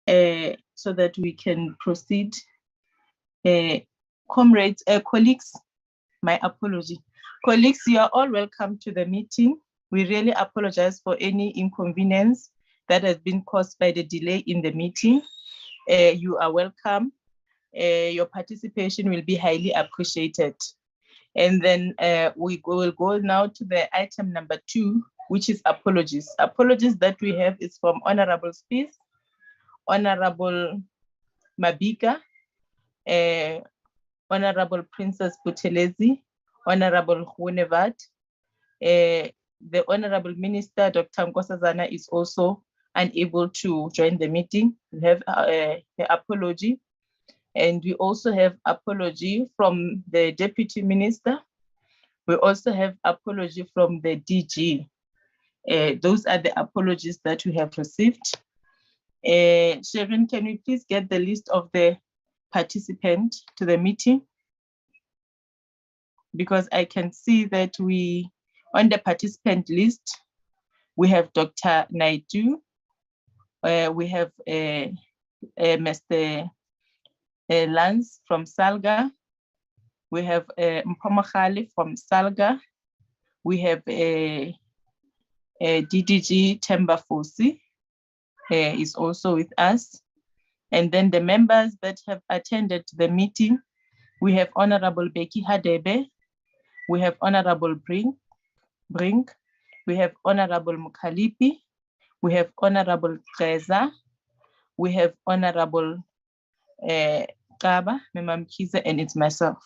so that we can proceed. Comrades, colleagues, my apology. Colleagues, you are all welcome to the meeting. We really apologize for any inconvenience that has been caused by the delay in the meeting. You are welcome. Your participation will be highly appreciated. And then we will go now to the item number 2, which is apologies. Apologies that we have is from Honorable Spies, Honorable Mabika, Honorable Princess Buthelezi, Honorable Hunevat. The Honorable Minister, Dr. Nkosazana, is also unable to join the meeting. We have her apology. And we also have apology from the Deputy Minister. We also have apology from the DG. Those are the apologies that we have received. Sharon, can we please get the list of the participants to the meeting? Because I can see that on the participant list, we have Dr. Naidu, we have Mr. Lance from Salga, we have Mpomahali from Salga, we have DDG Temba Fosi is also with us. And then the members that have attended the meeting, we have Honorable Becky Hadebe, we have Honorable Brink, we have Honorable Mukhalipi, we have Honorable Treza, we have Honorable Kaba, Memamkiza, and it's myself.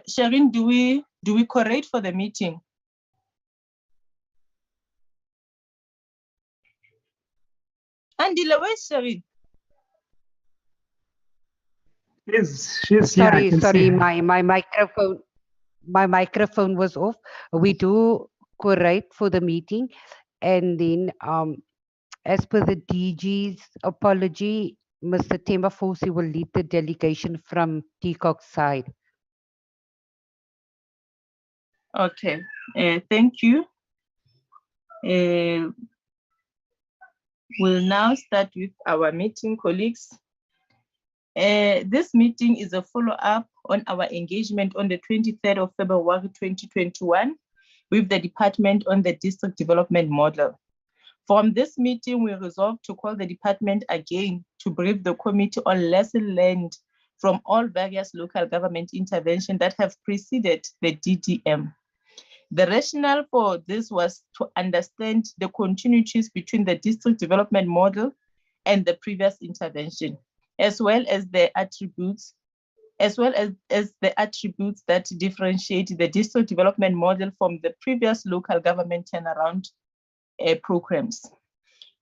Sharon, do we correct for the meeting? Andile, where's Sharon? Yes, she's here. Sorry, my microphone was off. We do correct for the meeting, and then as per the DG's apology, Mr. Temba Fosi will lead the delegation from TCOG's side. Okay, thank you. We'll now start with our meeting, colleagues. This meeting is a follow-up on our engagement on the 23rd of February 2021 with the Department on the District Development Model. From this meeting, we resolved to call the department again to brief the committee on lessons learned from all various local government interventions that have preceded the DDM. The rationale for this was to understand the continuities between the district development model and the previous intervention, as well as the attributes that differentiate the district development model from the previous local government turnaround programs.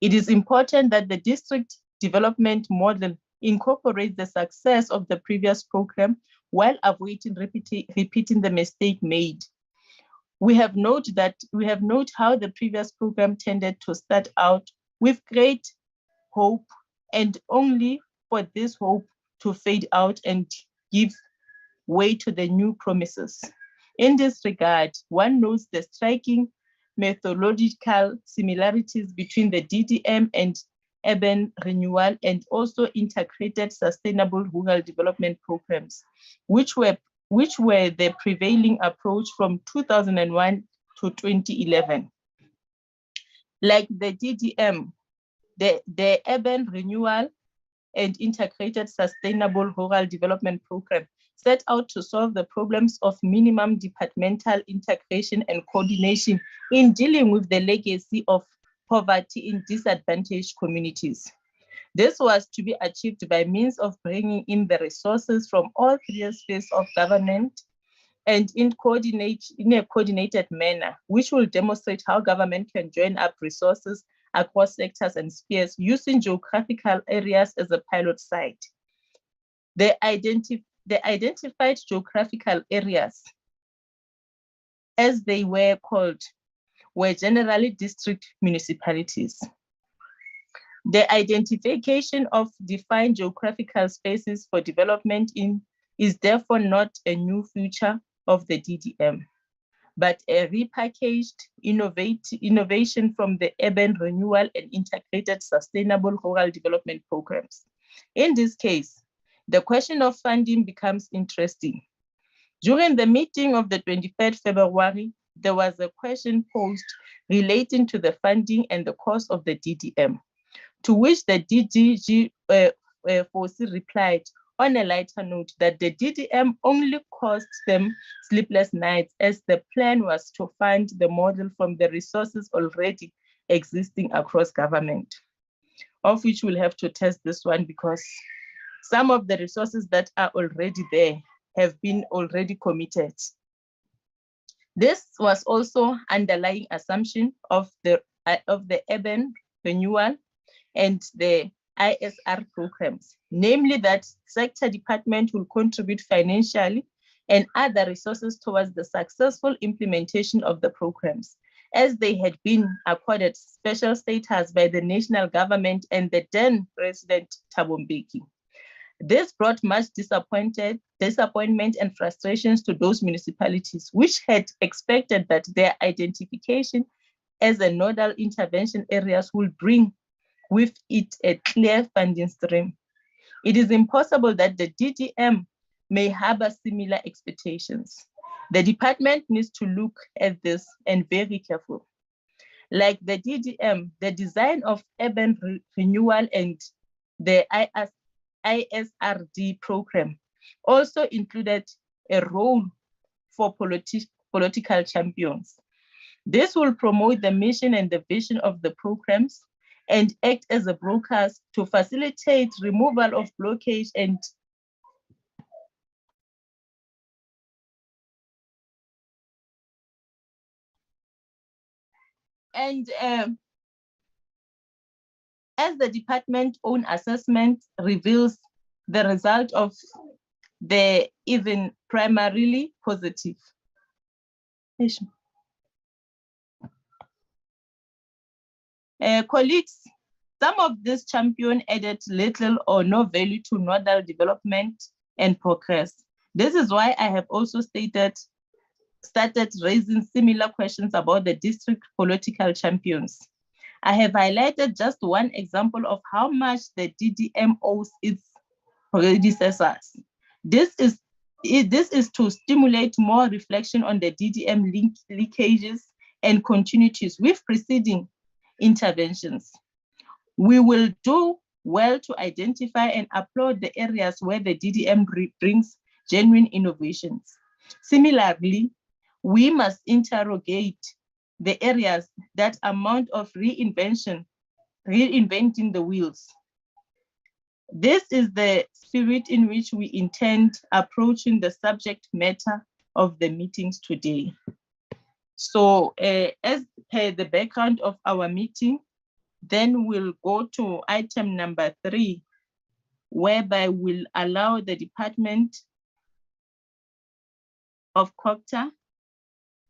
It is important that the district development model incorporates the success of the previous program while avoiding repeating the mistake made. We have noted how the previous program tended to start out with great hope and only for this hope to fade out and give way to the new promises. In this regard, one notes the striking methodological similarities between the DDM and urban renewal and also integrated sustainable rural development programs, which were the prevailing approach from 2001 to 2011. Like the DDM, the urban renewal and integrated sustainable rural development program set out to solve the problems of minimum departmental integration and coordination in dealing with the legacy of poverty in disadvantaged communities. This was to be achieved by means of bringing in the resources from all three spheres of government and in a coordinated manner, which will demonstrate how government can join up resources across sectors and spheres using geographical areas as a pilot site. The identified geographical areas, as they were called, were generally district municipalities. The identification of defined geographical spaces for development is therefore not a new feature of the DDM. but a repackaged innovation from the urban renewal and integrated sustainable rural development programs. In this case, the question of funding becomes interesting. During the meeting of the 23rd February, there was a question posed relating to the funding and the cost of the DDM, to which the DGG Fosi replied on a lighter note that the DDM only cost them sleepless nights, as the plan was to fund the model from the resources already existing across government, of which we'll have to test this one because some of the resources that are already there have been already committed. This was also underlying assumption of the urban renewal and the ISR programs, namely that sector department will contribute financially and other resources towards the successful implementation of the programs, as they had been accorded special status by the national government and the then President Thabo Mbeki. This brought much disappointment and frustrations to those municipalities, which had expected that their identification as a nodal intervention areas will bring with it a clear funding stream. It is impossible that the DDM may harbor similar expectations. The department needs to look at this and very careful. Like the DDM, the design of urban renewal and the ISRD program also included a role for political champions. This will promote the mission and the vision of the programs and act as a brokers to facilitate removal of blockage and as the department's own assessment reveals, the result of the even primarily positive. Colleagues, some of this champion added little or no value to nodal development and progress. This is why I have also started raising similar questions about the district political champions. I have highlighted just one example of how much the DDM owes its predecessors. This is to stimulate more reflection on the DDM leakages and continuities with preceding interventions. We will do well to identify and applaud the areas where the DDM brings genuine innovations. Similarly, we must interrogate the areas that amount of reinventing the wheels. This is the spirit in which we intend approaching the subject matter of the meetings today. So as per the background of our meeting, then we'll go to item number 3, whereby we'll allow the Department of COPTA,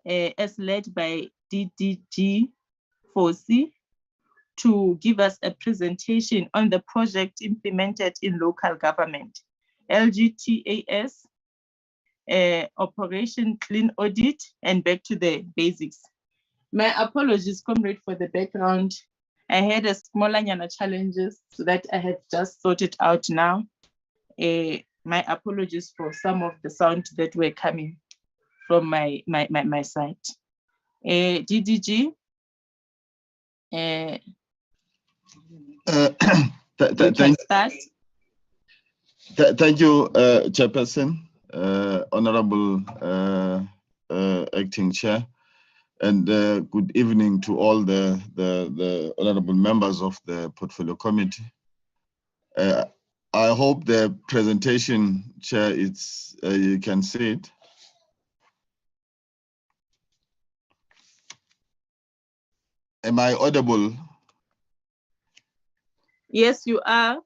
as led by DDG Fosi, to give us a presentation on the project implemented in local government, LGTAS, Operation Clean Audit, and back to the basics. My apologies, comrade, for the background. I had a smaller challenges that I had just sorted out now. My apologies for some of the sound that were coming from my side. DDG. Thank you, Chairperson, Honorable Acting Chair, and good evening to all the honorable members of the Portfolio Committee. I hope the presentation, Chair, you can see it. Am I audible? Yes, you are.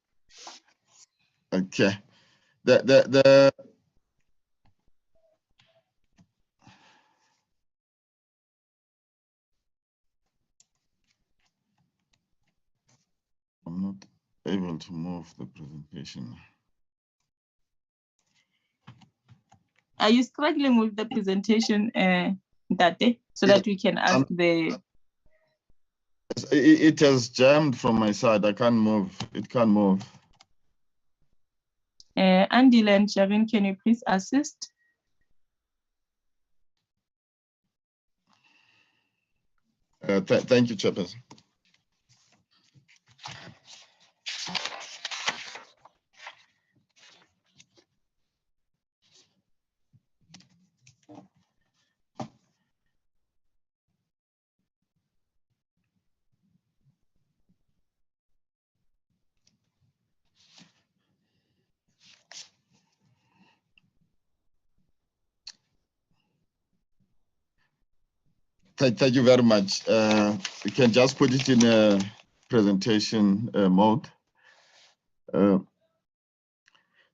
Okay. I'm not able to move the presentation. Are you struggling with the presentation, Ntate, so that we can ask the... It has jammed from my side. I can't move. It can't move. Andile and Javin, can you please assist? Thank you, Chairperson. Thank you very much. We can just put it in a presentation mode. So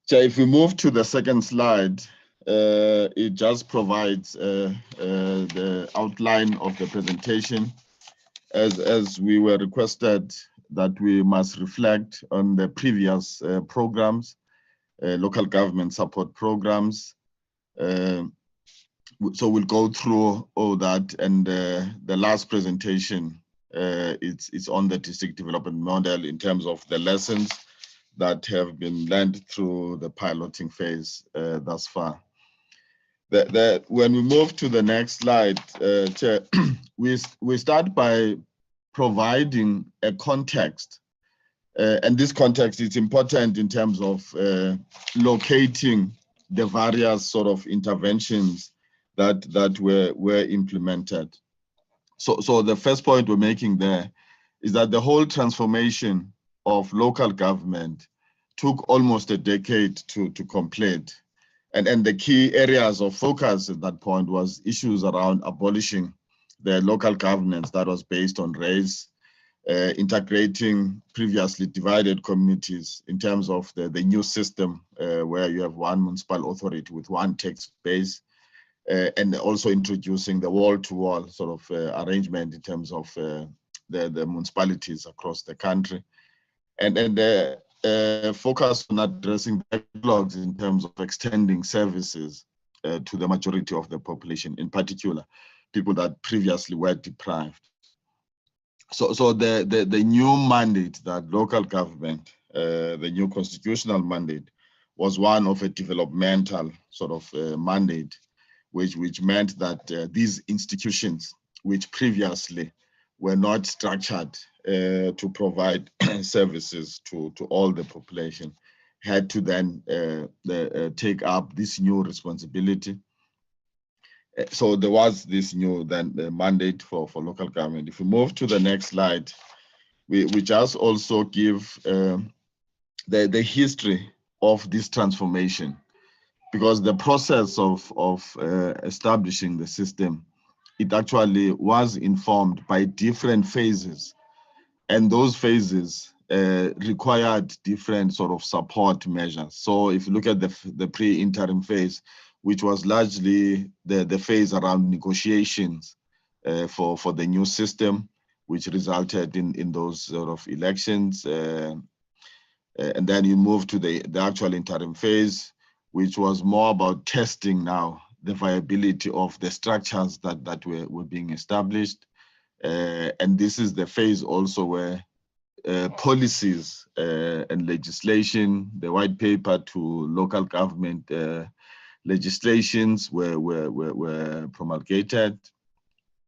if we move to the second slide, it just provides the outline of the presentation. As we were requested that we must reflect on the previous programs, local government support programs. So we'll go through all that, and the last presentation, it's on the district development model in terms of the lessons that have been learned through the piloting phase thus far. When we move to the next slide, Chair, we start by providing a context, and this context is important in terms of locating the various sort of interventions that were implemented. So the first point we're making there is that the whole transformation of local government took almost a decade to complete. And the key areas of focus at that point was issues around abolishing the local governance that was based on race, integrating previously divided communities in terms of the new system where you have one municipal authority with one tax base, and also introducing the wall-to-wall sort of arrangement in terms of the municipalities across the country. And the focus on addressing backlogs in terms of extending services to the majority of the population, in particular, people that previously were deprived. So the new mandate that local government, the new constitutional mandate, was one of a developmental sort of mandate, which meant that these institutions, which previously were not structured to provide services to all the population, had to then take up this new responsibility. So there was this new mandate for local government. If we move to the next slide, we just also give the history of this transformation, because the process of establishing the system, it actually was informed by different phases, and those phases required different sort of support measures. So if you look at the pre-interim phase, which was largely the phase around negotiations for the new system, which resulted in those sort of elections, and then you move to the actual interim phase, which was more about testing now the viability of the structures that were being established. And this is the phase also where policies and legislation, the white paper to local government legislations were promulgated.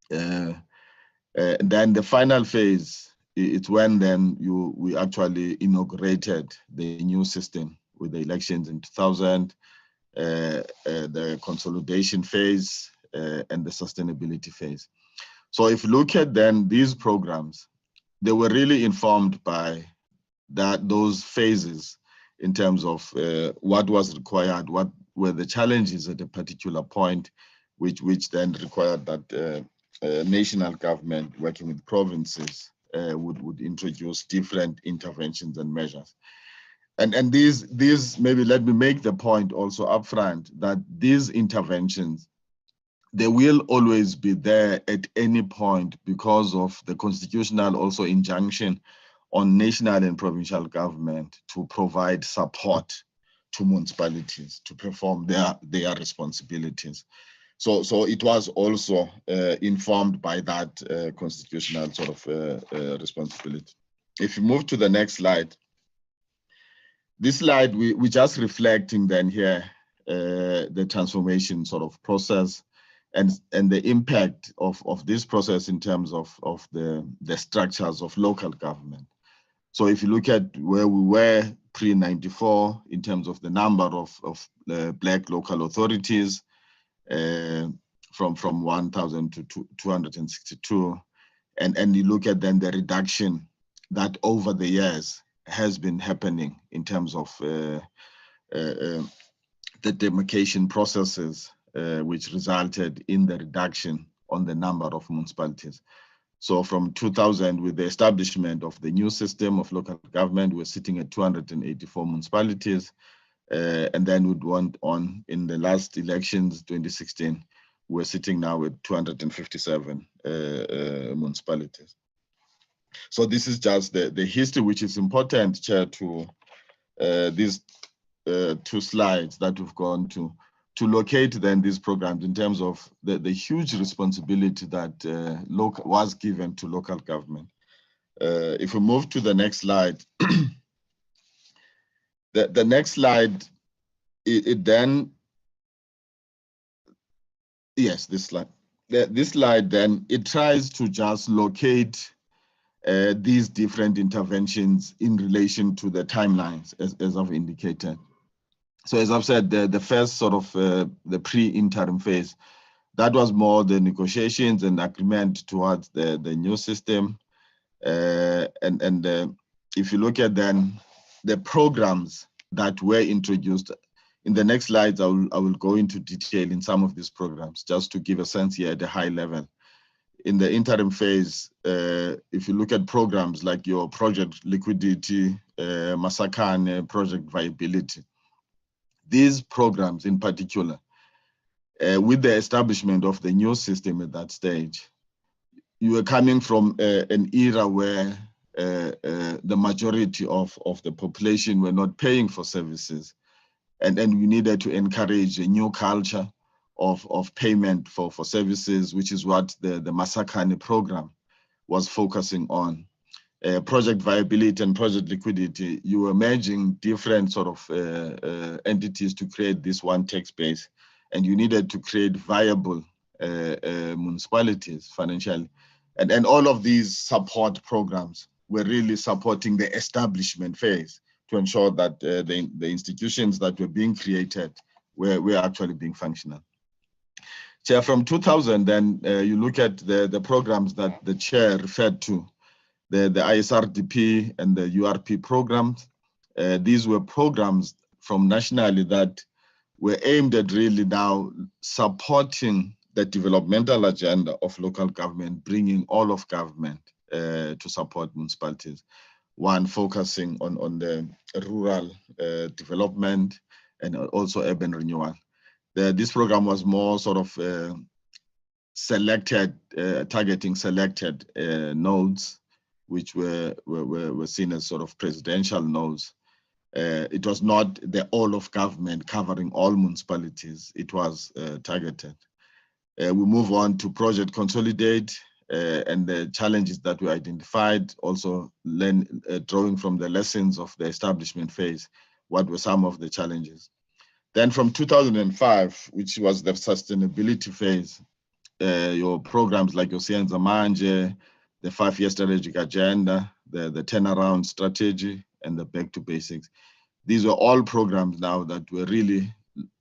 And then the final phase, it's when then we actually inaugurated the new system with the elections in 2000, the consolidation phase, and the sustainability phase. So if you look at then these programs, they were really informed by those phases in terms of what was required, what were the challenges at a particular point, which then required that national government working with provinces would introduce different interventions and measures. And these maybe let me make the point also upfront that these interventions, they will always be there at any point because of the constitutional also injunction on national and provincial government to provide support to municipalities to perform their responsibilities. So it was also informed by that constitutional sort of responsibility. If you move to the next slide, this slide, we're just reflecting then here the transformation sort of process and the impact of this process in terms of the structures of local government. So if you look at where we were pre-94 in terms of the number of Black local authorities, from 1,000 to 262, and you look at then the reduction that over the years has been happening in terms of the demarcation processes, which resulted in the reduction on the number of municipalities. So from 2000, with the establishment of the new system of local government, we're sitting at 284 municipalities. And then we'd went on in the last elections, 2016, we're sitting now at 257 municipalities. So this is just the history, which is important, Chair, to these 2 slides that we've gone to locate then these programs in terms of the huge responsibility that was given to local government. If we move to the next slide, the next slide, it then, yes, this slide. This slide then, it tries to just locate these different interventions in relation to the timelines, as I've indicated. So as I've said, the first sort of the pre-interim phase, that was more the negotiations and agreement towards the new system. And if you look at then the programs that were introduced, in the next slides, I will go into detail in some of these programs, just to give a sense here at a high level. In the interim phase, if you look at programs like your project liquidity, Masakane, project viability, these programs in particular, with the establishment of the new system at that stage, you were coming from an era where the majority of the population were not paying for services. And we needed to encourage a new culture of payment for services, which is what the Masakane program was focusing on. Project viability and project liquidity, you were merging different sort of entities to create this one tax base, and you needed to create viable municipalities financially. And all of these support programs were really supporting the establishment phase to ensure that the institutions that were being created were actually being functional. Chair, from 2000, then you look at the programs that the chair referred to, the ISRDP and the URP programs. These were programs from nationally that were aimed at really now supporting the developmental agenda of local government, bringing all of government to support municipalities. One focusing on the rural development and also urban renewal. This program was more sort of selected, targeting selected nodes, which were seen as sort of presidential nodes. It was not the all of government covering all municipalities. It was targeted. We move on to Project Consolidate and the challenges that we identified, also drawing from the lessons of the establishment phase, what were some of the challenges. Then from 2005, which was the sustainability phase, your programs like your Sienza Manje, the 5-year strategic agenda, the turnaround strategy, and the back to basics. These were all programs now that were really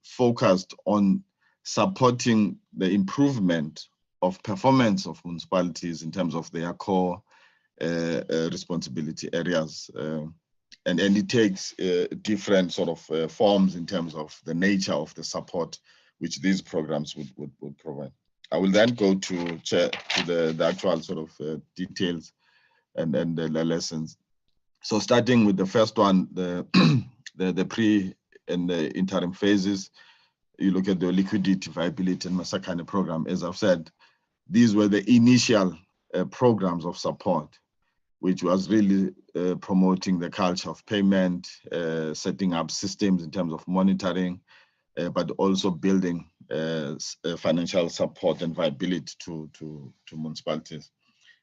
focused on supporting the improvement of performance of municipalities in terms of their core responsibility areas. And it takes different sort of forms in terms of the nature of the support which these programs would provide. I will then go to the actual sort of details and the lessons. So starting with the first one, the pre and the interim phases, you look at the liquidity, viability, and Masakane program. As I've said, these were the initial programs of support, which was really promoting the culture of payment, setting up systems in terms of monitoring, but also building financial support and viability to municipalities.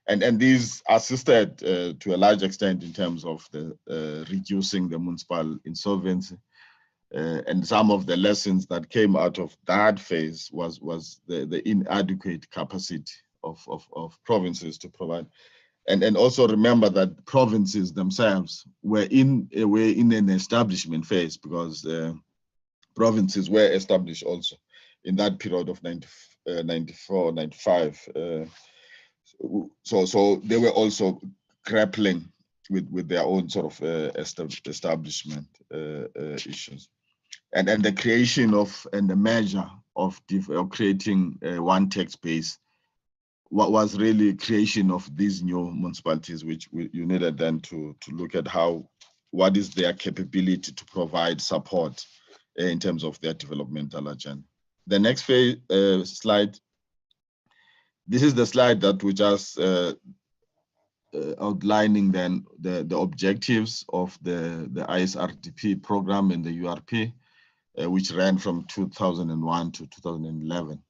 And these assisted to a large extent in terms of the reducing the municipal insolvency. And some of the lessons that came out of that phase was the inadequate capacity of provinces to provide. And also remember that provinces themselves were in an establishment phase, because provinces were established also in that period of 94, 95. So they were also grappling with their own sort of establishment issues. And the creation of and the measure of creating one tax base, what was really creation of these new municipalities, which you needed then to look at what is their capability to provide support in terms of their developmental agenda. The next slide. This is the slide that we just outlining then the objectives of the ISRDP program and the URP, which ran from 2001 to 2011.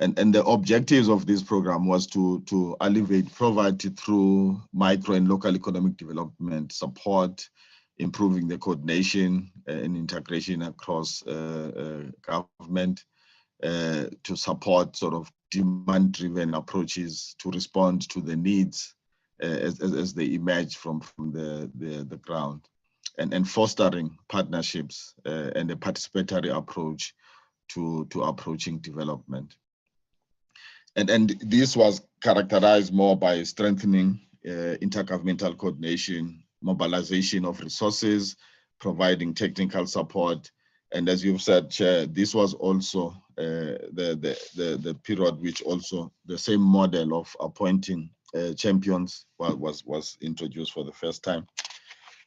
And the objectives of this program was to alleviate poverty through micro and local economic development support, improving the coordination and integration across government, to support sort of demand-driven approaches to respond to the needs as they emerge from the ground, and fostering partnerships and a participatory approach to approaching development. And this was characterized more by strengthening intergovernmental coordination, mobilization of resources, providing technical support. And as you've said, Chair, this was also the period which also the same model of appointing champions was introduced for the first time.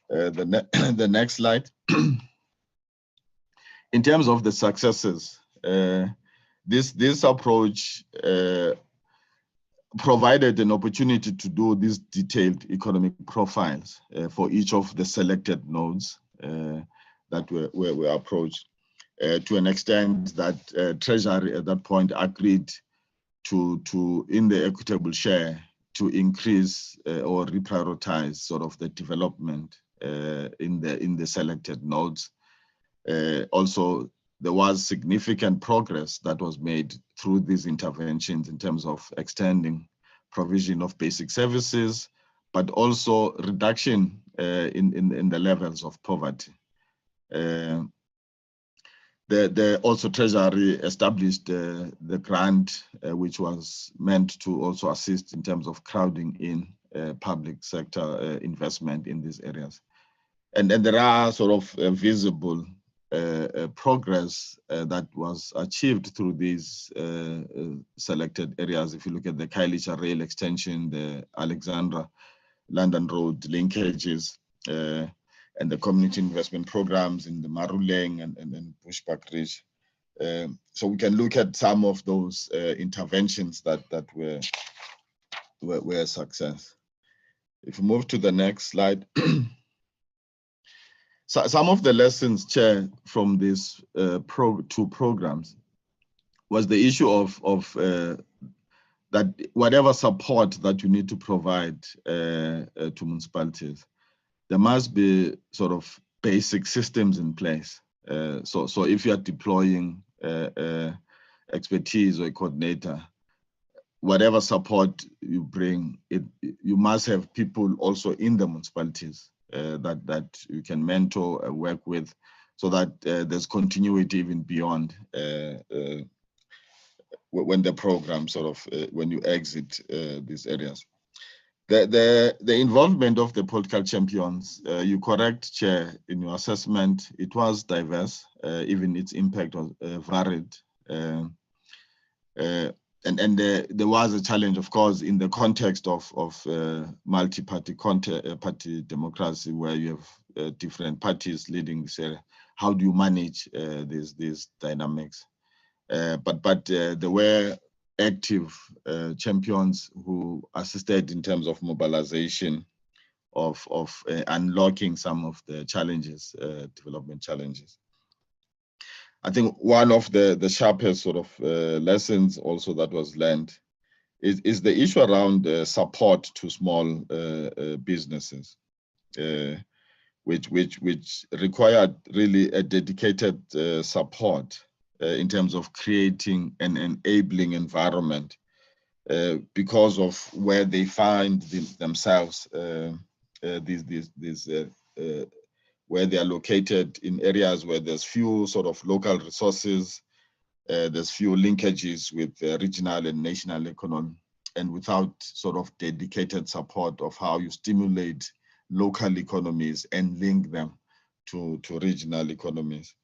The next slide. In terms of the successes, this approach provided an opportunity to do these detailed economic profiles for each of the selected nodes that were approached, to an extent that Treasury at that point agreed to in the equitable share to increase or reprioritize sort of the development in the selected nodes. Also, there was significant progress that was made through these interventions in terms of extending provision of basic services, but also reduction in the levels of poverty. Also Treasury established the grant, which was meant to also assist in terms of crowding in public sector investment in these areas. And then there are sort of visible progress that was achieved through these selected areas. If you look at the Khayelitsha rail extension, the Alexandra London Road linkages, and the community investment programs in the Maruleng and Bushbuck Ridge. So we can look at some of those interventions that were a success. If we move to the next slide. So some of the lessons, Chair, from these two programs was the issue of that whatever support that you need to provide to municipalities, there must be sort of basic systems in place. So if you are deploying expertise or a coordinator, whatever support you bring, you must have people also in the municipalities that you can mentor and work with, so that there's continuity even beyond when the program sort of, when you exit these areas. The involvement of the political champions, you correct, Chair, in your assessment, it was diverse, even its impact was varied. And there was a challenge, of course, in the context of multi-party party democracy, where you have different parties leading this area. How do you manage these dynamics? But there were active champions who assisted in terms of mobilization of unlocking some of the challenges, development challenges. I think one of the sharpest sort of lessons also that was learned is the issue around support to small businesses, which required really a dedicated support in terms of creating an enabling environment because of where they find themselves, where they are located in areas where there's few sort of local resources, there's few linkages with regional and national economy, and without sort of dedicated support of how you stimulate local economies and link them to regional economies.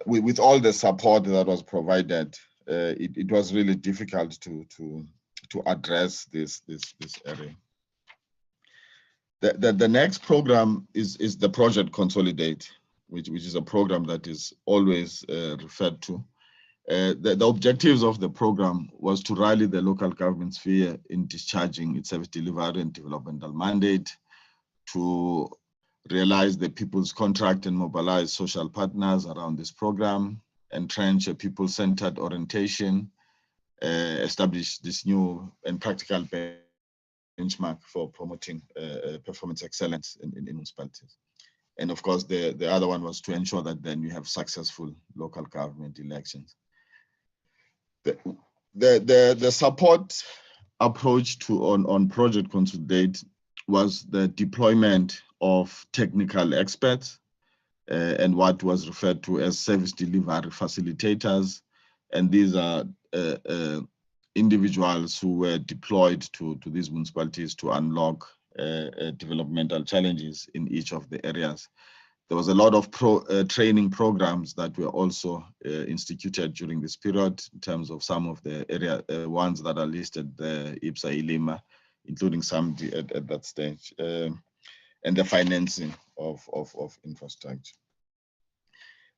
With all the support that was provided, it was really difficult to address this area. The next program is the Project Consolidate, which is a program that is always referred to. The objectives of the program was to rally the local government sphere in discharging its service delivery and developmental mandate, to realize the people's contract and mobilize social partners around this program, entrench a people-centered orientation, establish this new and practical benchmark for promoting performance excellence in municipalities. And of course, the other one was to ensure that then you have successful local government elections. The support approach on Project Consolidate was the deployment of technical experts and what was referred to as service delivery facilitators. And these are individuals who were deployed to these municipalities to unlock developmental challenges in each of the areas. There was a lot of training programs that were also instituted during this period in terms of some of the area ones that are listed, the IPSA ILIMA, including some at that stage, and the financing of infrastructure.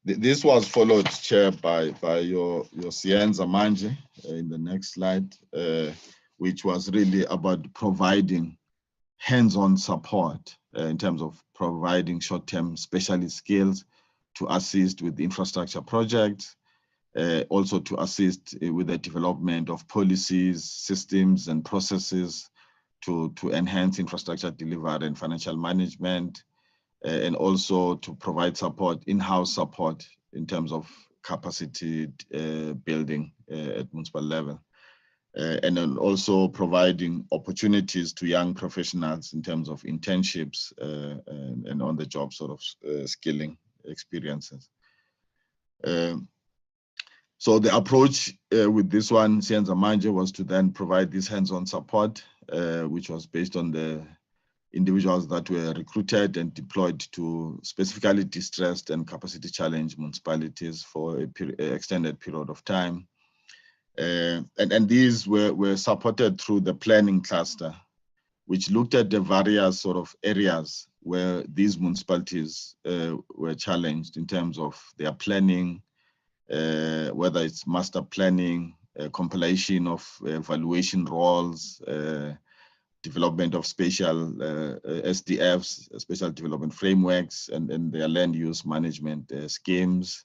This was followed, Chair, by your Sienza Manje in the next slide, which was really about providing hands-on support in terms of providing short-term specialist skills to assist with the infrastructure projects, also to assist with the development of policies, systems, and processes to enhance infrastructure delivery and financial management, and also to provide support, in-house support in terms of capacity building at municipal level. And then also providing opportunities to young professionals in terms of internships and on-the-job sort of skilling experiences. So the approach with this one, Sienza Manje, was to then provide this hands-on support, which was based on the individuals that were recruited and deployed to specifically distressed and capacity challenged municipalities for an extended period of time. And these were supported through the planning cluster, which looked at the various sort of areas where these municipalities were challenged in terms of their planning, whether it's master planning, compilation of evaluation roles, development of special SDFs, special development frameworks, and their land use management schemes.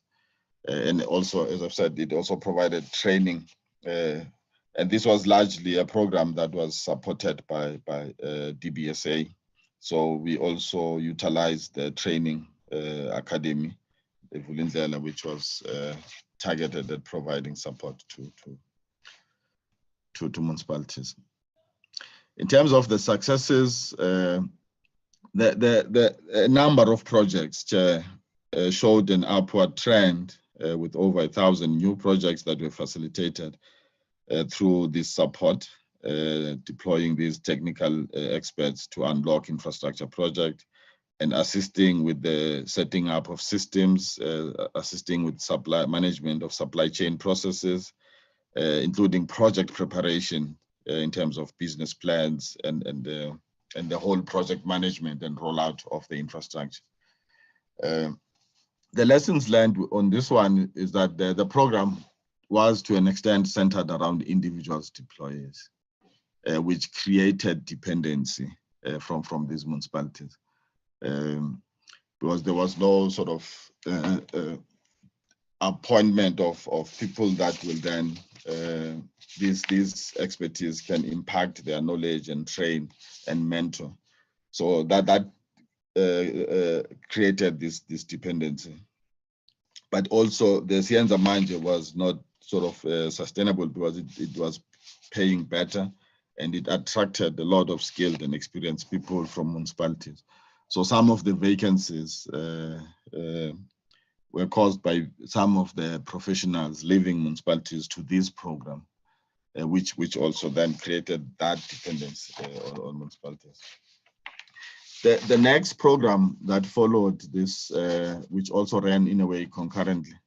And also, as I've said, it also provided training. And this was largely a program that was supported by DBSA. So we also utilized the training academy, which was targeted at providing support to municipalities. In terms of the successes, the number of projects showed an upward trend with over 1,000 new projects that were facilitated through this support, deploying these technical experts to unlock infrastructure project and assisting with the setting up of systems, assisting with supply management of supply chain processes, including project preparation in terms of business plans and the whole project management and rollout of the infrastructure. The lessons learned on this one is that the program was to an extent centered around individuals deployees, which created dependency from these municipalities. Because there was no sort of appointment of people that will then, this expertise can impact their knowledge and train and mentor. So that created this dependency. But also the Sienza Manje was not sort of sustainable because it was paying better and it attracted a lot of skilled and experienced people from municipalities. So some of the vacancies were caused by some of the professionals leaving municipalities to this program, which also then created that dependence on municipalities. The next program that followed this, which also ran in a way concurrently,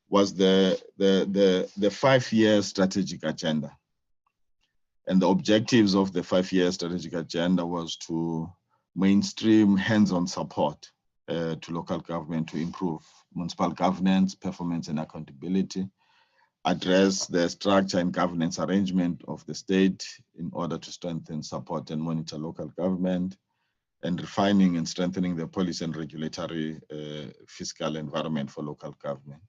was the 5-year strategic agenda. And the objectives of the 5-year strategic agenda was to mainstream hands-on support to local government to improve municipal governance, performance, and accountability, address the structure and governance arrangement of the state in order to strengthen, support, and monitor local government, and refining and strengthening the policy and regulatory fiscal environment for local government,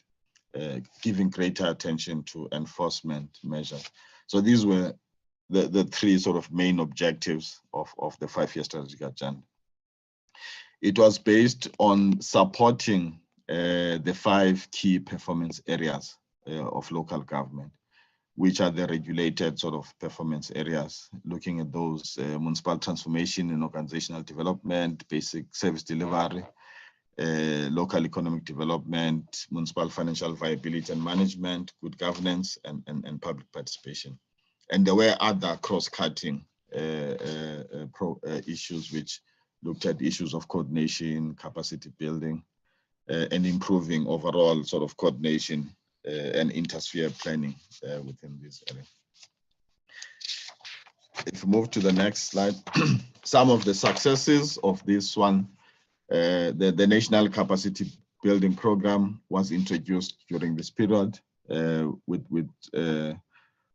giving greater attention to enforcement measures. So these were the 3 sort of main objectives of the 5-year strategic agenda. It was based on supporting the 5 key performance areas of local government, which are the regulated sort of performance areas, looking at those municipal transformation and organizational development, basic service delivery, local economic development, municipal financial viability and management, good governance, and public participation. And there were other cross-cutting issues which looked at issues of coordination, capacity building, and improving overall sort of coordination and intersphere planning within this area. If we move to the next slide, some of the successes of this one, the National Capacity Building Program was introduced during this period,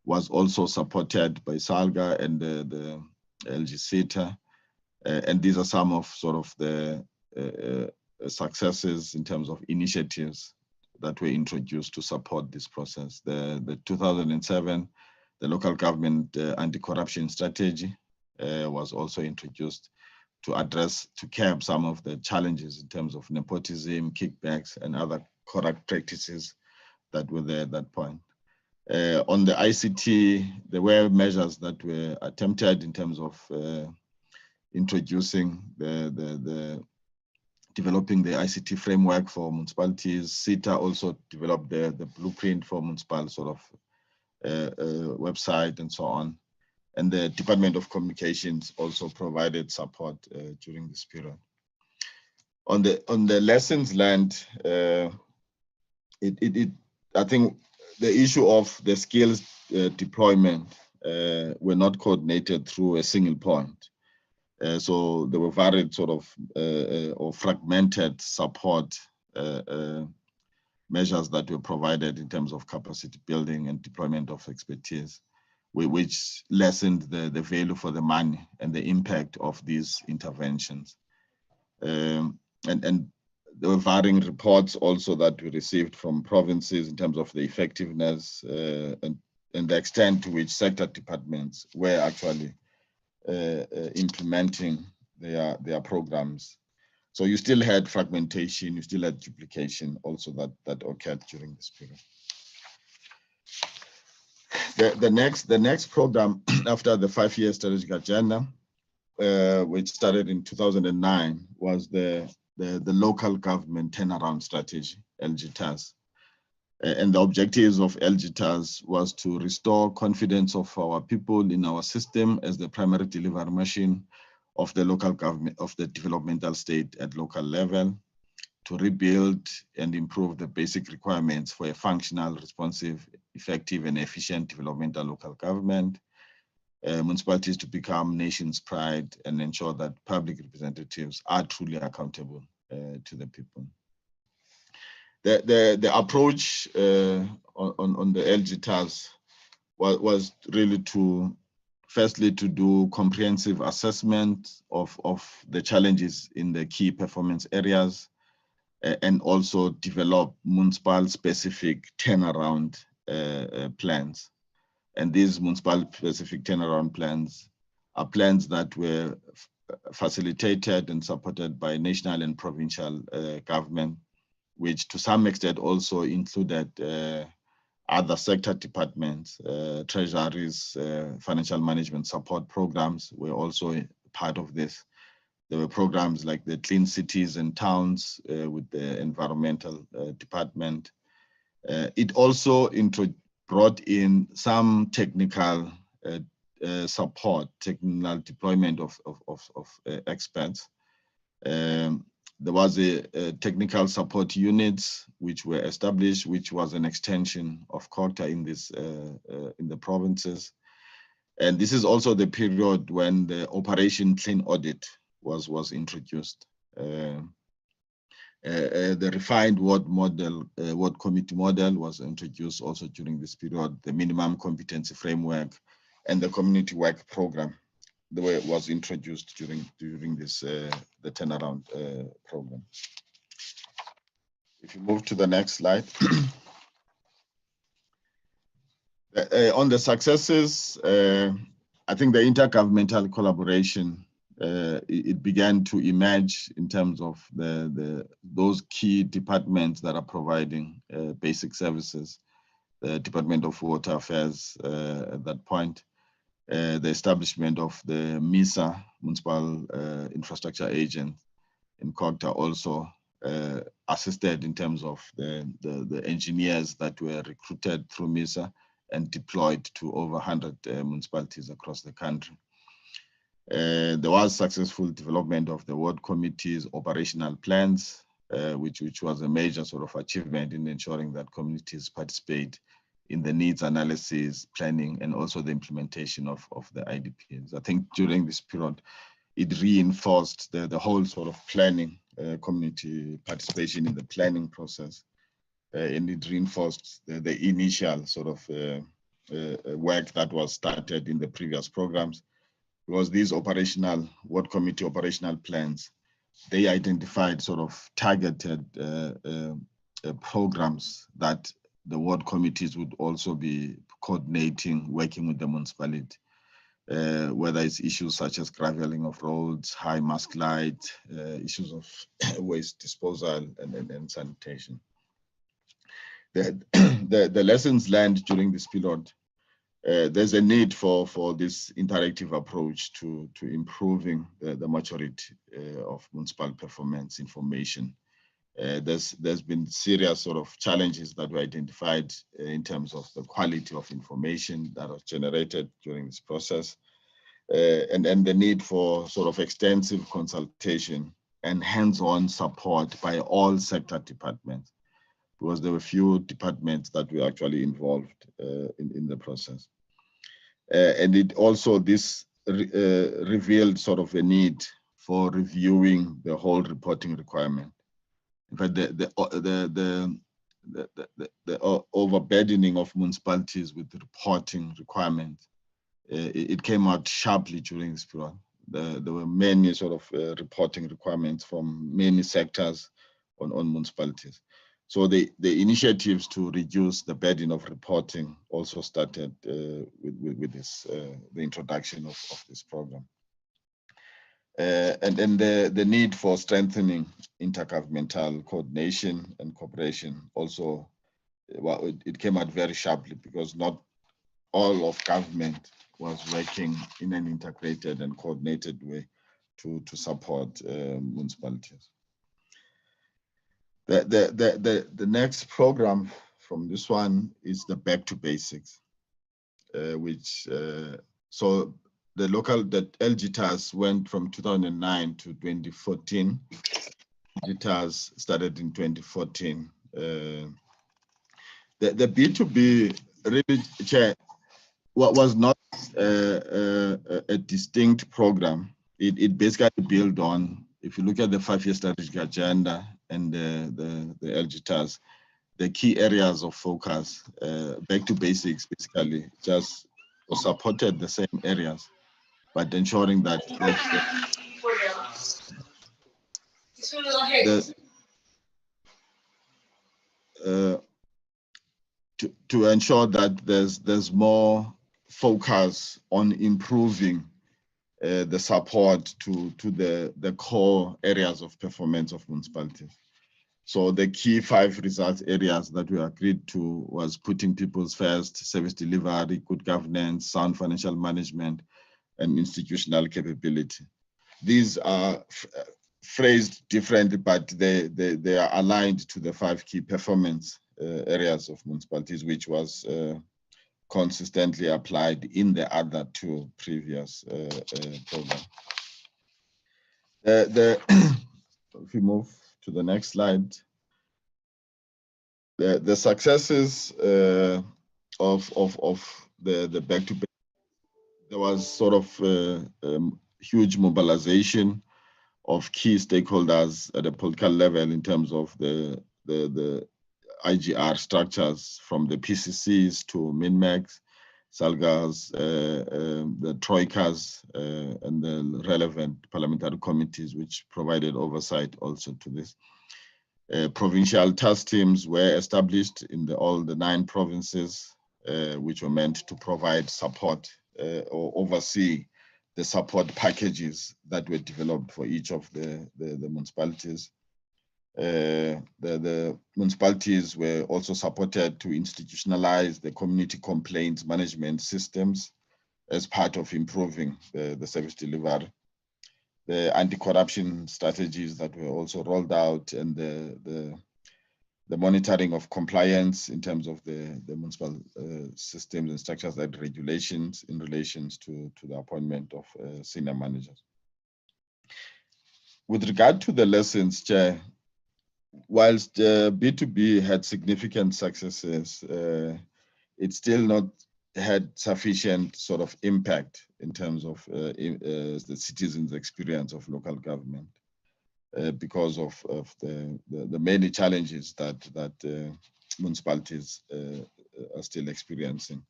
was also supported by SALGA and the LGTAS. And these are some of sort of the successes in terms of initiatives that were introduced to support this process. The 2007, the local government anti-corruption strategy was also introduced to address, to curb some of the challenges in terms of nepotism, kickbacks, and other corrupt practices that were there at that point. On the ICT, there were measures that were attempted in terms of introducing developing the ICT framework for municipalities. CETA also developed the blueprint for municipal sort of website and so on. And the Department of Communications also provided support during this period. On the lessons learned, I think the issue of the skills deployment were not coordinated through a single point. So there were varied sort of or fragmented support measures that were provided in terms of capacity building and deployment of expertise, which lessened the value for the money and the impact of these interventions. And there were varying reports also that we received from provinces in terms of the effectiveness and the extent to which sector departments were actually implementing their programs. So you still had fragmentation, you still had duplication also that occurred during this period. The next program after the 5-year strategic agenda, which started in 2009, was the local government turnaround strategy, LGTAS. And the objectives of LGTAS was to restore confidence of our people in our system as the primary delivery machine of the local government, of the developmental state at local level, to rebuild and improve the basic requirements for a functional, responsive, effective, and efficient developmental local government, municipalities to become nation's pride, and ensure that public representatives are truly accountable to the people. The approach on the LGTAS was really to, firstly, to do comprehensive assessment of the challenges in the key performance areas, and also develop municipal specific turnaround plans. And these municipal specific turnaround plans are plans that were facilitated and supported by national and provincial government, which to some extent also included other sector departments, treasuries, financial management support programs were also part of this. There were programs like the Clean Cities and Towns with the environmental department. It also brought in some technical support, technical deployment of experts. There was a technical support units which were established, which was an extension of COCTA in the provinces. And this is also the period when the Operation Clean Audit was introduced. The refined ward committee model was introduced also during this period. The minimum competency framework and the community work program was introduced during this the turnaround program. If you move to the next slide. On the successes, I think the intergovernmental collaboration, it began to emerge in terms of those key departments that are providing basic services. The Department of Water Affairs at that point, the establishment of the MISA, Municipal Infrastructure Agent in COCTA, also assisted in terms of the engineers that were recruited through MISA and deployed to over 100 municipalities across the country. There was successful development of the ward committee's operational plans, which was a major sort of achievement in ensuring that communities participate in the needs analysis, planning, and also the implementation of the IDPs. I think during this period, it reinforced the whole sort of planning, community participation in the planning process, and it reinforced the initial sort of work that was started in the previous programs, because these ward committee operational plans, they identified sort of targeted programs that the ward committees would also be coordinating, working with the municipality, whether it's issues such as graveling of roads, high mask light, issues of waste disposal and sanitation. The lessons learned during this period, there's a need for this interactive approach to improving the maturity of municipal performance information. There's been serious sort of challenges that were identified in terms of the quality of information that was generated during this process, and the need for sort of extensive consultation and hands-on support by all sector departments, because there were few departments that were actually involved in the process. And it also, this revealed sort of a need for reviewing the whole reporting requirement. In fact, the overburdening of municipalities with the reporting requirements, it came out sharply during this period. There were many sort of reporting requirements from many sectors on municipalities. So the initiatives to reduce the burden of reporting also started with this, the introduction of this program. And then the need for strengthening intergovernmental coordination and cooperation also, well, it came out very sharply, because not all of government was working in an integrated and coordinated way to support municipalities. The next program from this one is the Back to Basics, which so the LGTAS went from 2009 to 2014. LGTAS started in 2014. The B2B really was not a distinct program. It basically built on, if you look at the 5-year strategic agenda and the LGTAS, the key areas of focus, Back to Basics basically just supported the same areas, but ensuring that to ensure that there's more focus on improving the support to the core areas of performance of municipalities. So the key 5 results areas that we agreed to was putting people first, service delivery, good governance, sound financial management, and institutional capability. These are phrased differently, but they are aligned to the 5 key performance areas of municipalities, which was consistently applied in the other 2 previous programs. If we move to the next slide, the successes of the back-to-back, there was sort of huge mobilization of key stakeholders at the political level in terms of the IGR structures, from the PCCs to MINMEX, SALGAs, the Troikas, and the relevant parliamentary committees, which provided oversight also to this. Provincial task teams were established in all the 9 provinces, which were meant to provide support or oversee the support packages that were developed for each of the municipalities. The municipalities were also supported to institutionalize the community complaints management systems as part of improving the service delivery. The anti-corruption strategies that were also rolled out, and the monitoring of compliance in terms of the municipal systems and structures and regulations in relations to the appointment of senior managers. With regard to the lessons, Chair, whilst B2B had significant successes, it still not had sufficient sort of impact in terms of the citizens' experience of local government because of the many challenges that municipalities are still experiencing.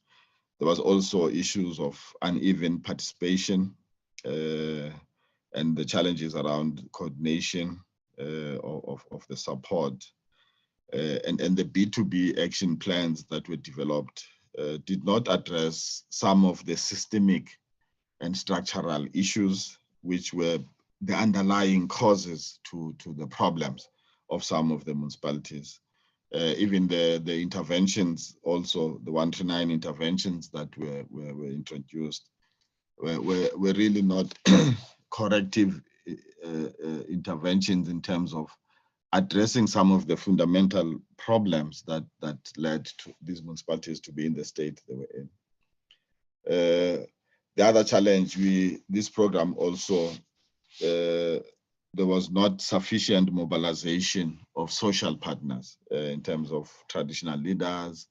There was also issues of uneven participation and the challenges around coordination of the support, and the B2B action plans that were developed did not address some of the systemic and structural issues which were the underlying causes to the problems of some of the municipalities. Even the interventions, also the 139 interventions that were introduced were really not corrective interventions in terms of addressing some of the fundamental problems that led to these municipalities to be in the state they were in. The other challenge, this program also, there was not sufficient mobilization of social partners in terms of traditional leaders,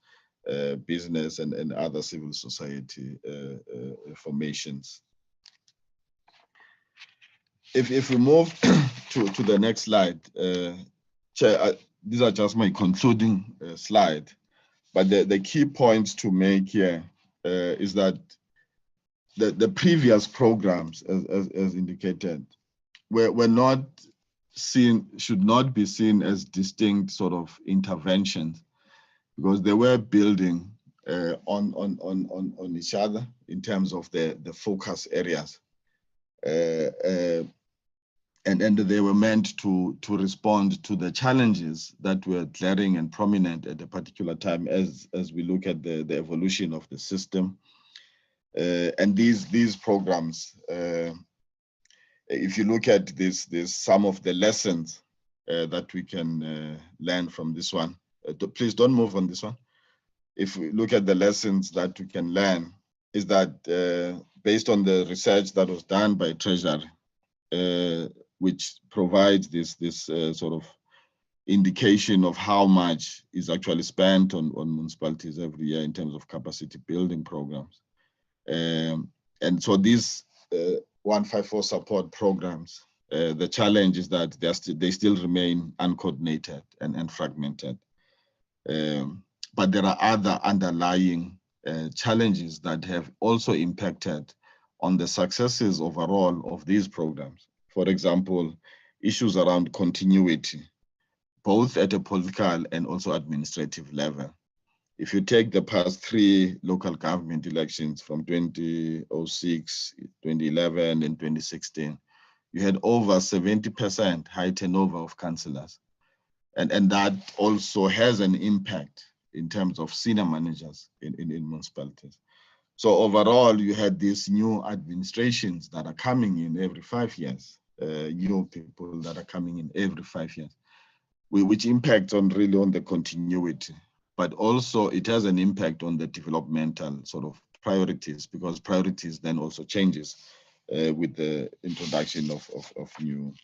business, and other civil society formations. If we move to the next slide, Chair, these are just my concluding slide, but the key points to make here is that the previous programs, as indicated, were not seen, should not be seen as distinct sort of interventions, because they were building on each other in terms of the focus areas. And they were meant to respond to the challenges that were glaring and prominent at a particular time as we look at the evolution of the system. And these programs, if you look at this, some of the lessons that we can learn from this one. Please don't move on this one. If we look at the lessons that we can learn, is that based on the research that was done by Treasury, which provides this sort of indication of how much is actually spent on municipalities every year in terms of capacity building programs. And so these 154 support programs, the challenge is that they still remain uncoordinated and fragmented. But there are other underlying challenges that have also impacted on the successes overall of these programs. For example, issues around continuity, both at a political and also administrative level. If you take the past 3 local government elections from 2006, 2011, and 2016, you had over 70% high turnover of councillors. And that also has an impact in terms of senior managers in municipalities. So overall, you had these new administrations that are coming in every 5 years, new people that are coming in every 5 years, which impacts on really on the continuity, but also it has an impact on the developmental sort of priorities, because priorities then also changes with the introduction of new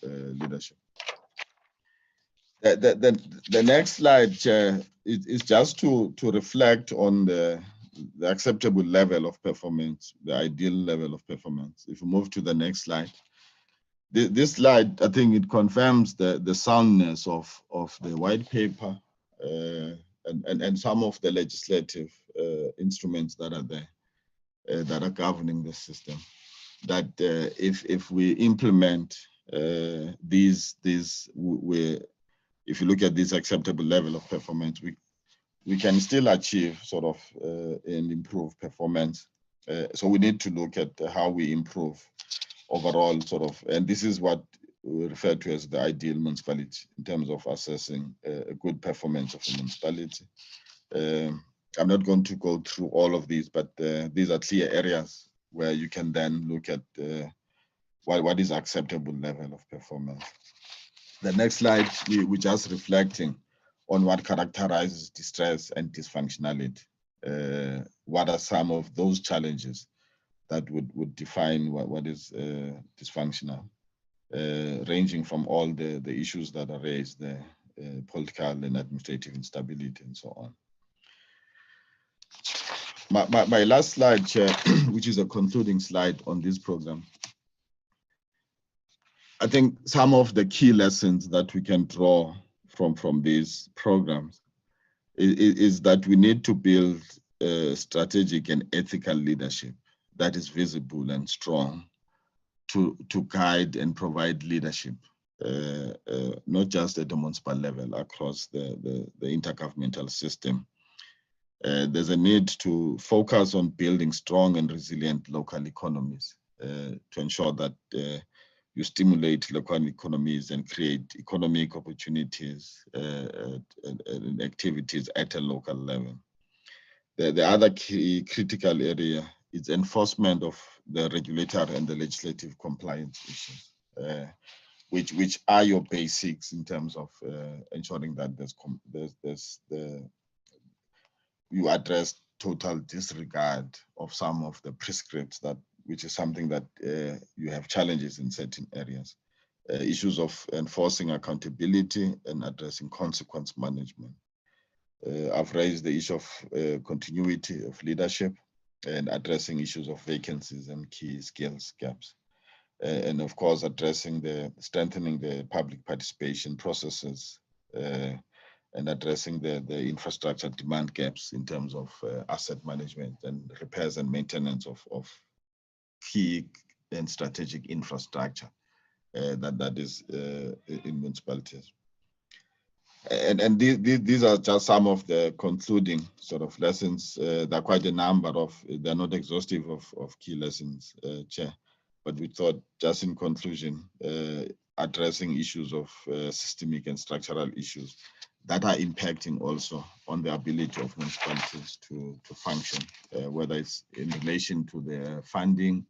leadership. The next slide is just to reflect on the acceptable level of performance, the ideal level of performance. If we move to the next slide, this slide, I think it confirms the soundness of the white paper and some of the legislative instruments that are there that are governing the system. That if we implement these, if you look at this acceptable level of performance, we can still achieve sort of and improve performance. So we need to look at how we improve overall sort of, and this is what we refer to as the ideal municipality in terms of assessing a good performance of a municipality. I'm not going to go through all of these, but these are clear areas where you can then look at what is acceptable level of performance. The next slide, we're just reflecting on what characterizes distress and dysfunctionality. What are some of those challenges that would define what is dysfunctional, ranging from all the issues that are raised, the political and administrative instability and so on. My last slide, Chair, which is a concluding slide on this program. I think some of the key lessons that we can draw from these programs is that we need to build strategic and ethical leadership that is visible and strong to guide and provide leadership, not just at the municipal level, across the intergovernmental system. There's a need to focus on building strong and resilient local economies to ensure that you stimulate local economies and create economic opportunities and activities at a local level. The other key critical area is enforcement of the regulatory and the legislative compliance issues, which are your basics in terms of ensuring that you address total disregard of some of the prescripts, which is something that you have challenges in certain areas. Issues of enforcing accountability and addressing consequence management. I've raised the issue of continuity of leadership and addressing issues of vacancies and key skills gaps. And of course, strengthening the public participation processes and addressing the infrastructure demand gaps in terms of asset management and repairs and maintenance of key and strategic infrastructure that is in municipalities. And these are just some of the concluding sort of lessons. There are quite a number of, they're not exhaustive of key lessons, Chair, but we thought just in conclusion, addressing issues of systemic and structural issues that are impacting also on the ability of municipalities to function, whether it's in relation to their funding,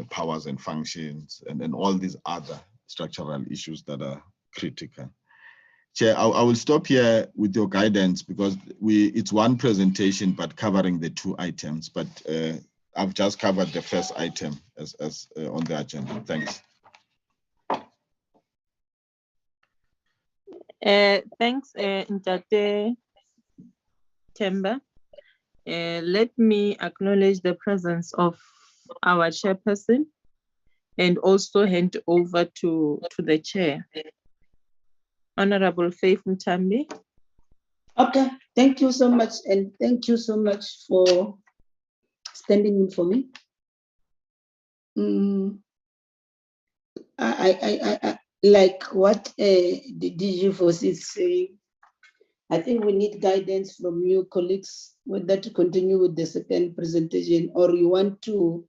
powers and functions, and then all these other structural issues that are critical. Chair, I will stop here with your guidance because it's one presentation, but covering the 2 items, but I've just covered the first item as on the agenda. Thanks. Thanks, Ntate Themba. Let me acknowledge the presence of our chairperson and also hand over to the chair. Honorable Faith Mtambi. Okay, thank you so much, and thank you so much for standing in for me. like what the DG Force is saying, I think we need guidance from you colleagues whether to continue with the second presentation or you want to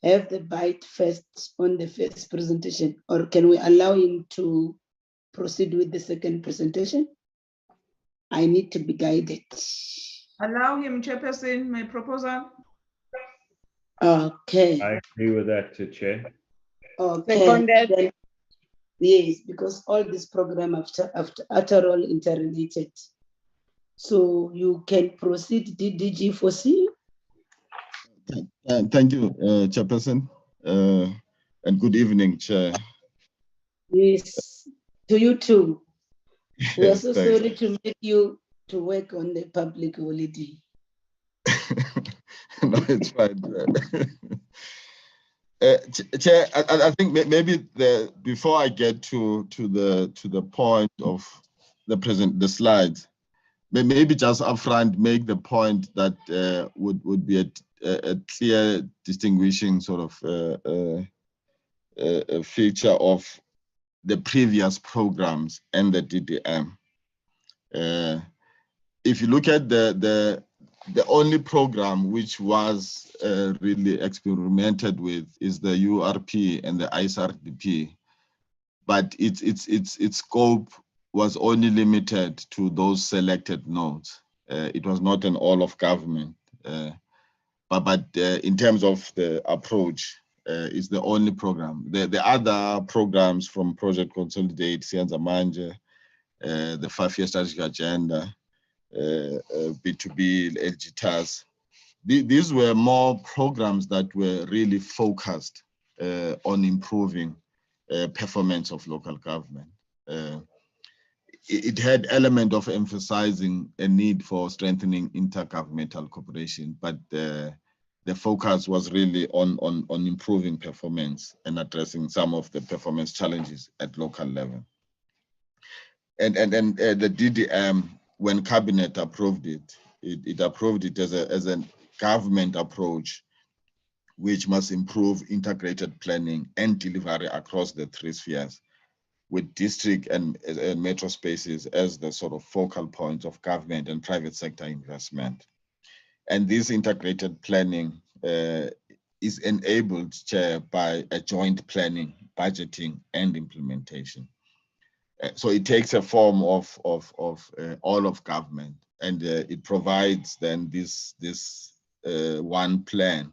have the bite first on the first presentation, or can we allow him to proceed with the second presentation? I need to be guided. Allow him, Chairperson, my proposal. Okay. I agree with that, Chair. Okay. Seconded. Then, yes, because all this program after all interrelated. So you can proceed, DG Foresee. Thank you, Chairperson, and good evening, Chair. Yes, to you too. We are Yes, so thanks. sorry to make you to work on the public holiday. No, it's fine. Chair, I think maybe before I get to the point of the slides, maybe just upfront make the point that would be a clear distinguishing sort of a feature of the previous programs and the DDM. If you look at the only program which was really experimented with is the URP and the ISRDP, but its scope was only limited to those selected nodes. It was not an all of government, but in terms of the approach, it's the only program. The other programs from Project Consolidate, Sienza Manje, the 5-year strategic agenda, B2B, LGTAS. These were more programs that were really focused on improving performance of local government. It had element of emphasizing a need for strengthening intergovernmental cooperation, but the focus was really on improving performance and addressing some of the performance challenges at local level. And the DDM, when cabinet approved it, it approved it as a government approach, which must improve integrated planning and delivery across the 3 spheres, with district and metro spaces as the sort of focal points of government and private sector investment. And this integrated planning is enabled, Chair, by a joint planning, budgeting, and implementation. So it takes a form of all of government, and it provides then this one plan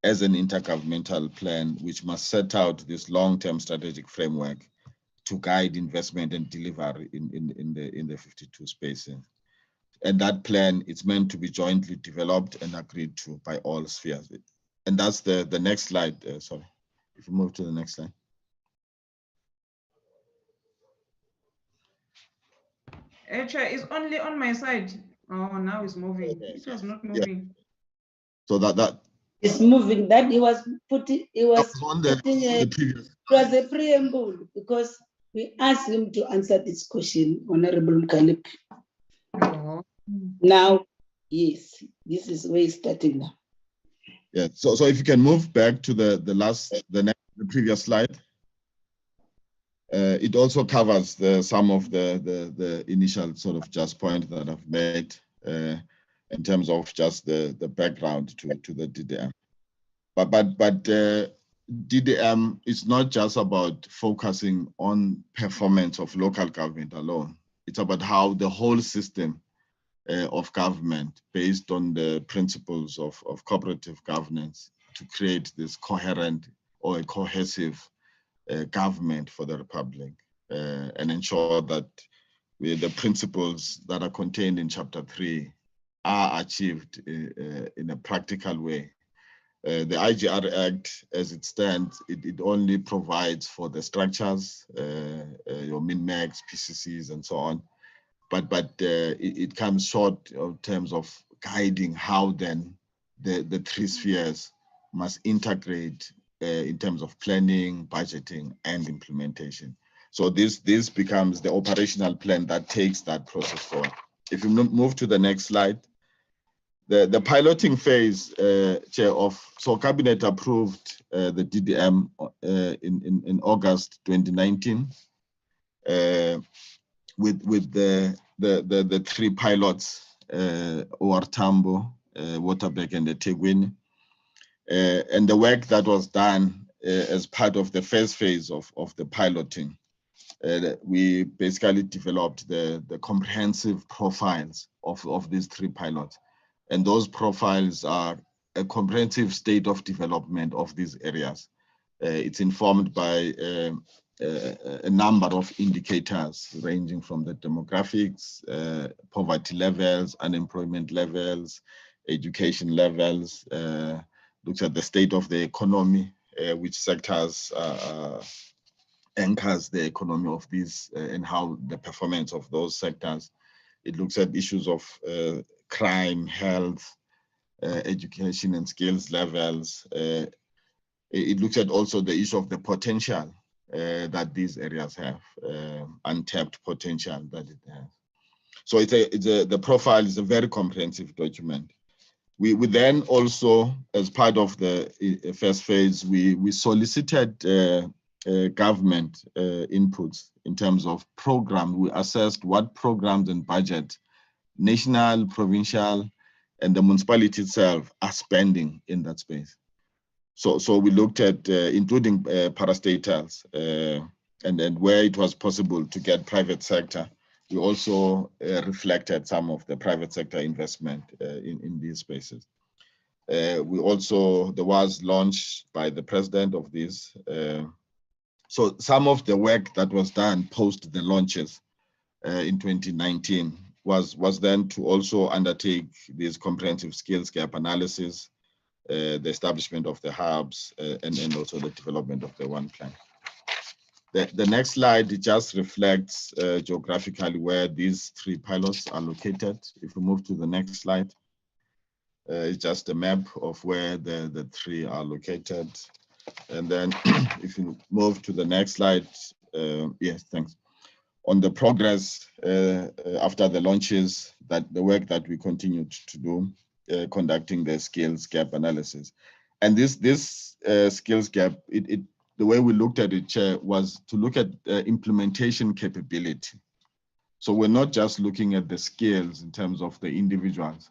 as an intergovernmental plan, which must set out this long-term strategic framework to guide investment and delivery in the 52 spaces. And that plan is meant to be jointly developed and agreed to by all spheres. And that's the next slide. Sorry, if you move to the next slide. Chair is only on my side. Oh, now it's moving. Okay. It was not moving. Yeah. So that It's moving. That he was putting. He was on putting the previous. It was a preamble because we asked him to answer this question, Honorable Mkalip. Oh. Now, yes, this is where he's starting now. Yeah. So if you can move back to the previous slide. It also covers some of the initial sort of just point that I've made in terms of just the background to the DDM. But DDM is not just about focusing on performance of local government alone. It's about how the whole system of government, based on the principles of cooperative governance, to create this coherent or a cohesive government for the Republic and ensure that the principles that are contained in Chapter 3 are achieved in a practical way. The IGR Act, as it stands, it only provides for the structures, your min-max, PCCs, and so on. But it comes short in terms of guiding how then the 3 spheres must integrate in terms of planning, budgeting, and implementation. So this becomes the operational plan that takes that process forward. If you move to the next slide, The piloting phase, Chair, so Cabinet approved the DDM in August 2019 with the three pilots, OR Tambo, Waterberg, and the Tegwini. And the work that was done as part of the first phase of the piloting, we basically developed the comprehensive profiles of these three pilots. And those profiles are a comprehensive state of development of these areas. It's informed by a number of indicators ranging from the demographics, poverty levels, unemployment levels, education levels, looks at the state of the economy, which sectors anchors the economy of these and how the performance of those sectors. It looks at issues of crime, health, education and skills levels. It looks at also the issue of the potential that these areas have, untapped potential that it has. So the profile is a very comprehensive document. We then also, as part of the first phase, we solicited government inputs in terms of program. We assessed what programs and budget, national, provincial, and the municipality itself are spending in that space. So we looked at including parastatals and then where it was possible to get private sector. We also reflected some of the private sector investment in these spaces. There was launched by the president of this. So some of the work that was done post the launches in 2019 was then to also undertake this comprehensive skills gap analysis, the establishment of the hubs, and also the development of the one plan. The next slide, it just reflects geographically where these three pilots are located. If we move to the next slide, it's just a map of where the three are located. And then if you move to the next slide, yes, thanks. On the progress after the launches, that the work that we continued to do, conducting the skills gap analysis. And this skills gap, the way we looked at it, Chair, was to look at implementation capability. So we're not just looking at the skills in terms of the individuals,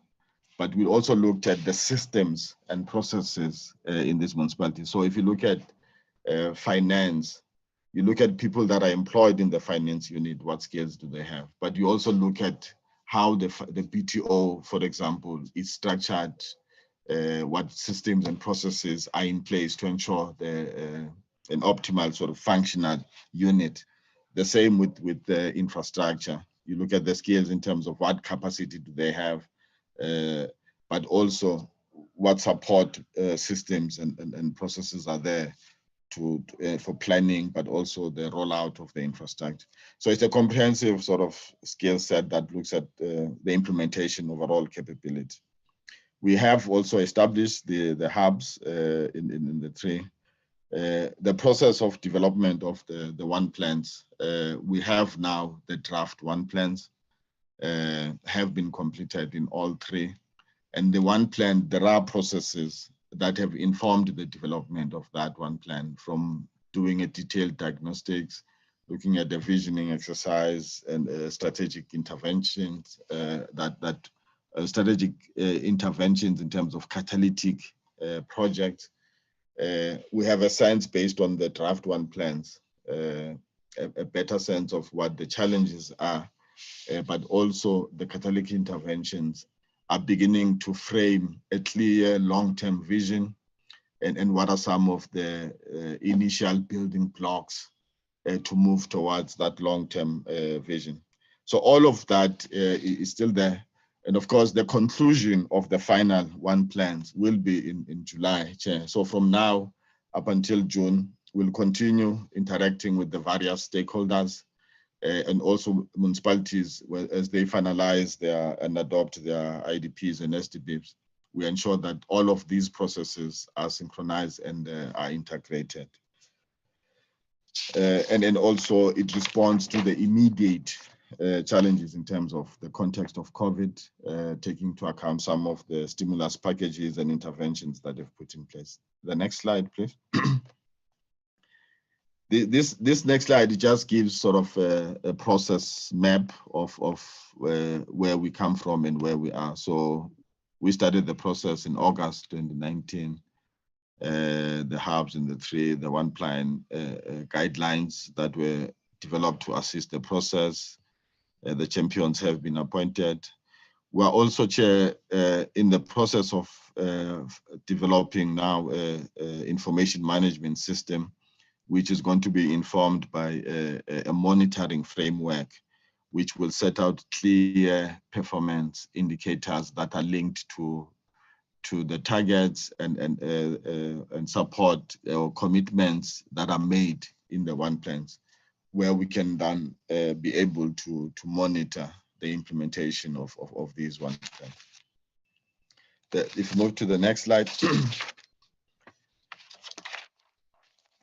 but we also looked at the systems and processes in this municipality. So if you look at finance, you look at people that are employed in the finance unit, what skills do they have? But you also look at how the BTO, for example, is structured, what systems and processes are in place to ensure an optimal sort of functional unit. The same with the infrastructure. You look at the skills in terms of what capacity do they have, but also what support systems and processes are there for planning, but also the rollout of the infrastructure. So it's a comprehensive sort of skill set that looks at the implementation overall capability. We have also established the hubs in the three. The process of development of the one plans, we have now the draft one plans have been completed in all three. And the one plan, there are processes that have informed the development of that one plan, from doing a detailed diagnostics, looking at the visioning exercise and strategic interventions, strategic interventions in terms of catalytic projects. We have a sense based on the draft one plans, a better sense of what the challenges are, but also the catalytic interventions are beginning to frame a clear long-term vision and what are some of the initial building blocks to move towards that long-term vision. So all of that is still there. And of course, the conclusion of the final one plans will be in July, Chair. So from now up until June, we'll continue interacting with the various stakeholders and also municipalities as they finalize and adopt their IDPs and SDBs. We ensure that all of these processes are synchronized and are integrated. And then also it responds to the immediate challenges in terms of the context of COVID, taking into account some of the stimulus packages and interventions that they've put in place. The next slide, please. This next slide just gives sort of a process map of where we come from and where we are. So we started the process in August 2019. The hubs and the one plan guidelines that were developed to assist the process. The champions have been appointed. We are also, Chair, in the process of developing now information management system, which is going to be informed by a monitoring framework, which will set out clear performance indicators that are linked to the targets and support or commitments that are made in the one plans, where we can then be able to monitor the implementation of these one plans. If you move to the next slide.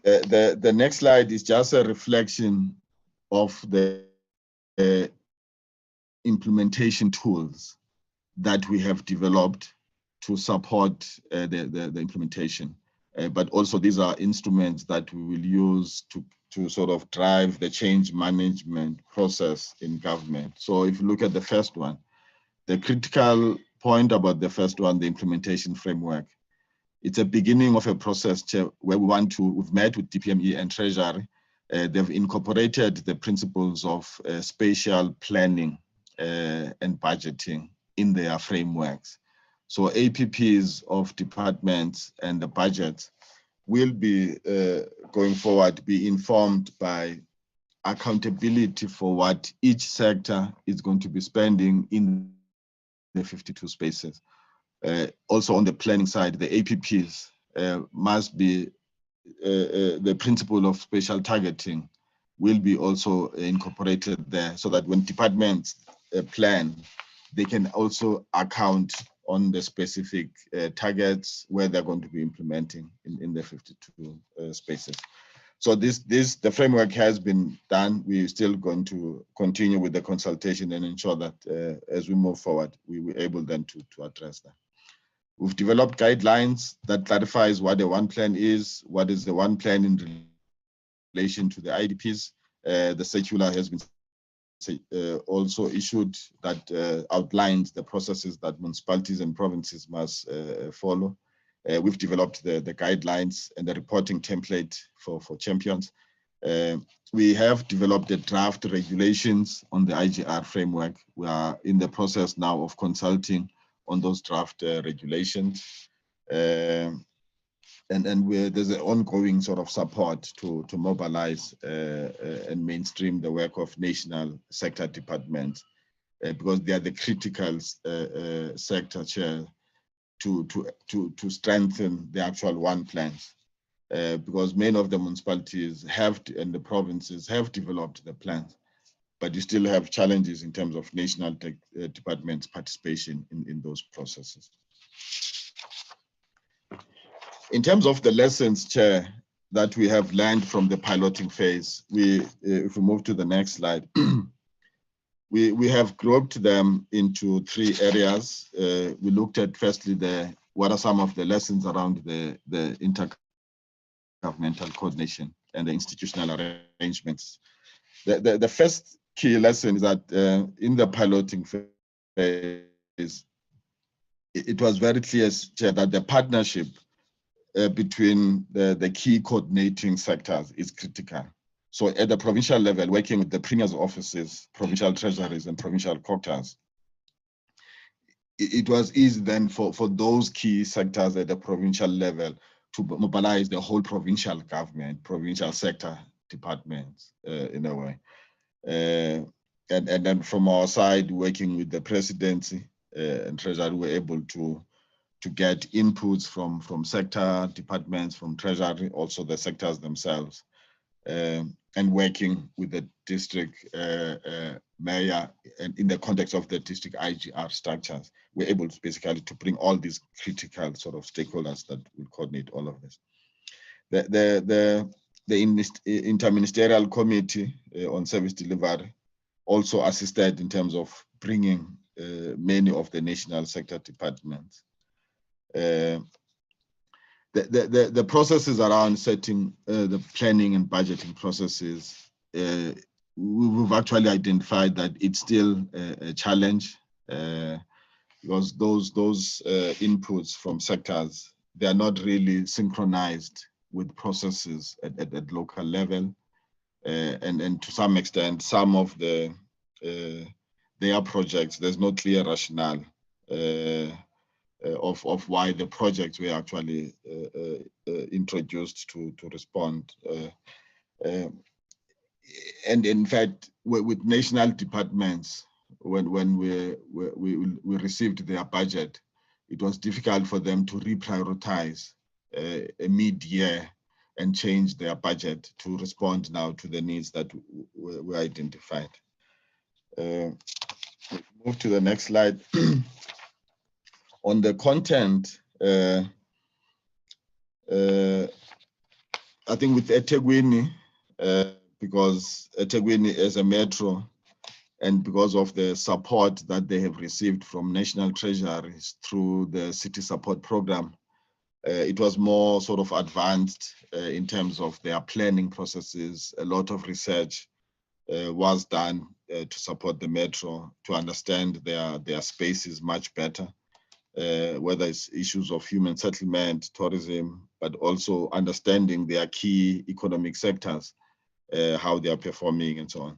The next slide is just a reflection of the implementation tools that we have developed to support the implementation. But also these are instruments that we will use to sort of drive the change management process in government. So if you look at the first one, the critical point about the first one, the implementation framework, it's a beginning of a process where we've met with DPME and Treasury. They've incorporated the principles of spatial planning and budgeting in their frameworks. So APPs of departments and the budgets will be, going forward, be informed by accountability for what each sector is going to be spending in the 52 spaces. Also on the planning side, the APPs must be, the principle of spatial targeting will be also incorporated there, so that when departments plan, they can also account on the specific targets where they're going to be implementing in the 52 spaces. So the framework has been done. We're still going to continue with the consultation and ensure that as we move forward, we were able then to address that. We've developed guidelines that clarifies what the one plan is, what is the one plan in relation to the IDPs. The circular has been also issued that outlines the processes that municipalities and provinces must follow. We've developed the guidelines and the reporting template for champions. We have developed the draft regulations on the IGR framework. We are in the process now of consulting on those draft regulations. And there's an ongoing sort of support to mobilize and mainstream the work of national sector departments, because they are the critical sector, Chair, to strengthen the actual one plans. Because many of the municipalities and the provinces have developed the plans, but you still have challenges in terms of national departments' participation in those processes. In terms of the lessons, Chair, that we have learned from the piloting phase, if we move to the next slide, we have grouped them into 3 areas. We looked at firstly what are some of the lessons around the intergovernmental coordination and the institutional arrangements. The first key lesson is that in the piloting phase, it was very clear, Chair, that the partnership between the key coordinating sectors is critical. So at the provincial level, working with the premier's offices, provincial treasuries, and provincial caucus, it was easy then for those key sectors at the provincial level to mobilize the whole provincial government, provincial sector departments in a way. And then from our side, working with the presidency and treasury, we were able to get inputs from sector departments, from treasury, also the sectors themselves, and working with the district mayor and in the context of the district IGR structures, we're able to basically to bring all these critical sort of stakeholders that will coordinate all of this. The interministerial committee on service delivery also assisted in terms of bringing many of the national sector departments. The processes around setting the planning and budgeting processes, we've actually identified that it's still a challenge because those inputs from sectors, they are not really synchronized with processes at local level. And to some extent, some of their projects, there's no clear rationale of why the projects were actually introduced to respond. And in fact, with national departments, when we received their budget, it was difficult for them to reprioritize a mid-year and change their budget to respond now to the needs that were identified. Move to the next slide. On the content, I think with eThekwini, because eThekwini is a metro, and because of the support that they have received from national treasuries through the city support program, it was more sort of advanced in terms of their planning processes. A lot of research was done to support the metro, to understand their spaces much better, whether it's issues of human settlement, tourism, but also understanding their key economic sectors, how they are performing and so on.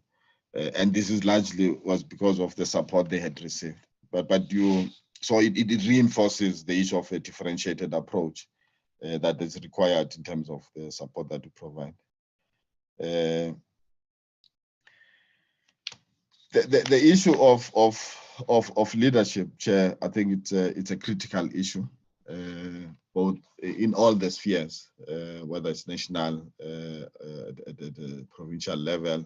And this is largely was because of the support they had received. So it reinforces the issue of a differentiated approach that is required in terms of the support that we provide. The issue of leadership, Chair, I think it's a critical issue, both in all the spheres, whether it's national, at the provincial level,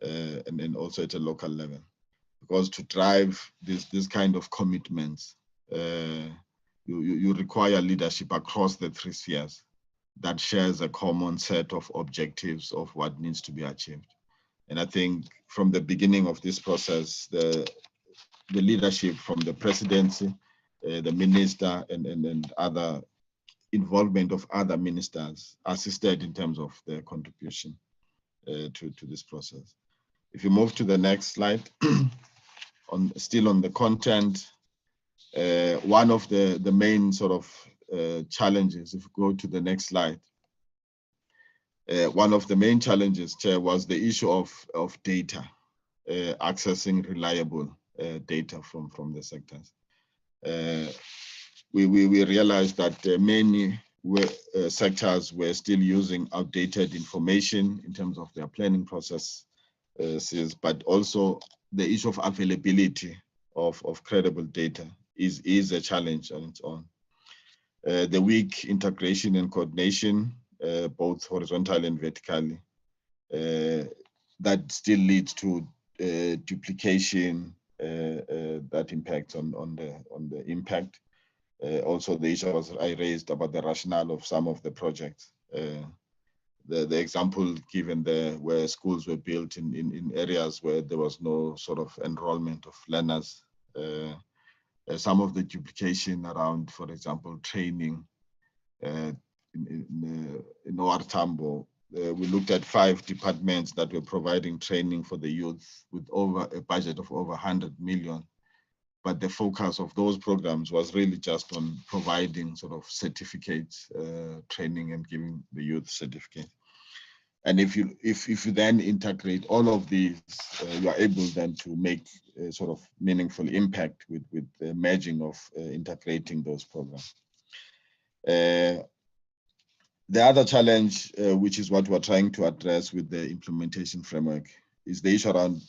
and then also at a local level. Because to drive this kind of commitments, you require leadership across the three spheres that shares a common set of objectives of what needs to be achieved. And I think from the beginning of this process, the leadership from the presidency, the minister, and other involvement of other ministers assisted in terms of their contribution to this process. If you move to the next slide, still on the content, one of the main sort of challenges, if you go to the next slide, one of the main challenges, Chair, was the issue of data, accessing reliable data from the sectors. We realized that many sectors were still using outdated information in terms of their planning process, but also the issue of availability of credible data is a challenge on its own. The weak integration and coordination, both horizontally and vertically, that still leads to duplication that impacts on the impact. Also, the issue I raised about the rationale of some of the projects. The example given there where schools were built in areas where there was no sort of enrollment of learners. Some of the duplication around, for example, training in OR Tambo. We looked at 5 departments that were providing training for the youth with over a budget of over 100 million. But the focus of those programs was really just on providing sort of certificates, training, and giving the youth certificates. And if you then integrate all of these, you are able then to make a sort of meaningful impact with the merging of integrating those programs. The other challenge, which is what we're trying to address with the implementation framework, is the issue around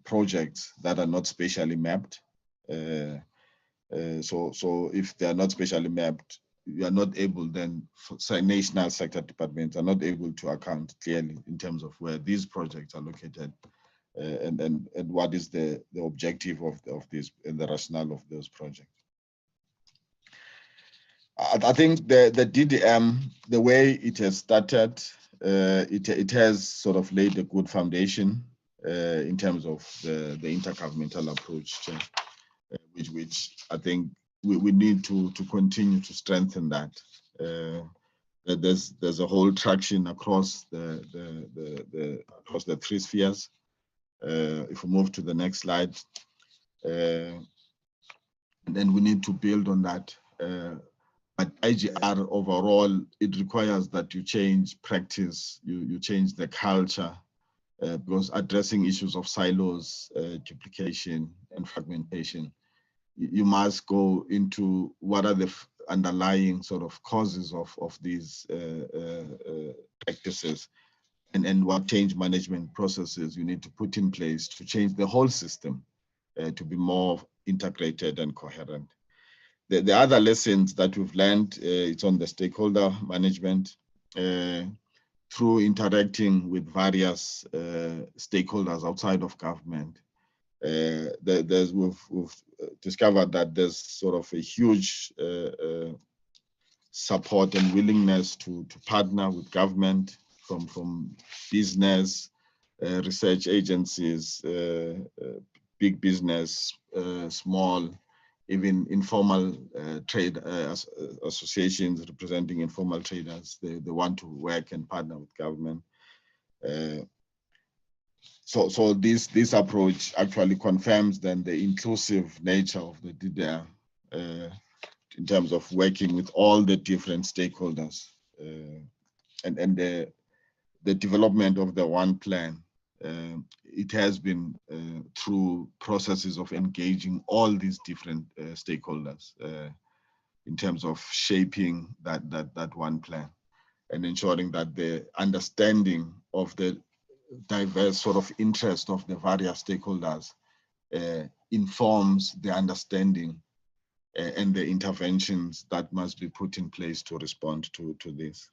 projects that are not spatially mapped. So if they are not spatially mapped, you are not able then, national sector departments are not able to account clearly in terms of where these projects are located and what is the objective of this and the rationale of those projects. I think the DDM, the way it has started, it has sort of laid a good foundation. in terms of the intergovernmental approach, which I think we need to continue to strengthen that. That there's a whole traction across across the three spheres. If we move to the next slide, then we need to build on that. But IGR overall, it requires that you change practice, you change the culture, because addressing issues of silos, duplication, and fragmentation, you must go into what are the underlying sort of causes of these practices, and what change management processes you need to put in place to change the whole system to be more integrated and coherent. The other lessons that we've learned, it's on the stakeholder management, through interacting with various stakeholders outside of government. We've discovered that there's sort of a huge support and willingness to partner with government from business, research agencies, big business, small, even informal trade associations representing informal traders. They want to work and partner with government. So this approach actually confirms then the inclusive nature of the DDR in terms of working with all the different stakeholders, and the development of the one plan. It has been through processes of engaging all these different stakeholders in terms of shaping that one plan and ensuring that the understanding of the diverse sort of interest of the various stakeholders informs the understanding and the interventions that must be put in place to respond to this.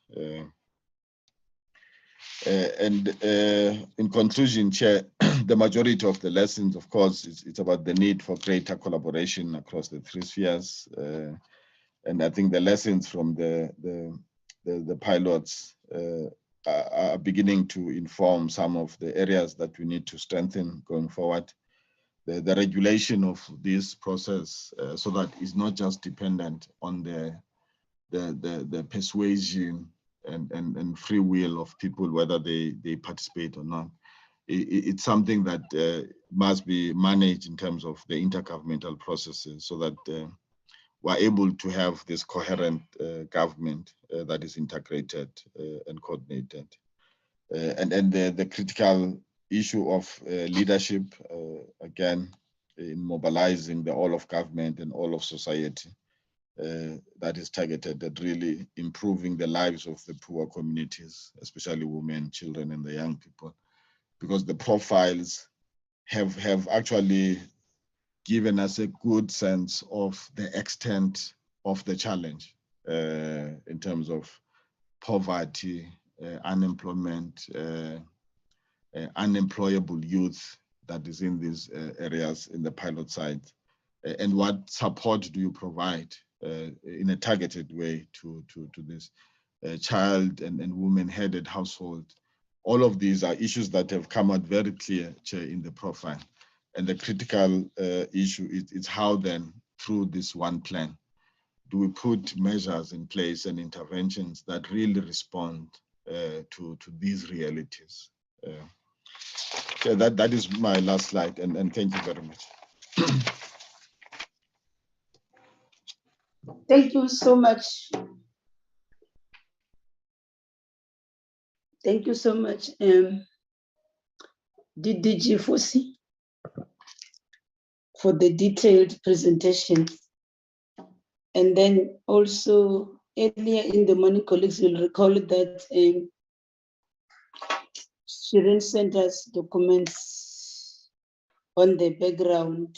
In conclusion, Chair, the majority of the lessons, of course, it's about the need for greater collaboration across the three spheres. And I think the lessons from the pilots are beginning to inform some of the areas that we need to strengthen going forward. The regulation of this process, so that it's not just dependent on the persuasion and free will of people, whether they participate or not. It's something that must be managed in terms of the intergovernmental processes, so that we're able to have this coherent government that is integrated and coordinated. And then the critical issue of leadership, again, in mobilizing the all of government and all of society, that is targeted at really improving the lives of the poor communities, especially women, children, and the young people, because the profiles have actually given us a good sense of the extent of the challenge in terms of poverty, unemployment, unemployable youth that is in these areas in the pilot site, and what support do you provide in a targeted way to this child and woman-headed household. All of these are issues that have come out very clear, Chair, in the profile. And the critical issue is how then, through this one plan, do we put measures in place and interventions that really respond to these realities. So that is my last slide, and thank you very much. Thank you so much. Thank you so much, DDG Fosi, for the detailed presentation. And then also earlier in the morning, colleagues will recall that Shirin sent us documents on the background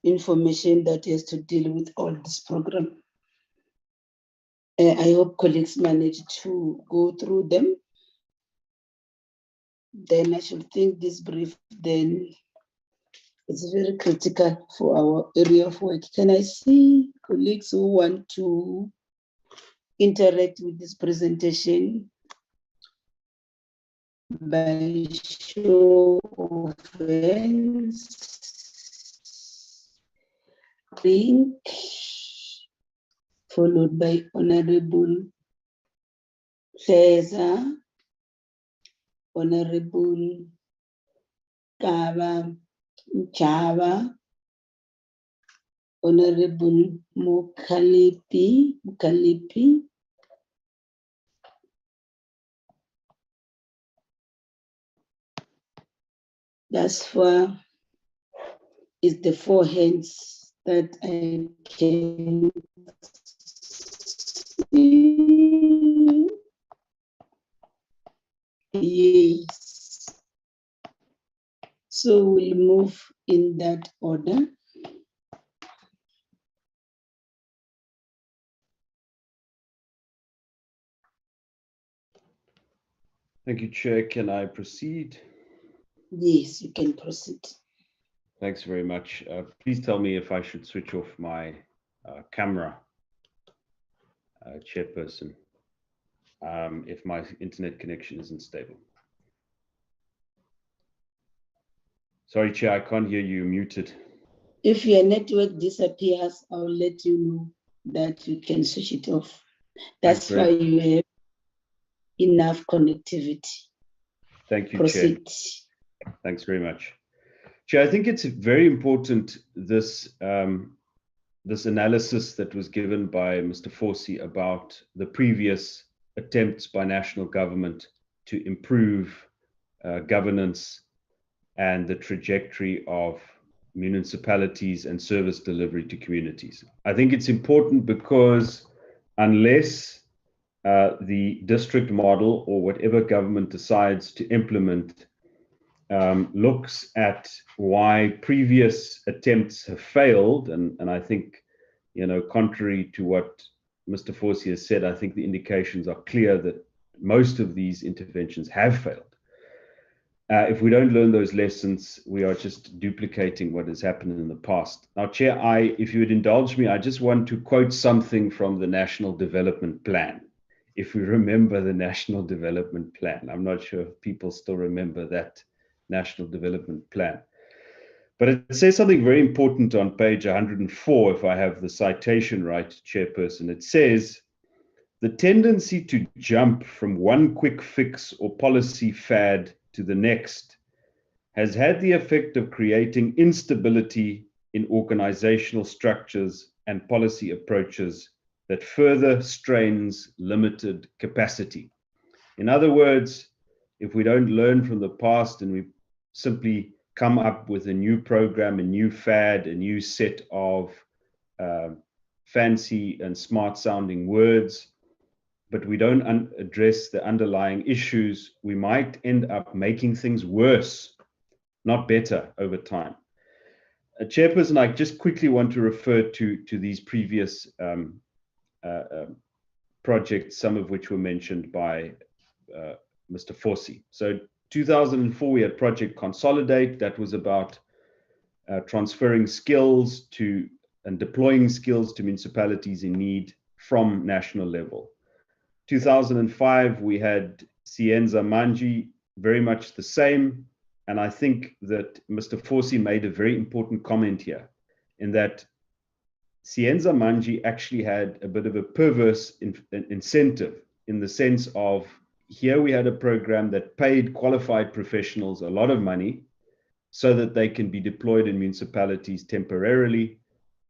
information that has to deal with all this program. I hope colleagues managed to go through them. Then I should think this brief then is very critical for our area of work. Can I see colleagues who want to interact with this presentation? by show of hands. Pink, followed by Honorable Cesar, Honorable Kava Chava, Honorable Mukalipi, that's for is the four hands that I can see. Yes. So we'll move in that order. Thank you, Chair. Can I proceed? Yes, you can proceed. Thanks very much. Please tell me if I should switch off my camera, Chairperson, if my internet connection isn't stable. Sorry, Chair, I can't hear you. Muted. If your network disappears, I'll let you know that you can switch it off. That's why you have enough connectivity. Thank you, Proceed. Chair. Thanks very much. Chair, I think it's very important, this analysis that was given by Mr. Forsey about the previous attempts by national government to improve governance and the trajectory of municipalities and service delivery to communities. I think it's important because unless the district model or whatever government decides to implement looks at why previous attempts have failed, and I think, contrary to what Mr. Forsey has said, I think the indications are clear that most of these interventions have failed. If we don't learn those lessons, we are just duplicating what has happened in the past. Now, Chair, if you would indulge me, I just want to quote something from the National Development Plan. If we remember the National Development Plan, I'm not sure if people still remember that National Development Plan. But it says something very important on page 104, if I have the citation right, Chairperson. It says, the tendency to jump from one quick fix or policy fad to the next has had the effect of creating instability in organizational structures and policy approaches that further strains limited capacity. In other words, if we don't learn from the past and we simply come up with a new program, a new fad, a new set of fancy and smart sounding words, but we don't address the underlying issues, we might end up making things worse, not better over time. Chairperson, I just quickly want to refer to these previous projects, some of which were mentioned by Mr. Forsey. So 2004, we had Project Consolidate. That was about transferring skills and deploying skills to municipalities in need from national level. 2005, we had Cienza Manji, very much the same. And I think that Mr. Forsey made a very important comment here in that Cienza Manji actually had a bit of a perverse incentive in the sense of here we had a program that paid qualified professionals a lot of money so that they can be deployed in municipalities temporarily.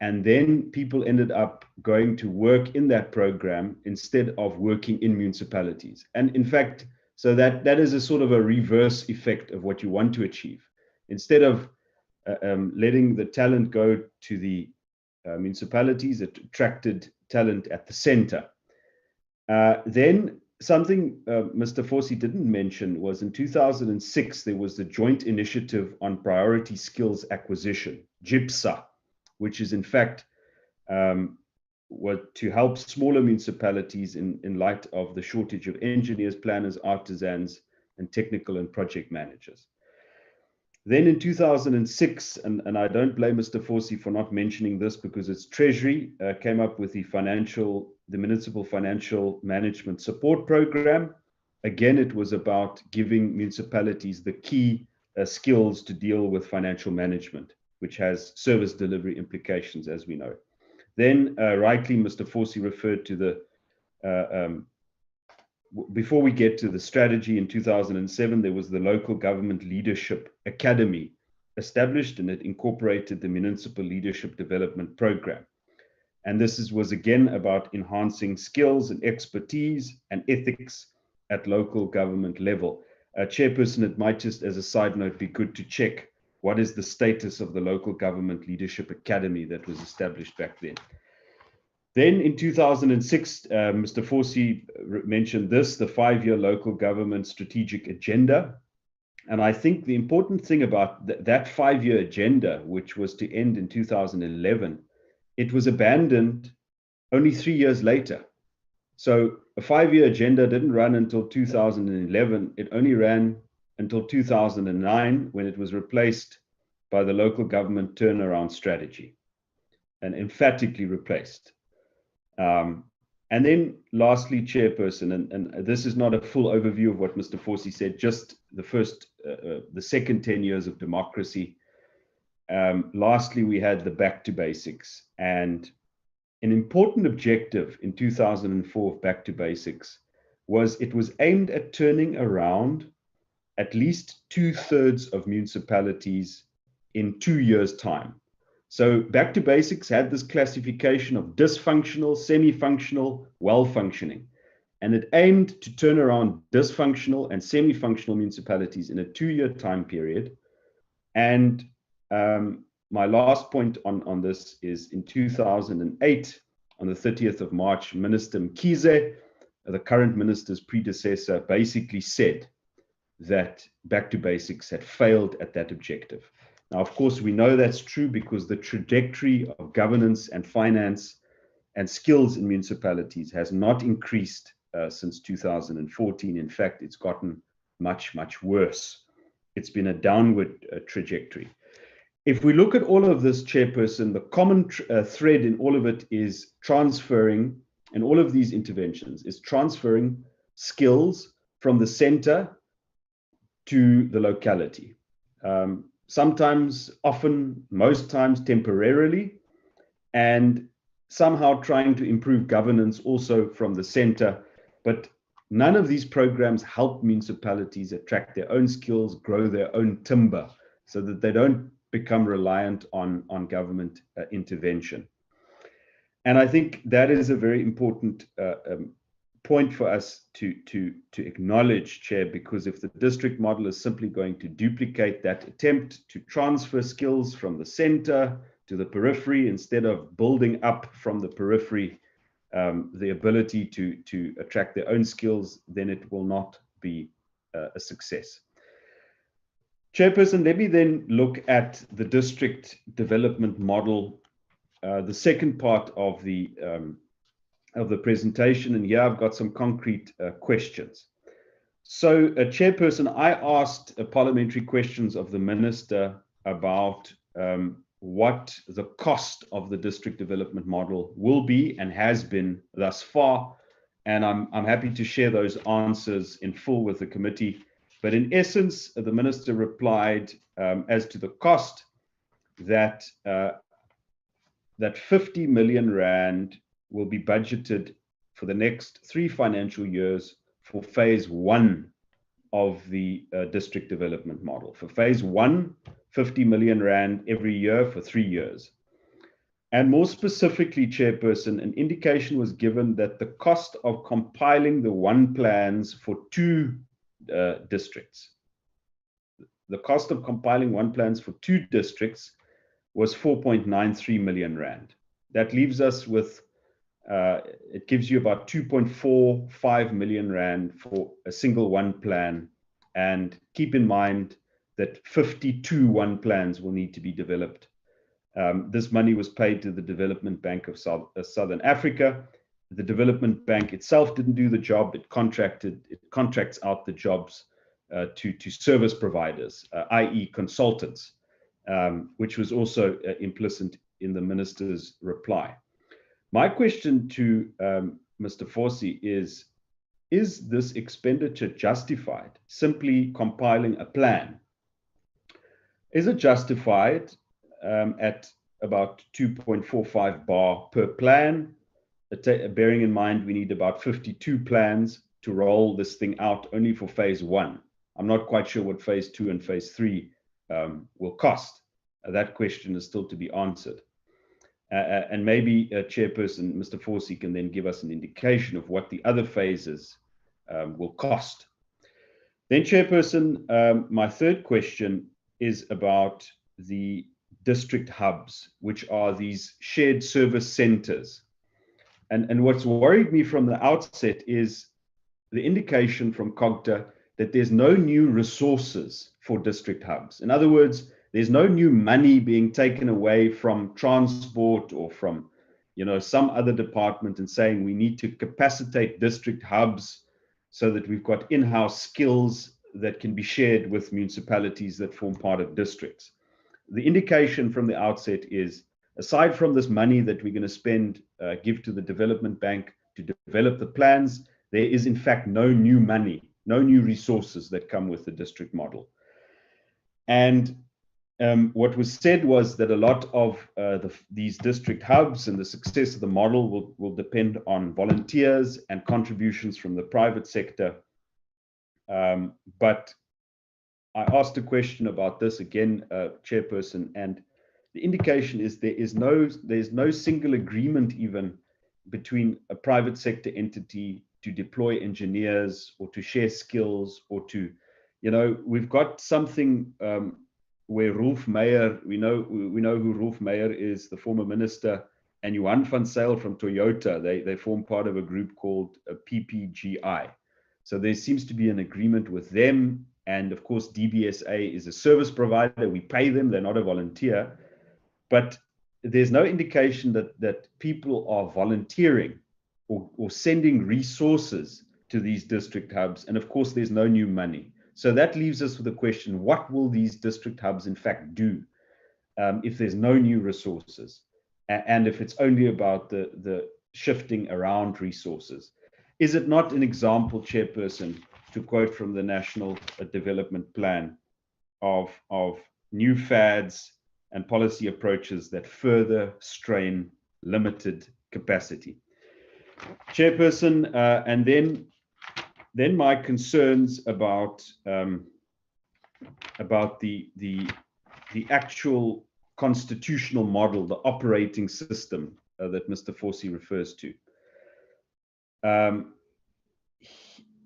And then people ended up going to work in that program instead of working in municipalities. And in fact, so that is a sort of a reverse effect of what you want to achieve. Instead of letting the talent go to the municipalities, it attracted talent at the center. Then something Mr. Forsey didn't mention was in 2006, there was the Joint Initiative on Priority Skills Acquisition, GIPSA, which is in fact to help smaller municipalities in light of the shortage of engineers, planners, artisans, and technical and project managers. Then in 2006, and I don't blame Mr. Forsey for not mentioning this because it's Treasury, came up with the Municipal Financial Management Support Program, again, it was about giving municipalities the key skills to deal with financial management, which has service delivery implications, as we know. Then, rightly, Mr. Forsey referred to the, before we get to the strategy in 2007, there was the Local Government Leadership Academy established, and it incorporated the Municipal Leadership Development Program. And this was again about enhancing skills and expertise and ethics at local government level. Chairperson, it might just as a side note be good to check what is the status of the Local Government Leadership Academy that was established back then. Then in 2006, Mr. Forsey mentioned this, the 5-year local government strategic agenda. And I think the important thing about that 5-year agenda, which was to end in 2011, it was abandoned only 3 years later. So a 5-year agenda didn't run until 2011. It only ran until 2009, when it was replaced by the local government turnaround strategy, and emphatically replaced. And then lastly, Chairperson, and this is not a full overview of what Mr. Forsey said, just the second 10 years of democracy. Lastly, we had the back to basics, and an important objective in 2004 of back to basics was it was aimed at turning around at least 2/3 of municipalities in 2 years' time. So back to basics had this classification of dysfunctional, semi-functional, well-functioning, and it aimed to turn around dysfunctional and semi-functional municipalities in a 2-year time period. And my last point on this is in 2008, on the 30th of March, Minister Mkhize, the current minister's predecessor, basically said that back to basics had failed at that objective. Now, of course, we know that's true because the trajectory of governance and finance and skills in municipalities has not increased since 2014. In fact, it's gotten much, much worse. It's been a downward trajectory. If we look at all of this, Chairperson, the common thread in all of it is transferring, in all of these interventions, is transferring skills from the center to the locality. Sometimes, often, most times temporarily, and somehow trying to improve governance also from the center. But none of these programs help municipalities attract their own skills, grow their own timber, so that they don't become reliant on government intervention. And I think that is a very important point for us to acknowledge, Chair, because if the district model is simply going to duplicate that attempt to transfer skills from the center to the periphery, instead of building up from the periphery the ability to attract their own skills, then it will not be a success. Chairperson, let me then look at the district development model, the second part of the presentation, and here I've got some concrete questions. So, Chairperson, I asked parliamentary questions of the Minister about what the cost of the district development model will be and has been thus far, and I'm happy to share those answers in full with the committee. But in essence, the Minister replied as to the cost that 50 million rand will be budgeted for the next 3 financial years for phase 1 of the district development model. For phase 1, 50 million rand every year for 3 years. And more specifically, Chairperson, an indication was given that the cost of compiling the 1 plans for 2 districts, the cost of compiling 1 plans for 2 districts was 4.93 million rand. That leaves us with it gives you about 2.45 million rand for a single 1 plan. And keep in mind that 52 1 plans will need to be developed. This money was paid to the Development Bank of Southern Africa. The Development Bank itself didn't do the job. It contracts out the jobs to service providers, i.e. consultants, which was also implicit in the Minister's reply. My question to Mr. Forsey is, is this expenditure justified? Simply compiling a plan. Is it justified at about 2.45 bar per plan? Bearing in mind we need about 52 plans to roll this thing out only for phase 1. I'm not quite sure what phase 2 and phase 3 will cost. That question is still to be answered. And maybe Chairperson, Mr. Forsey, can then give us an indication of what the other phases will cost. Then, Chairperson, my third question is about the district hubs, which are these shared service centers. And what's worried me from the outset is the indication from COGTA that there's no new resources for district hubs. In other words, there's no new money being taken away from transport or from, some other department and saying we need to capacitate district hubs so that we've got in-house skills that can be shared with municipalities that form part of districts. The indication from the outset is, aside from this money that we're going to spend, give to the development bank to develop the plans, there is in fact no new money, no new resources that come with the district model. And what was said was that a lot of these district hubs and the success of the model will depend on volunteers and contributions from the private sector. But I asked a question about this again, Chairperson, and the indication is there's no single agreement even between a private sector entity to deploy engineers or to share skills or to, we've got something where Rolf Meyer, we know who Rolf Meyer is, the former minister, and Johan van Zyl from Toyota. They form part of a group called PPGI. So there seems to be an agreement with them. And of course, DBSA is a service provider. We pay them, they're not a volunteer. But there's no indication that people are volunteering or sending resources to these district hubs. And of course, there's no new money. So that leaves us with the question, what will these district hubs in fact do if there's no new resources? And if it's only about the shifting around resources? Is it not an example, Chairperson, to quote from the National Development Plan, of new fads and policy approaches that further strain limited capacity? Chairperson, and then my concerns about the actual constitutional model, the operating system that Mr. Forsey refers to.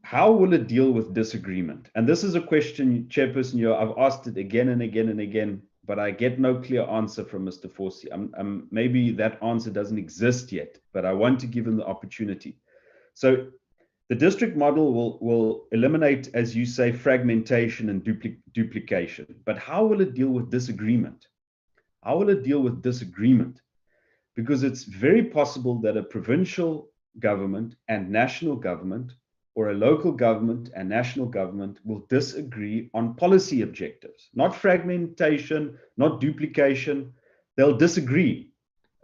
How will it deal with disagreement? And this is a question, Chairperson, I've asked it again and again and again, but I get no clear answer from Mr. Forsey. Maybe that answer doesn't exist yet, but I want to give him the opportunity. So the district model will eliminate, as you say, fragmentation and duplication. But how will it deal with disagreement? How will it deal with disagreement? Because it's very possible that a provincial government and national government, or a local government and national government, will disagree on policy objectives. Not fragmentation, not duplication. They'll disagree.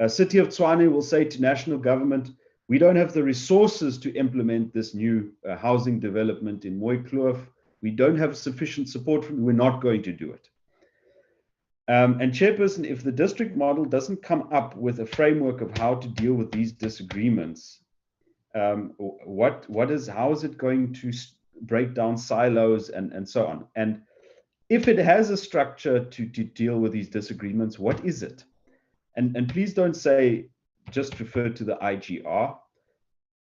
City of Tshwane will say to national government, we don't have the resources to implement this new housing development in Mooikloof. We don't have sufficient support from, we're not going to do it. And Chairperson, if the district model doesn't come up with a framework of how to deal with these disagreements, how is it going to break down silos and so on? And if it has a structure to deal with these disagreements, what is it? And please don't say, just refer to the IGR.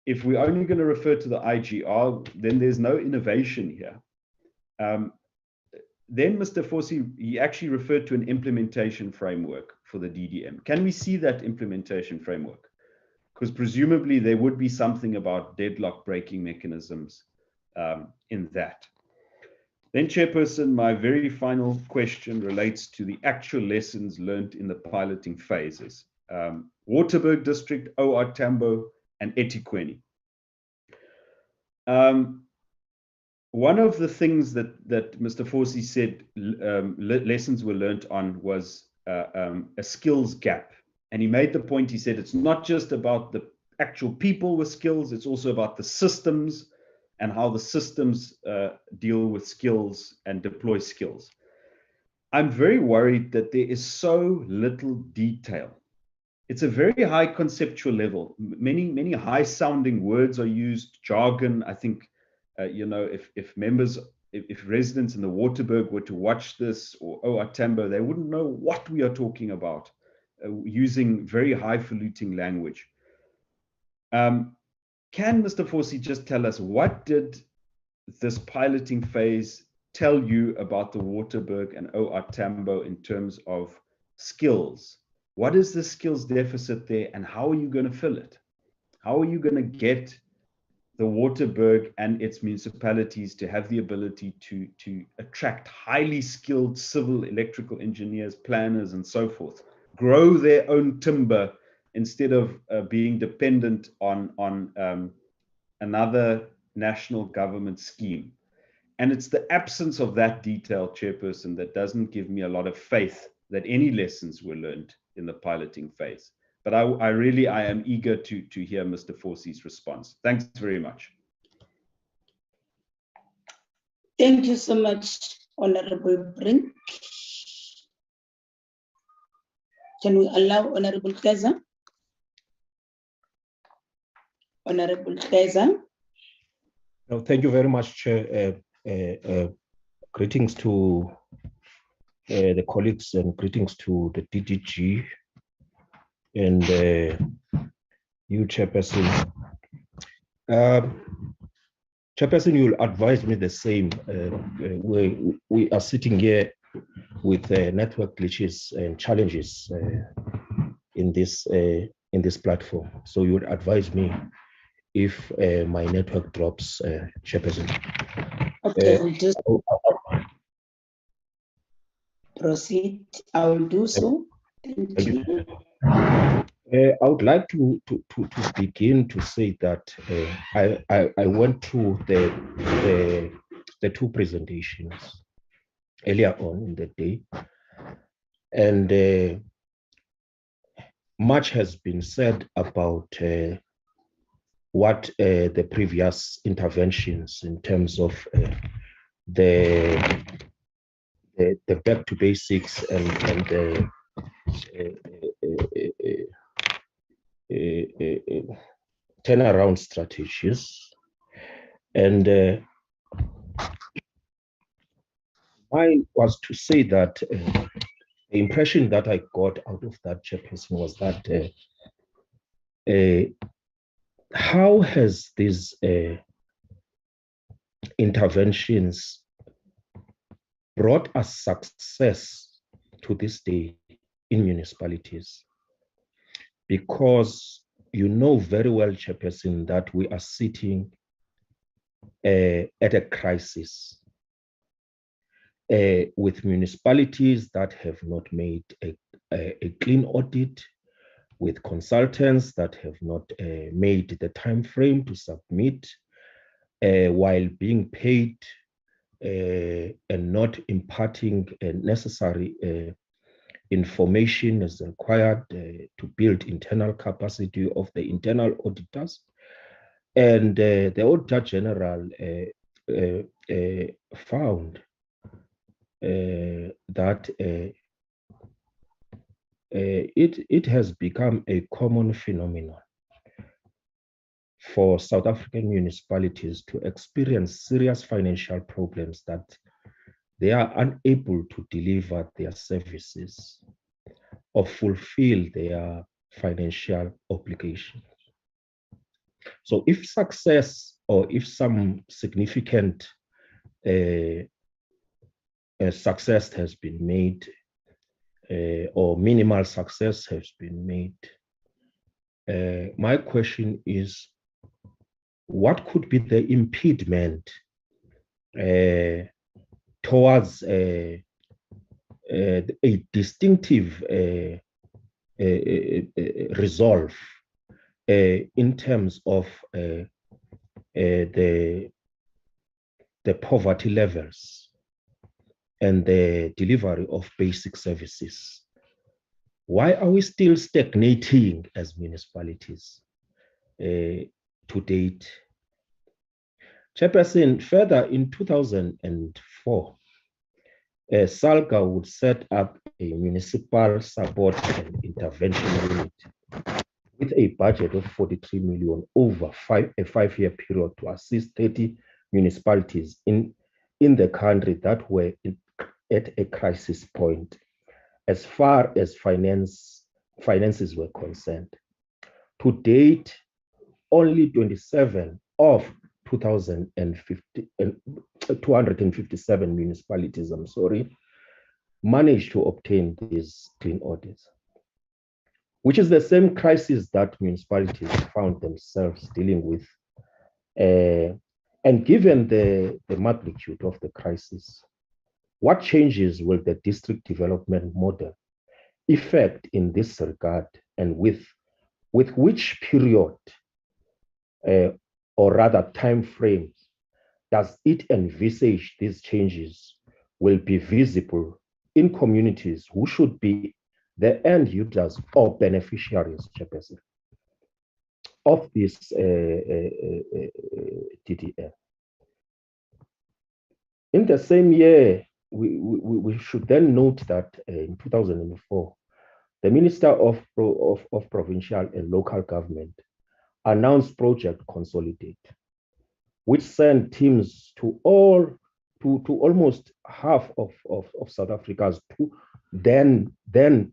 If we're only going to refer to the IGR, then there's no innovation here. Then Mr. Forsey, he actually referred to an implementation framework for the DDM. Can we see that implementation framework? Because presumably there would be something about deadlock breaking mechanisms in that. Then, Chairperson, my very final question relates to the actual lessons learned in the piloting phases. Waterberg District, OR Tambo, and eThekwini. One of the things that Mr. Forsey said lessons were learnt on was a skills gap. And he made the point, he said, it's not just about the actual people with skills, it's also about the systems and how the systems deal with skills and deploy skills. I'm very worried that there is so little detail. It's a very high conceptual level. Many high sounding words are used, jargon. I think, if residents in the Waterberg were to watch this, or OR Tambo, they wouldn't know what we are talking about, using very highfalutin language. Can Mr. Forsey just tell us, what did this piloting phase tell you about the Waterberg and OR Tambo in terms of skills? What is the skills deficit there, and how are you going to fill it? How are you going to get the Waterberg and its municipalities to have the ability to attract highly skilled civil electrical engineers, planners, and so forth, grow their own timber instead of being dependent on another national government scheme? And it's the absence of that detail, Chairperson, that doesn't give me a lot of faith that any lessons were learned in the piloting phase. But I am eager to hear Mr. Forsey's response. Thanks very much. Thank you so much, Honorable Brink. Can we allow Honorable Keza? Honorable Keza. No, thank you very much, Chair. Greetings to the colleagues and greetings to the DDG and you, Chairperson. Chairperson, you'll advise me the same. We are sitting here with network glitches and challenges in this platform. So you would advise me if my network drops, Chairperson. Okay, we'll just proceed. I will do so. Thank you. I would like to begin to say that I went through the two presentations earlier on in the day, and much has been said about what the previous interventions in terms of the back to basics and the turnaround strategies, and I was to say that the impression that I got out of that, Chairperson, was that how has these interventions brought us success to this day in municipalities? Because you know very well, Chairperson, that we are sitting at a crisis with municipalities that have not made a clean audit, with consultants that have not made the time frame to submit while being paid and not imparting necessary information as required to build internal capacity of the internal auditors. And the Auditor General found that it has become a common phenomenon for South African municipalities to experience serious financial problems, that they are unable to deliver their services or fulfill their financial obligations. So if success, or if some significant success has been made, or minimal success has been made, my question is, what could be the impediment towards a distinctive resolve in terms of the poverty levels and the delivery of basic services? Why are we still stagnating as municipalities to date? Chairperson, further in 2004, SALGA would set up a municipal support and intervention unit with a budget of 43 million over a five-year period to assist 30 municipalities in the country that were at a crisis point as far as finances were concerned. To date, only 27 of 257 municipalities, managed to obtain these clean audits, which is the same crisis that municipalities found themselves dealing with. And given the magnitude of the crisis, what changes will the district development model effect in this regard, and with which period or rather time frames does it envisage these changes will be visible in communities who should be the end users or beneficiaries, Chairperson, of this DDM? In the same year, we should then note that in 2004, the Minister of Provincial and Local Government announced Project Consolidate, which sent teams to almost half of South Africa's then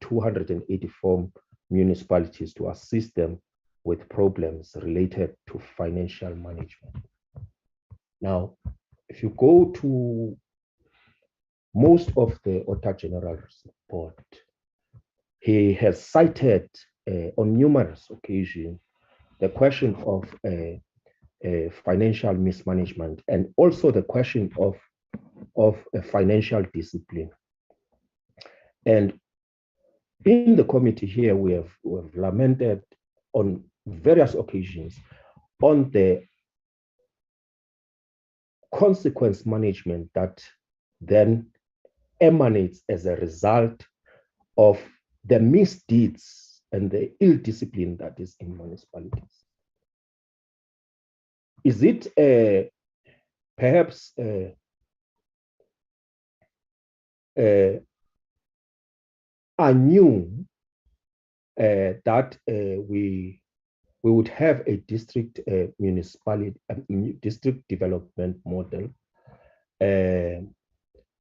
284 municipalities to assist them with problems related to financial management. Now, if you go to most of the Auditor General's report, he has cited on numerous occasions the question of financial mismanagement and also the question of financial discipline. And in the committee here, we have lamented on various occasions on the consequence management that then emanates as a result of the misdeeds and the ill discipline that is in municipalities. Is it perhaps anew that we would have a district municipality district development model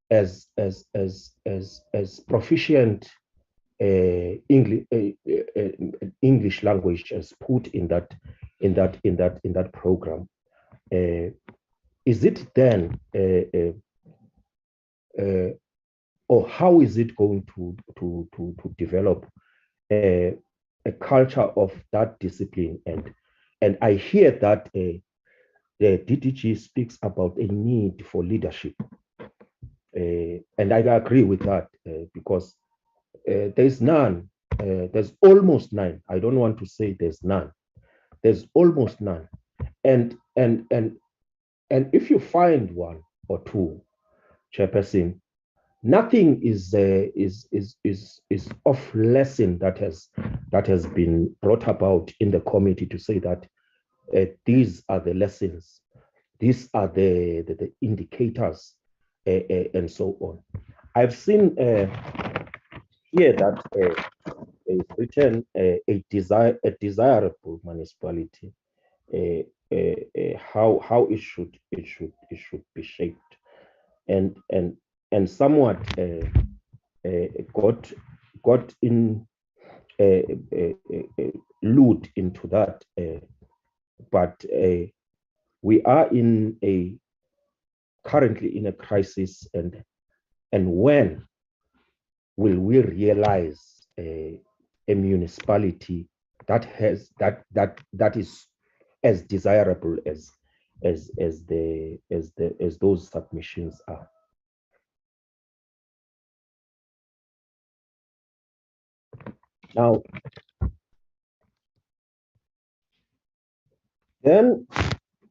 as proficient English language as put in that program? Is it then or how is it going to develop a culture of that discipline? And I hear that the DDG speaks about a need for leadership, and I agree with that because there's none. There's almost none. I don't want to say there's none. There's almost none. And if you find one or two, Chairperson, nothing is of lesson that has been brought about in the committee to say that these are the lessons, these are the indicators, and so on. I've seen here that it's written a desirable municipality, how it should be shaped, and somewhat got in lured into that, but we are currently in a crisis, and when will we realize a municipality that is as desirable as those submissions are? Now, then,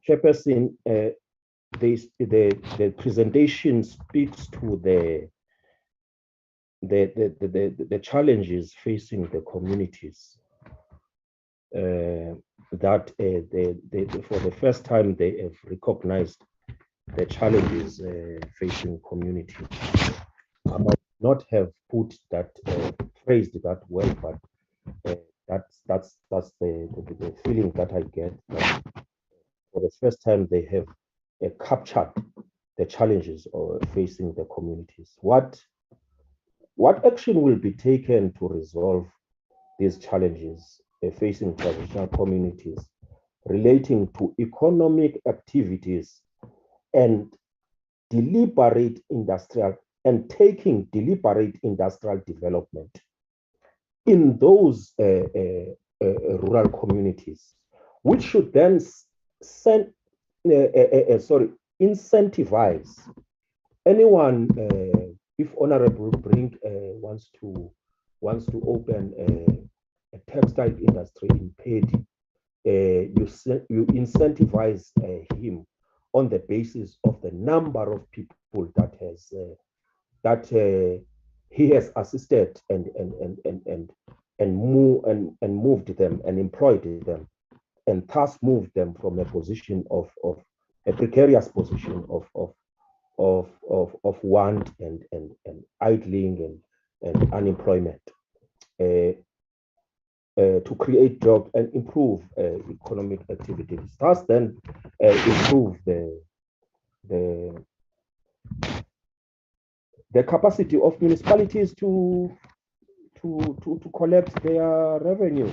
Chairperson, the presentation speaks to the challenges facing the communities. that for the first time they have recognized the challenges facing community. I might not have put that phrased that well, but that's the feeling that I get. That for the first time, they have captured the challenges facing the communities. What action will be taken to resolve these challenges facing traditional communities relating to economic activities and taking deliberate industrial development in those rural communities, which should then incentivize anyone. If Honorable Brink wants to open a textile industry in Pedi, you incentivize him on the basis of the number of people that he has assisted and moved them and employed them, and thus moved them from a position of a precarious position of want and idling and unemployment, to create jobs and improve economic activities. Thus, then improve the capacity of municipalities to collect their revenue.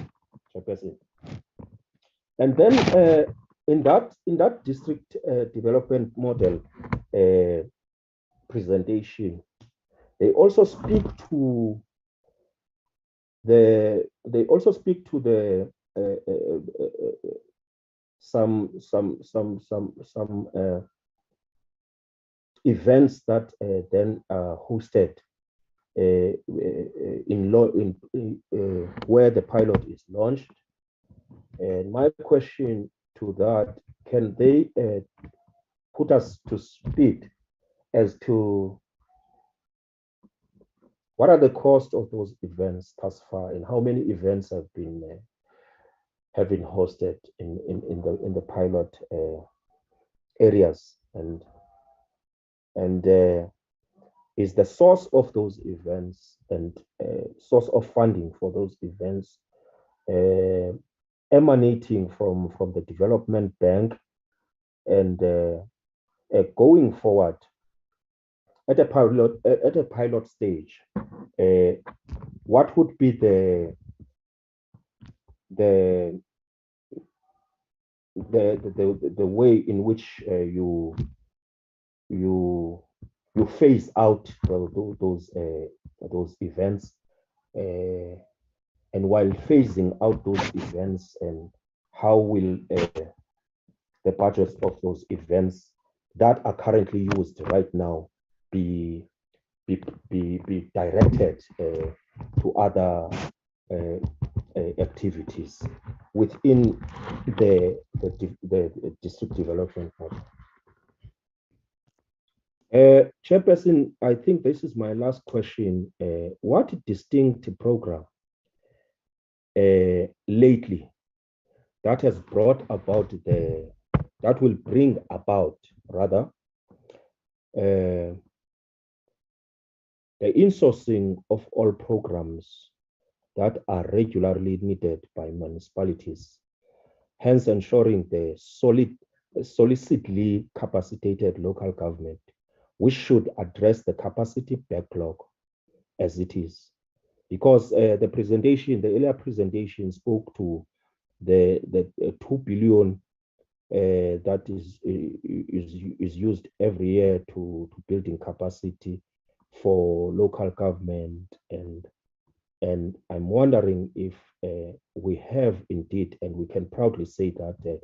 And then in that district development model presentation, they also speak to some events that then are hosted where the pilot is launched. And my question to that, can they put us to speed as to what are the costs of those events thus far, and how many events have been hosted in the pilot areas, and is the source of those events and source of funding for those events emanating from the development bank, and going forward at a pilot stage, what would be the way in which you phase out those events, and while phasing out those events, and how will the budgets of those events that are currently used right now be directed to other activities within the district development model? Chairperson, I think this is my last question. What distinct program lately that has brought about that will bring about rather the insourcing of all programs that are regularly needed by municipalities, hence ensuring the solidly capacitated local government, which should address the capacity backlog as it is? Because the earlier presentation spoke to the 2 billion that is used every year to building capacity for local government, and I'm wondering if we have indeed, and we can proudly say that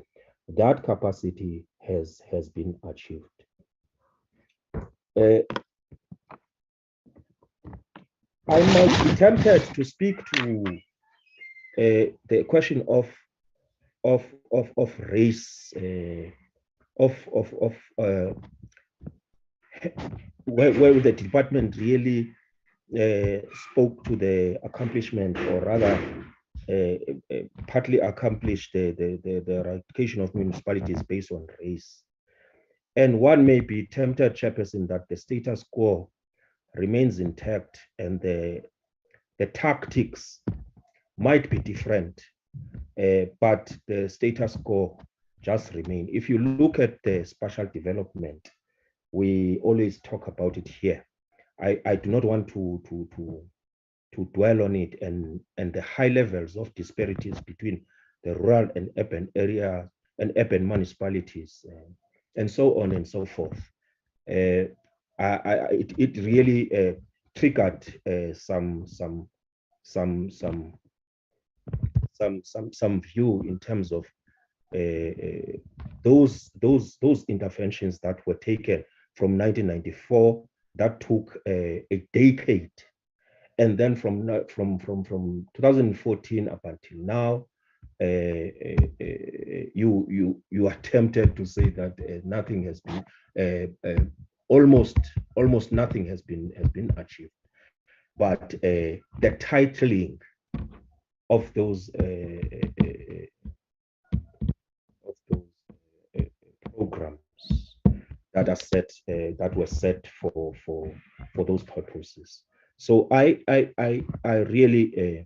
that capacity has been achieved. I might be tempted to speak to the question of race, where the department really spoke to the accomplishment, or rather partly accomplish the eradication of municipalities based on race. And one may be tempted, Chairperson, that the status quo remains intact and the tactics might be different, but the status quo just remain. If you look at the spatial development, we always talk about it here. I do not want to dwell on it and the high levels of disparities between the rural and urban area and urban municipalities, and so on and so forth. It really triggered some view in terms of those interventions that were taken from 1994 that took a decade, and then from 2014 up until now, you are tempted to say that nothing has been almost nothing has been achieved. But the titling of those programs that are set that were set for those purposes. So I really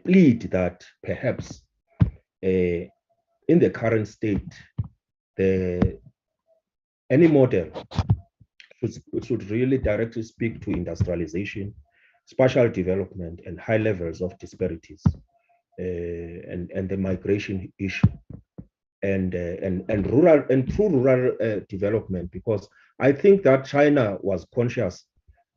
plead that perhaps in the current state, any model should really directly speak to industrialization, spatial development, and high levels of disparities, and the migration issue, and rural and true rural development. Because I think that China was conscious.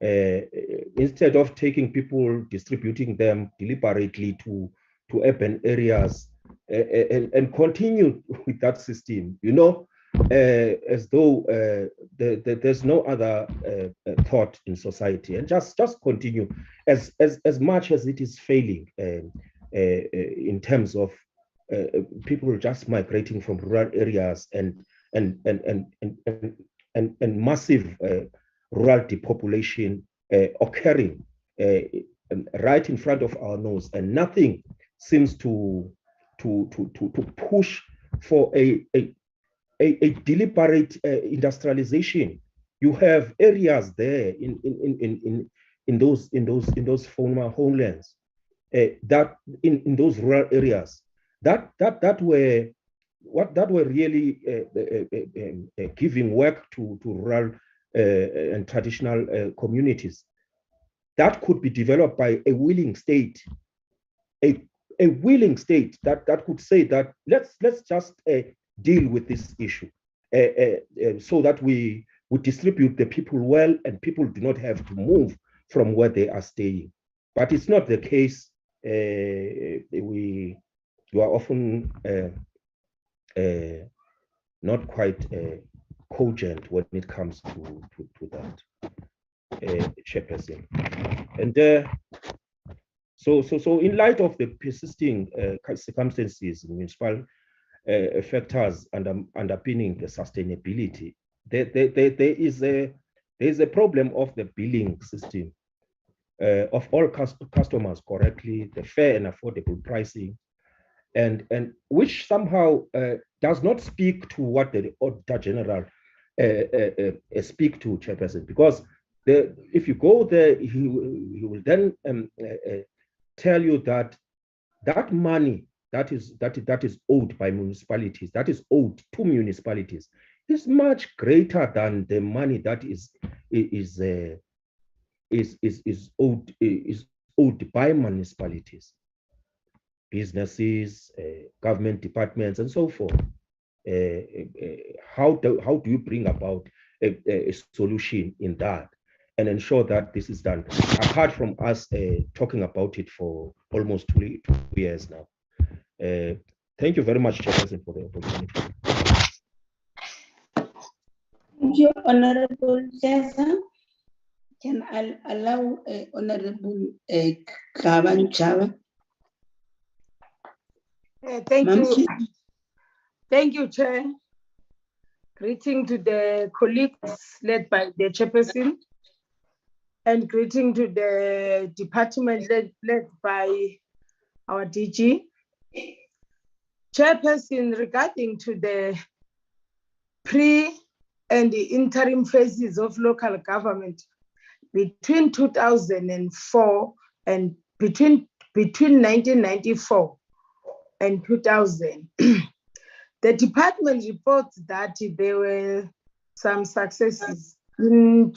Instead of taking people, distributing them deliberately to urban areas, and continue with that system, you know, as though there's no other thought in society, and just continue as much as it is failing in terms of people just migrating from rural areas and massive rural depopulation occurring right in front of our nose, and nothing seems to push for a deliberate industrialization. You have areas there in those former homelands, that in those rural areas that were really giving work to rural and traditional communities, that could be developed by a willing state, a willing state that could say that let's just deal with this issue, so that we distribute the people well, and people do not have to move from where they are staying. But it's not the case. You are often not quite cogent when it comes to that, Chairperson. And so in light of the persisting circumstances, municipal factors underpinning the sustainability, there is a problem of the billing system of all customers correctly, the fair and affordable pricing, and which somehow does not speak to what the Auditor General speak to, Chairperson, because if you go there, he will then tell you that money that is owed by municipalities, that is owed to municipalities, is much greater than the money that is owed by municipalities, businesses, government departments, and so forth. How do you bring about a solution in that and ensure that this is done, apart from us talking about it for almost 2 years now? Thank you very much, Chairperson, for the opportunity. Thank you, Honorable Chairman. Can I allow Honorable Kaban Chava? Thank Ma'am, you. please. Thank you, Chair. Greeting to the colleagues led by the Chairperson, and greeting to the department led by our DG. Chairperson, regarding to the pre and the interim phases of local government between 2004 and between 1994 and 2000, the department reports that there were some successes in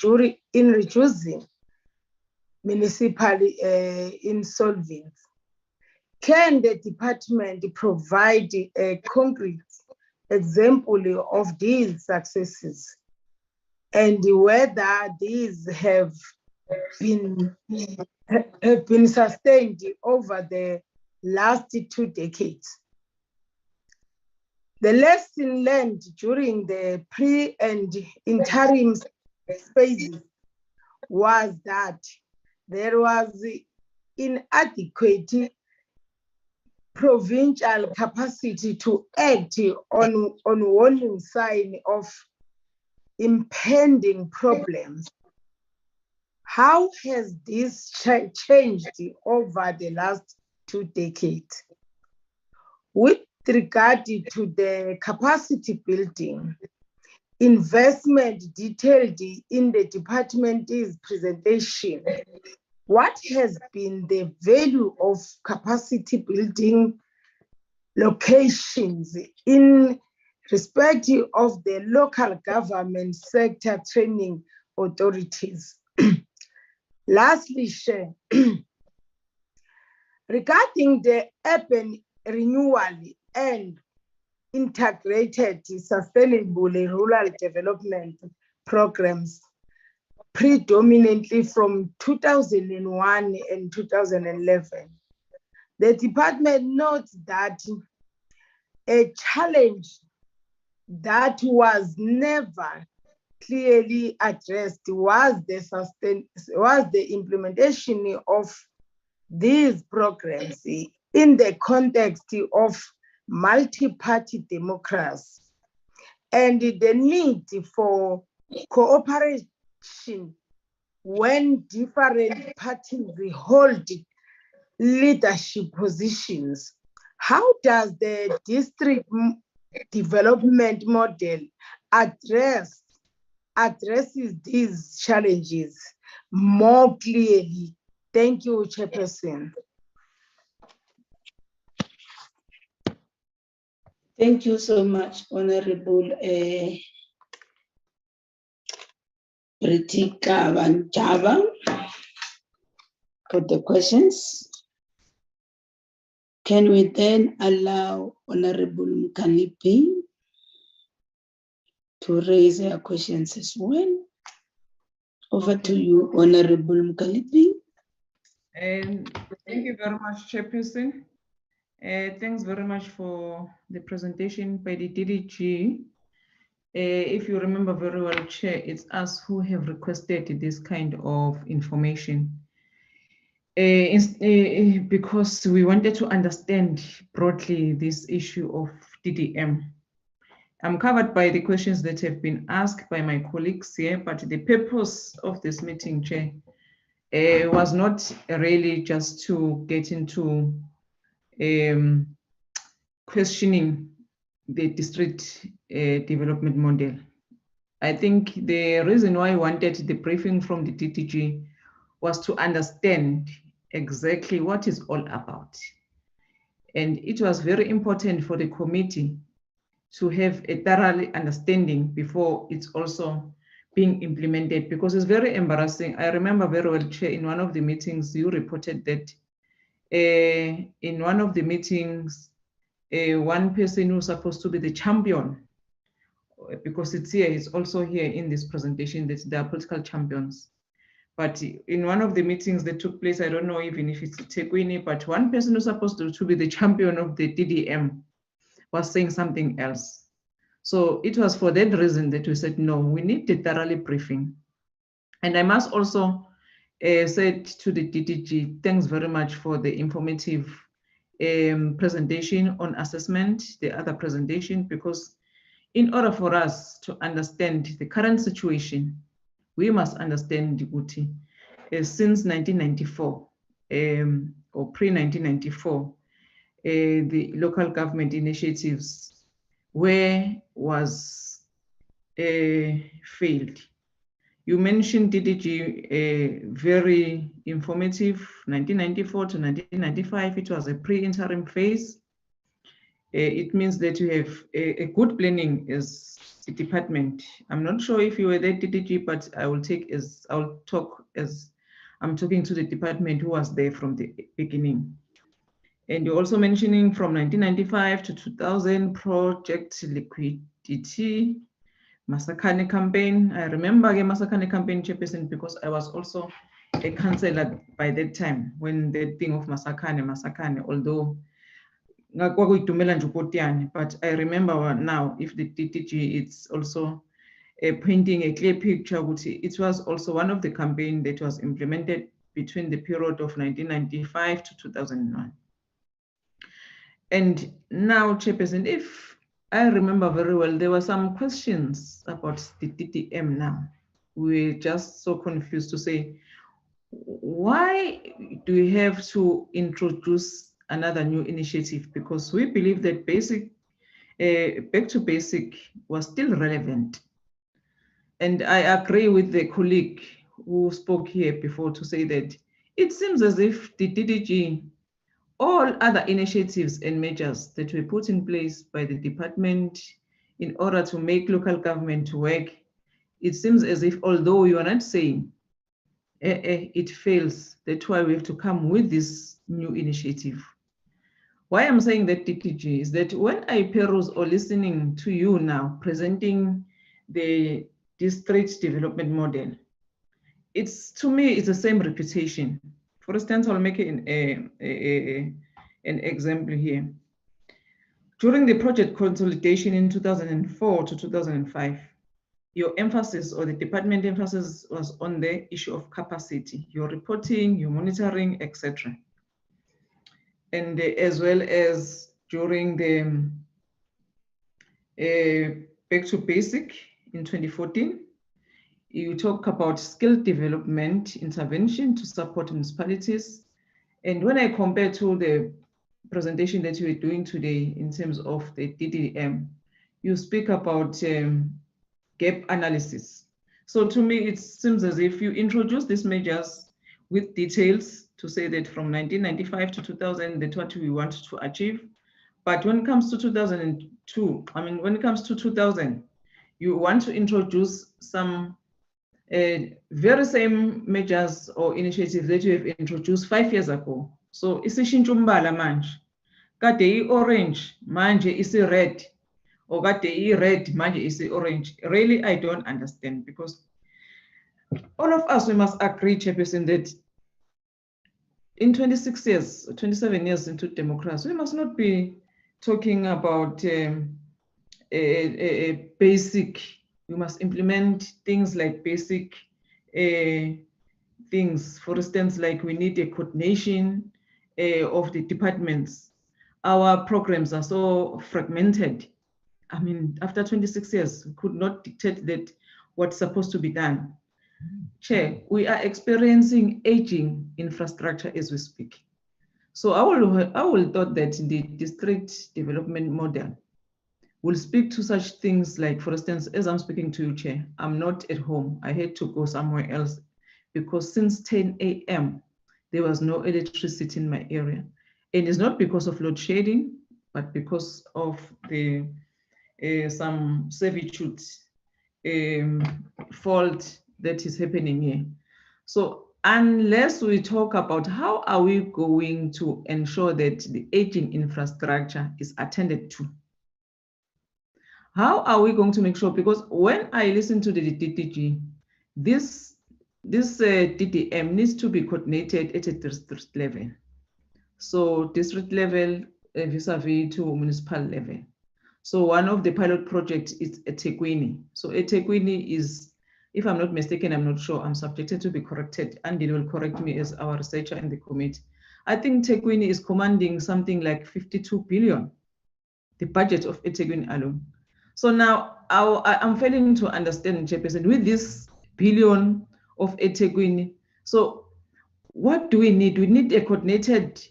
reducing municipal insolvency. Can the department provide a concrete example of these successes and whether these have been sustained over the last 2 decades? The lesson learned during the pre and interim phases was that there was inadequate provincial capacity to act on warning sign of impending problems. How has this changed over the last 2 decades? With regard to the capacity building, investment detailed in the department's presentation, what has been the value of capacity building locations in respect of the local government sector training authorities? Lastly, Chair, regarding the urban renewal and integrated sustainable rural development programs, predominantly from 2001 and 2011. The department notes that a challenge that was never clearly addressed was the implementation of these programs in the context of multi-party democracy and the need for cooperation when different parties hold leadership positions. How does the district development model addresses these challenges more clearly? Thank you, Chairperson. Thank you so much, Honorable Pritika Vanchava, for the questions. Can we then allow Honorable Mkalipi to raise her questions as well? Over to you, Honorable Mkalipi. And thank you very much, Chairperson. Thanks very much for the presentation by the DDG. If you remember very well, Chair, it's us who have requested this kind of information because we wanted to understand broadly this issue of DDM. I'm covered by the questions that have been asked by my colleagues here, but the purpose of this meeting, Chair, was not really just to get into questioning the district development model. I think the reason why I wanted the briefing from the DTG was to understand exactly what it's all about. And it was very important for the committee to have a thorough understanding before it's also being implemented, because it's very embarrassing. I remember very well, Chair, in one of the meetings, you reported that in one of the meetings, one person who's supposed to be the champion, because it's here, it's also here in this presentation that there are political champions. But in one of the meetings that took place, I don't know even if it's Tekwini, but one person who's supposed to be the champion of the DDM was saying something else. So it was for that reason that we said, no, we need a thorough briefing. And I must also say to the DDG, thanks very much for the informative presentation on assessment, the other presentation, because in order for us to understand the current situation, we must understand Djibouti since 1994 or pre-1994, the local government initiatives where was failed. You mentioned DDG, very informative, 1994 to 1995. It was a pre-interim phase. It means that you have a good planning as a department. I'm not sure if you were there, DDG, but I'll talk as I'm talking to the department who was there from the beginning. And you're also mentioning from 1995 to 2000 project liquidity, Masakane campaign. I remember the Masakane campaign, Chairperson, because I was also a councillor by that time when the thing of Masakane, although but I remember now, if the DTG, it's also painting a clear picture. It was also one of the campaigns that was implemented between the period of 1995 to 2009. And now, Chairperson, if I remember very well, there were some questions about the DTM now. We're just so confused to say, why do we have to introduce another new initiative? Because we believe that back to basic was still relevant. And I agree with the colleague who spoke here before to say that it seems as if the DDG, all other initiatives and measures that were put in place by the department in order to make local government work, it seems as if, although you are not saying it fails, that's why we have to come with this new initiative. Why I'm saying that, DTG, is that when I peruse or listening to you now presenting the district development model, to me, it's the same reputation. For instance, I'll make an example here. During the project consolidation in 2004 to 2005, your emphasis, or the department emphasis, was on the issue of capacity, your reporting, your monitoring, etc. And as well as during the back to basic in 2014, you talk about skill development intervention to support municipalities. And when I compare to the presentation that you are doing today in terms of the DDM, you speak about gap analysis. So to me, it seems as if you introduce these measures with details to say that from 1995 to 2000, that's what we want to achieve. But when it comes to 2002, when it comes to 2000, you want to introduce some very same measures or initiatives that you have introduced 5 years ago. So isishintsha umbala manje. Kade i-orange, manje isi-red. Or kade i-red, manje isi-orange. Really, I don't understand, because all of us, we must agree, Chairperson, that in 26 years, 27 years into democracy, we must not be talking about a basic. We must implement things like basic things. For instance, like we need a coordination of the departments. Our programs are so fragmented. After 26 years, we could not dictate that what's supposed to be done. Chair, we are experiencing aging infrastructure as we speak. So I will thought that the district development model will speak to such things like, for instance, as I'm speaking to you, Chair, I'm not at home. I had to go somewhere else because since 10 a.m., there was no electricity in my area. And it's not because of load shedding, but because of the some servitude fault that is happening here. So unless we talk about how are we going to ensure that the aging infrastructure is attended to, how are we going to make sure? Because when I listen to the DTG, this DDM needs to be coordinated at a district level. So district level vis-a-vis to municipal level. So one of the pilot projects is eThekwini. So eThekwini is, if I'm not mistaken, I'm not sure, I'm subjected to be corrected, and it will correct me as our researcher in the committee. I think eThekwini is commanding something like 52 billion, the budget of eThekwini alone. So now I'm failing to understand, Chairperson, with this billion of eThekwini. So what do we need? We need a coordinated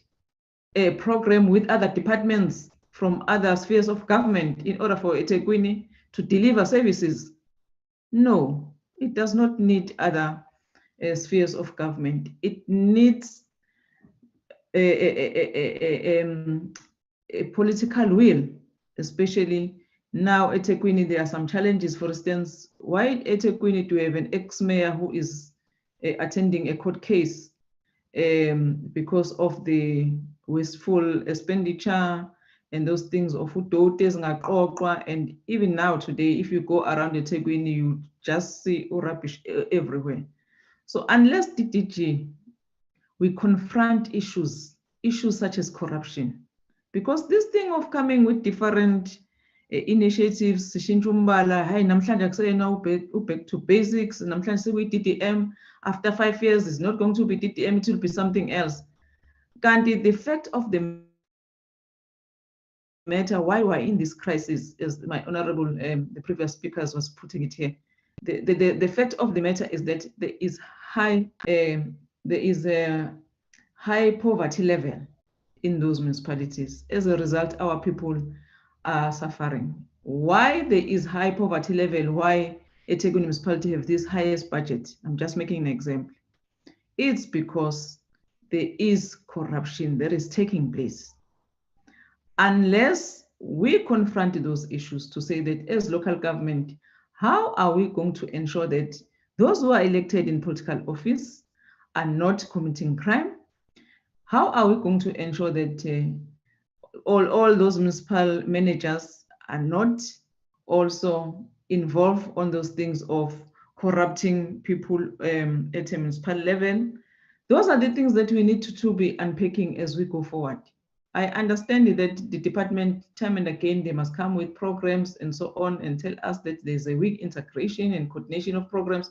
a program with other departments from other spheres of government in order for eThekwini to deliver services? No, it does not need other spheres of government. It needs a political will, especially now eThekwini. There are some challenges. For instance, why eThekwini to have an ex-mayor who is attending a court case because of the wasteful expenditure and those things of udotes ngaqoqwa. And even now today, if you go around eThekwini, you just see rubbish everywhere. So unless DDG, we confront issues such as corruption, because this thing of coming with different initiatives, hey, back to basics, DDM, after 5 years is not going to be DDM, it will be something else. Gandhi, the fact of the matter, why we're in this crisis, as my honorable, the previous speakers was putting it here, the fact of the matter is that there is a high poverty level in those municipalities. As a result, our people are suffering. Why there is high poverty level? Why eThekwini municipality have this highest budget? I'm just making an example. It's because there is corruption that is taking place. Unless we confront those issues to say that as local government, how are we going to ensure that those who are elected in political office are not committing crime? How are we going to ensure that all those municipal managers are not also involved on those things of corrupting people at a municipal level? Those are the things that we need to be unpacking as we go forward. I understand that the department, time and again, they must come with programs and so on and tell us that there's a weak integration and coordination of programs.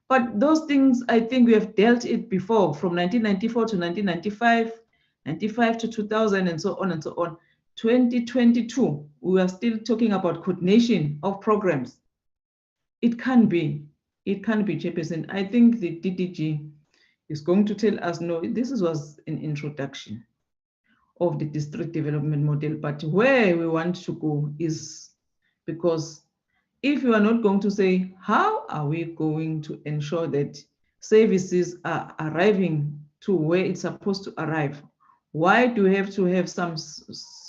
But those things, I think we have dealt it before, from 1994 to 1995, 95 to 2000, and so on and so on. 2022, we are still talking about coordination of programs. It can be, Chairperson. I think the DDG is going to tell us, no, this was an introduction of the district development model, but where we want to go is, because if you are not going to say, how are we going to ensure that services are arriving to where it's supposed to arrive? Why do we have to have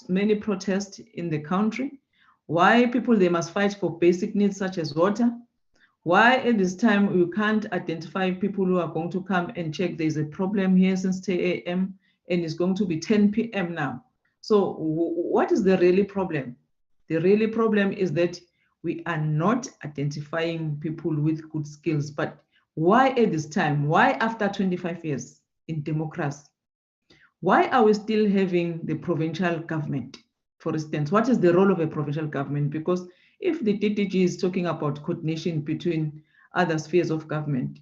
many protests in the country? Why people, they must fight for basic needs such as water? Why at this time you can't identify people who are going to come and check there's a problem here since 10 a.m. and it's going to be 10 p.m. now? So what is the really problem? The really problem is that we are not identifying people with good skills. But why at this time? Why after 25 years in democracy? Why are we still having the provincial government? For instance, what is the role of a provincial government? Because if the DDG is talking about coordination between other spheres of government,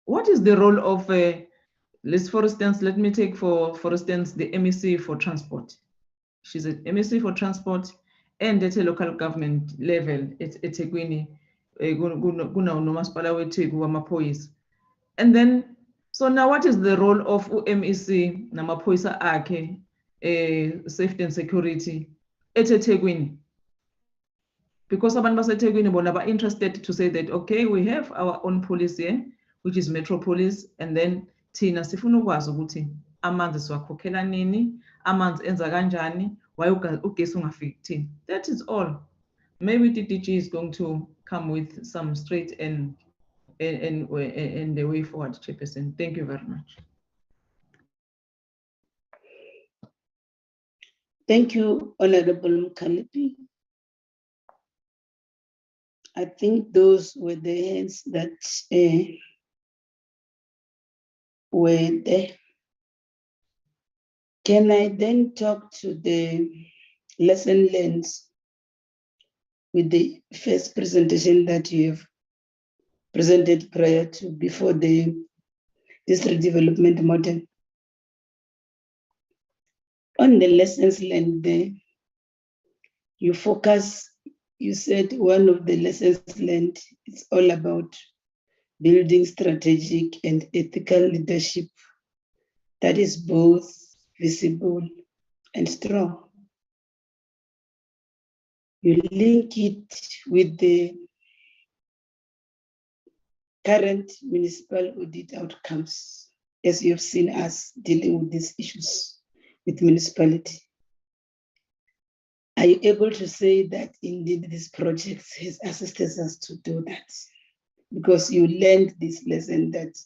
what is the role of for instance, let me take for instance, the MEC for transport. She's an MEC for transport, and at a local government level, it's eThekwini, and then, so now what is the role of MEC, Namapoisa Ake, safety and security, at eThekwini? Because abantu baseThekwini bona are interested to say that, okay, we have our own police here, which is Metropolis, and then thina sifuna ukwazi ukuthi amanzi siwakhokhela nini, amanzi enza kanjani, why ugesi ungafiki kuthina. That is all. Maybe DDG is going to come with some straight and the way forward, Chairperson. Thank you very much. Thank you, Honorable Mkalipi. I think those were the hands that were there. Can I then talk to the lesson learned with the first presentation that you have presented prior to, before the district development model? On the lessons learned there, you focus, you said one of the lessons learned is all about building strategic and ethical leadership that is both visible, and strong. You link it with the current municipal audit outcomes, as you have seen us dealing with these issues with municipality. Are you able to say that indeed this project has assisted us to do that? Because you learned this lesson that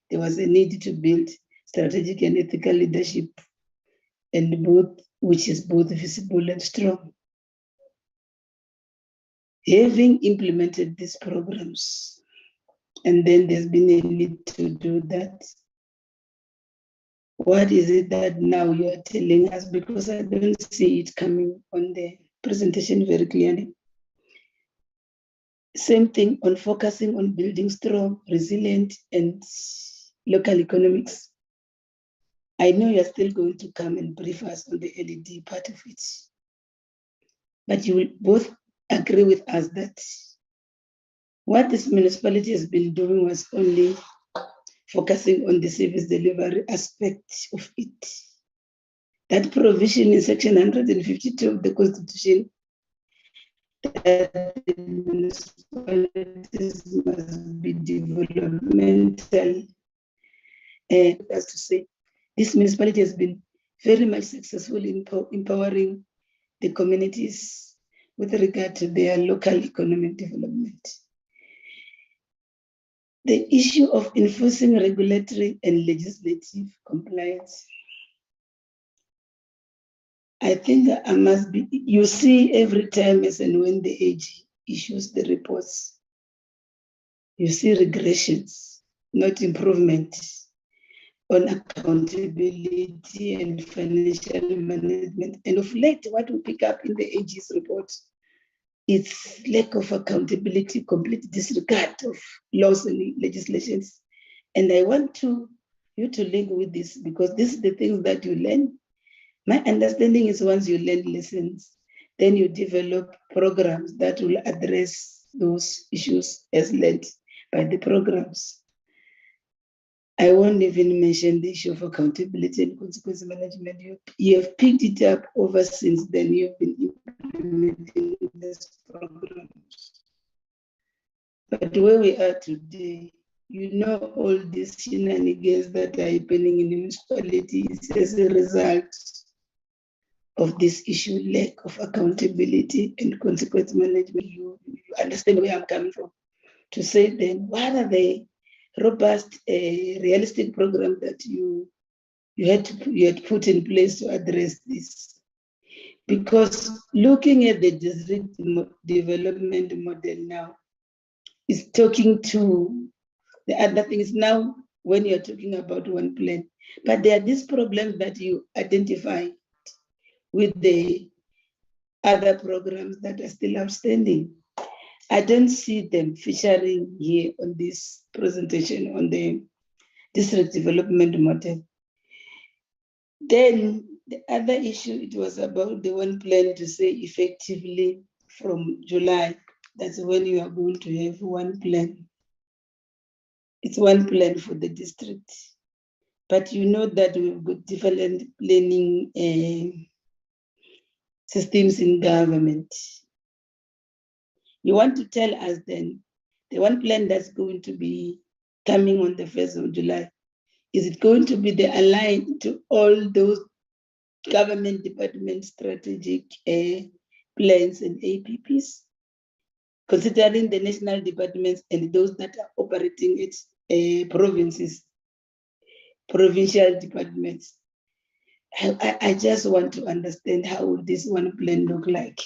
there was a need to build strategic and ethical leadership, and both, which is both visible and strong. Having implemented these programs, and then there's been a need to do that, what is it that now you are telling us? Because I don't see it coming on the presentation very clearly. Same thing on focusing on building strong, resilient, and local economics. I know you're still going to come and brief us on the LED part of it, but you will both agree with us that what this municipality has been doing was only focusing on the service delivery aspect of it. That provision in section 152 of the Constitution, that the municipalities must be developmental, and as to say, this municipality has been very much successful in empowering the communities with regard to their local economic development. The issue of enforcing regulatory and legislative compliance, I think I must be, you see every time as and when the AG issues the reports, you see regressions, not improvements on accountability and financial management. And of late, what we pick up in the AG's report, it's lack of accountability, complete disregard of laws and legislations. And I want you to link with this, because this is the things that you learn. My understanding is once you learn lessons, then you develop programs that will address those issues as led by the programs. I won't even mention the issue of accountability and consequence management. You have picked it up over since then. You've been implementing these programs. But where we are today, you know, all these shenanigans that are happening in the municipalities as a result of this issue, lack of accountability and consequence management. You understand where I'm coming from. To say then, what are the robust, realistic programs that you had put in place to address this? Because looking at the district development model now is talking to the other things now when you're talking about one plan. But there are these problems that you identify with the other programs that are still outstanding. I don't see them featuring here on this presentation on the district development model. Then the other issue, it was about the one plan to say effectively from July. That's when you are going to have one plan. It's one plan for the district. But you know that we've got different planning systems in government. You want to tell us then, the one plan that's going to be coming on the 1st of July, is it going to be the aligned to all those government department strategic plans and APPs, considering the national departments and those that are operating its provinces, provincial departments? I just want to understand how will this one plan look like.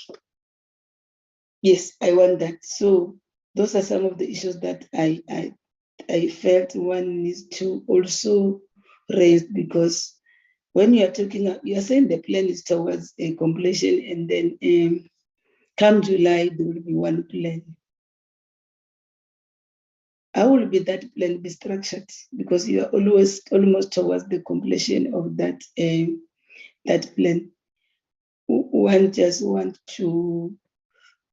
Yes, I want that. So those are some of the issues that I felt one needs to also raise, because when you are talking, you are saying the plan is towards a completion, and then come July, there will be one plan. How will be that plan be structured? Because you are always almost towards the completion of that that plan. One just want to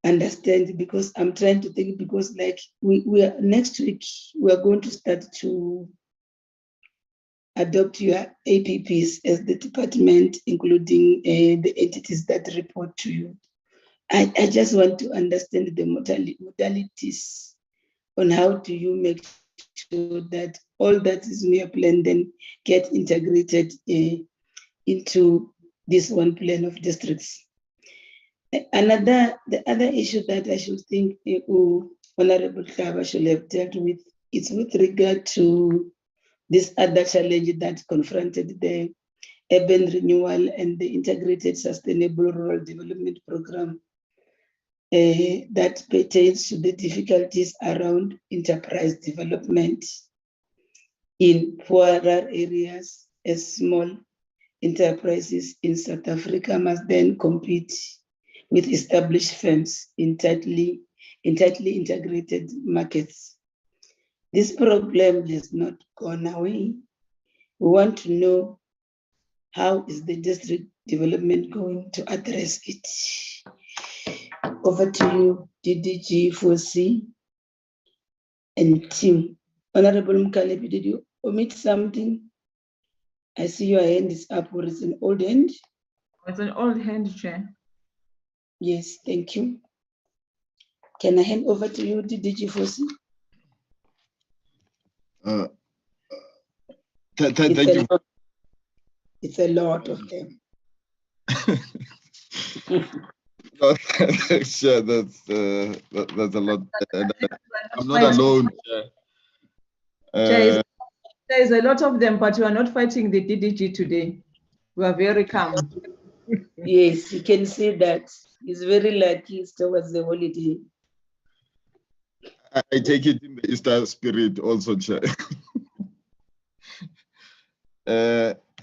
understand, because I'm trying to think, because like we are next week, we are going to start to adopt your APPs as the department, including the entities that report to you. I just want to understand the modalities on how do you make sure that all that is in your plan then get integrated into this one plan of districts. The other issue that I should think Honorable Klava should have dealt with is with regard to this other challenge that confronted the urban renewal and the integrated sustainable rural development program that pertains to the difficulties around enterprise development in poorer areas, as small enterprises in South Africa must then compete with established firms in tightly integrated markets. This problem has not gone away. We want to know how is the district development going to address it. Over to you, DDG 4C and team. Honorable Mukalepi, did you omit something? I see your hand is up, or it's an old hand? It's an old hand, Chair. Yes, thank you. Can I hand over to you, DDG 4C? Thank you. It's a lot of them. Sure, that's a lot. I'm not alone. Chair, there's a lot of them, but we are not fighting the DDG today. We are very calm. Yes, you can see that. He's very lucky towards the holiday. I take it in the Easter spirit also, Chair.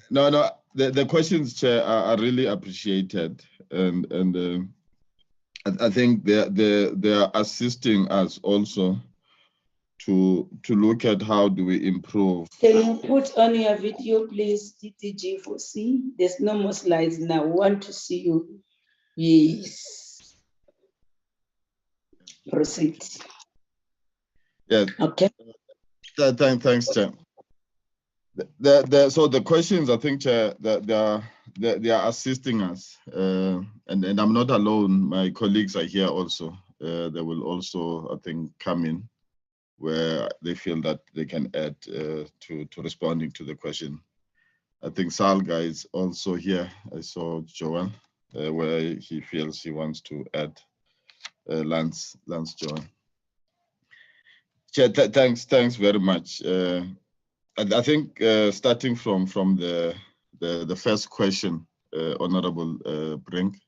No, the questions, Chair, are really appreciated, and I think they are assisting us also to look at how do we improve. Can you put on your video, please, DTG4C? There's no more slides now. We want to see you. Yes. Proceed. Yeah. Okay. Thanks, Chair. So the questions, I think, Chair, they are assisting us, and I'm not alone. My colleagues are here also. They will also, I think, come in where they feel that they can add to responding to the question. I think Salga is also here. I saw Joan, where he feels he wants to add. Lance Joan. Chair, thanks very much. I think starting from the first question, Honorable Brink,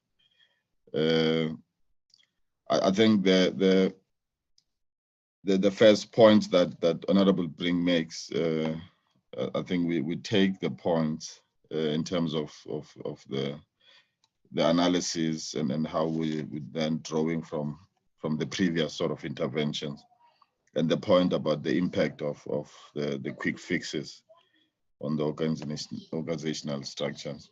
I think the first point that Honorable Brink makes, I think we take the point in terms of the analysis and how we then drawing from the previous sort of interventions, and the point about the impact of the quick fixes on the organizational structures.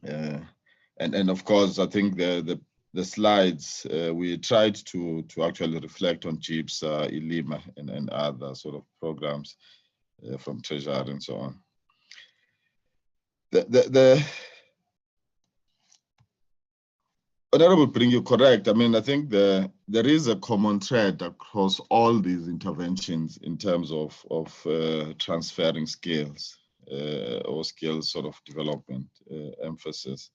And of course, I think the slides, we tried to actually reflect on JIPS, ILIMA, and other sort of programs from Treasury and so on. The Honorable Bring, you correct. I mean, I think there is a common thread across all these interventions in terms of transferring skills or skills sort of development emphasis.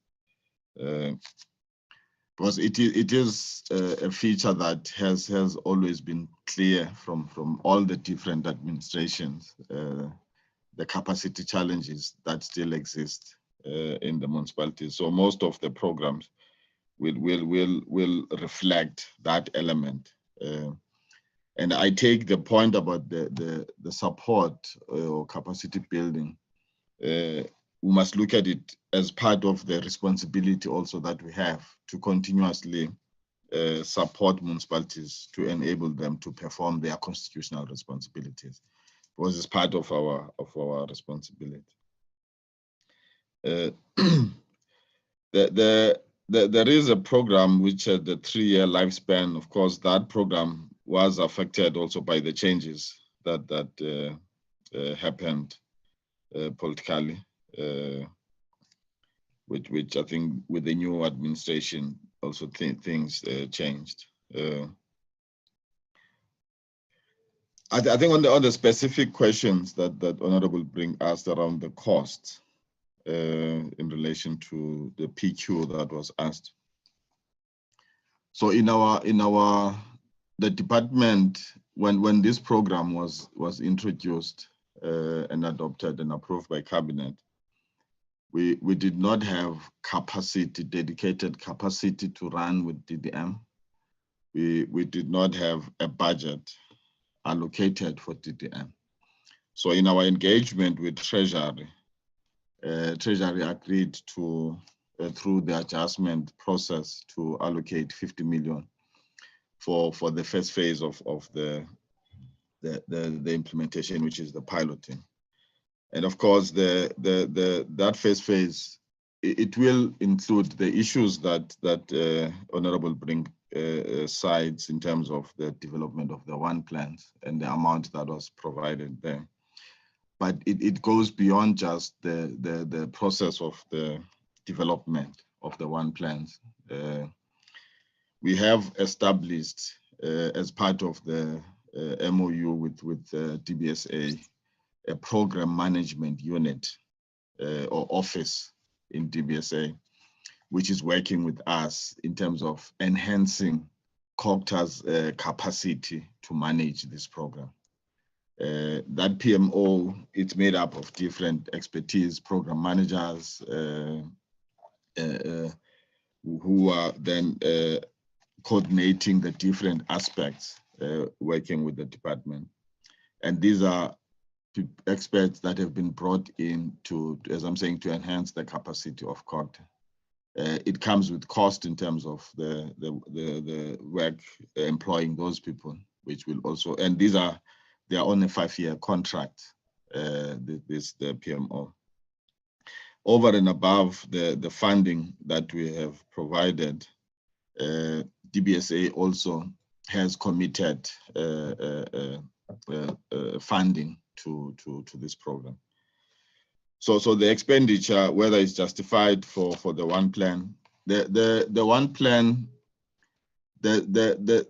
Because it is a feature that has always been clear from all the different administrations, the capacity challenges that still exist in the municipalities. So most of the programs will reflect that element. And I take the point about the support or capacity building. We must look at it as part of the responsibility also that we have to continuously support municipalities to enable them to perform their constitutional responsibilities, because it's part of our responsibility. There is a program which had the 3-year lifespan. Of course, that program was affected also by the changes that happened politically, which I think with the new administration also things changed. I think on the specific questions that Honorable bring asked around the costs in relation to the PQ that was asked. So the department, when this program was introduced and adopted and approved by cabinet, we did not have dedicated capacity to run with DDM. We did not have a budget allocated for DDM. So in our engagement with Treasury, Treasury agreed to, through the adjustment process, to allocate 50 million for the first phase of the implementation, which is the piloting. And of course, that first phase, it will include the issues that Honorable bring sides in terms of the development of the one plans and the amount that was provided there. But it goes beyond just the process of the development of the one plans. We have established as part of the MOU with DBSA, a program management unit or office in DBSA, which is working with us in terms of enhancing COGTA's capacity to manage this program. That PMO, it's made up of different expertise, program managers, who are then coordinating the different aspects, working with the department. And these are experts that have been brought in to, as I'm saying, to enhance the capacity of COGTA. It comes with cost in terms of the work employing those people, which will also, and they are on a 5-year contract, the PMO. Over and above the funding that we have provided, DBSA also has committed funding to this program. So the expenditure, whether it's justified for the one plan, the one plan, the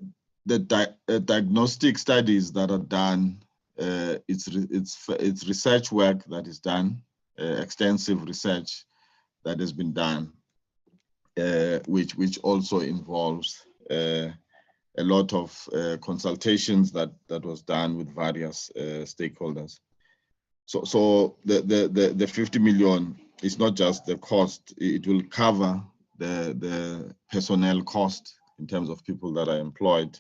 diagnostic studies that are done, it's research work that is done, extensive research that has been done, which also involves a lot of consultations that was done with various stakeholders. So the 50 million is not just the cost; it will cover the personnel cost in terms of people that are employed,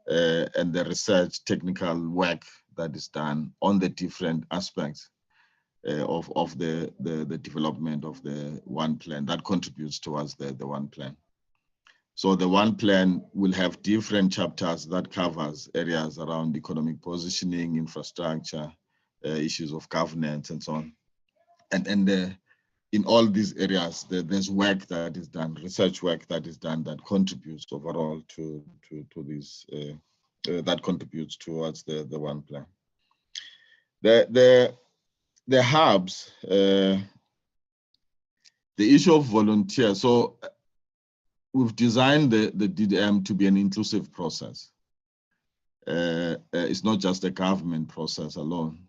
and the research technical work that is done on the different aspects of the development of the one plan that contributes towards the one plan. So the one plan will have different chapters that covers areas around economic positioning, infrastructure, issues of governance, and so on. And in all these areas, there's work that is done, research work that is done that contributes overall to this, that contributes towards the one plan. The hubs, the issue of volunteers. So we've designed the DDM to be an inclusive process. It's not just a government process alone.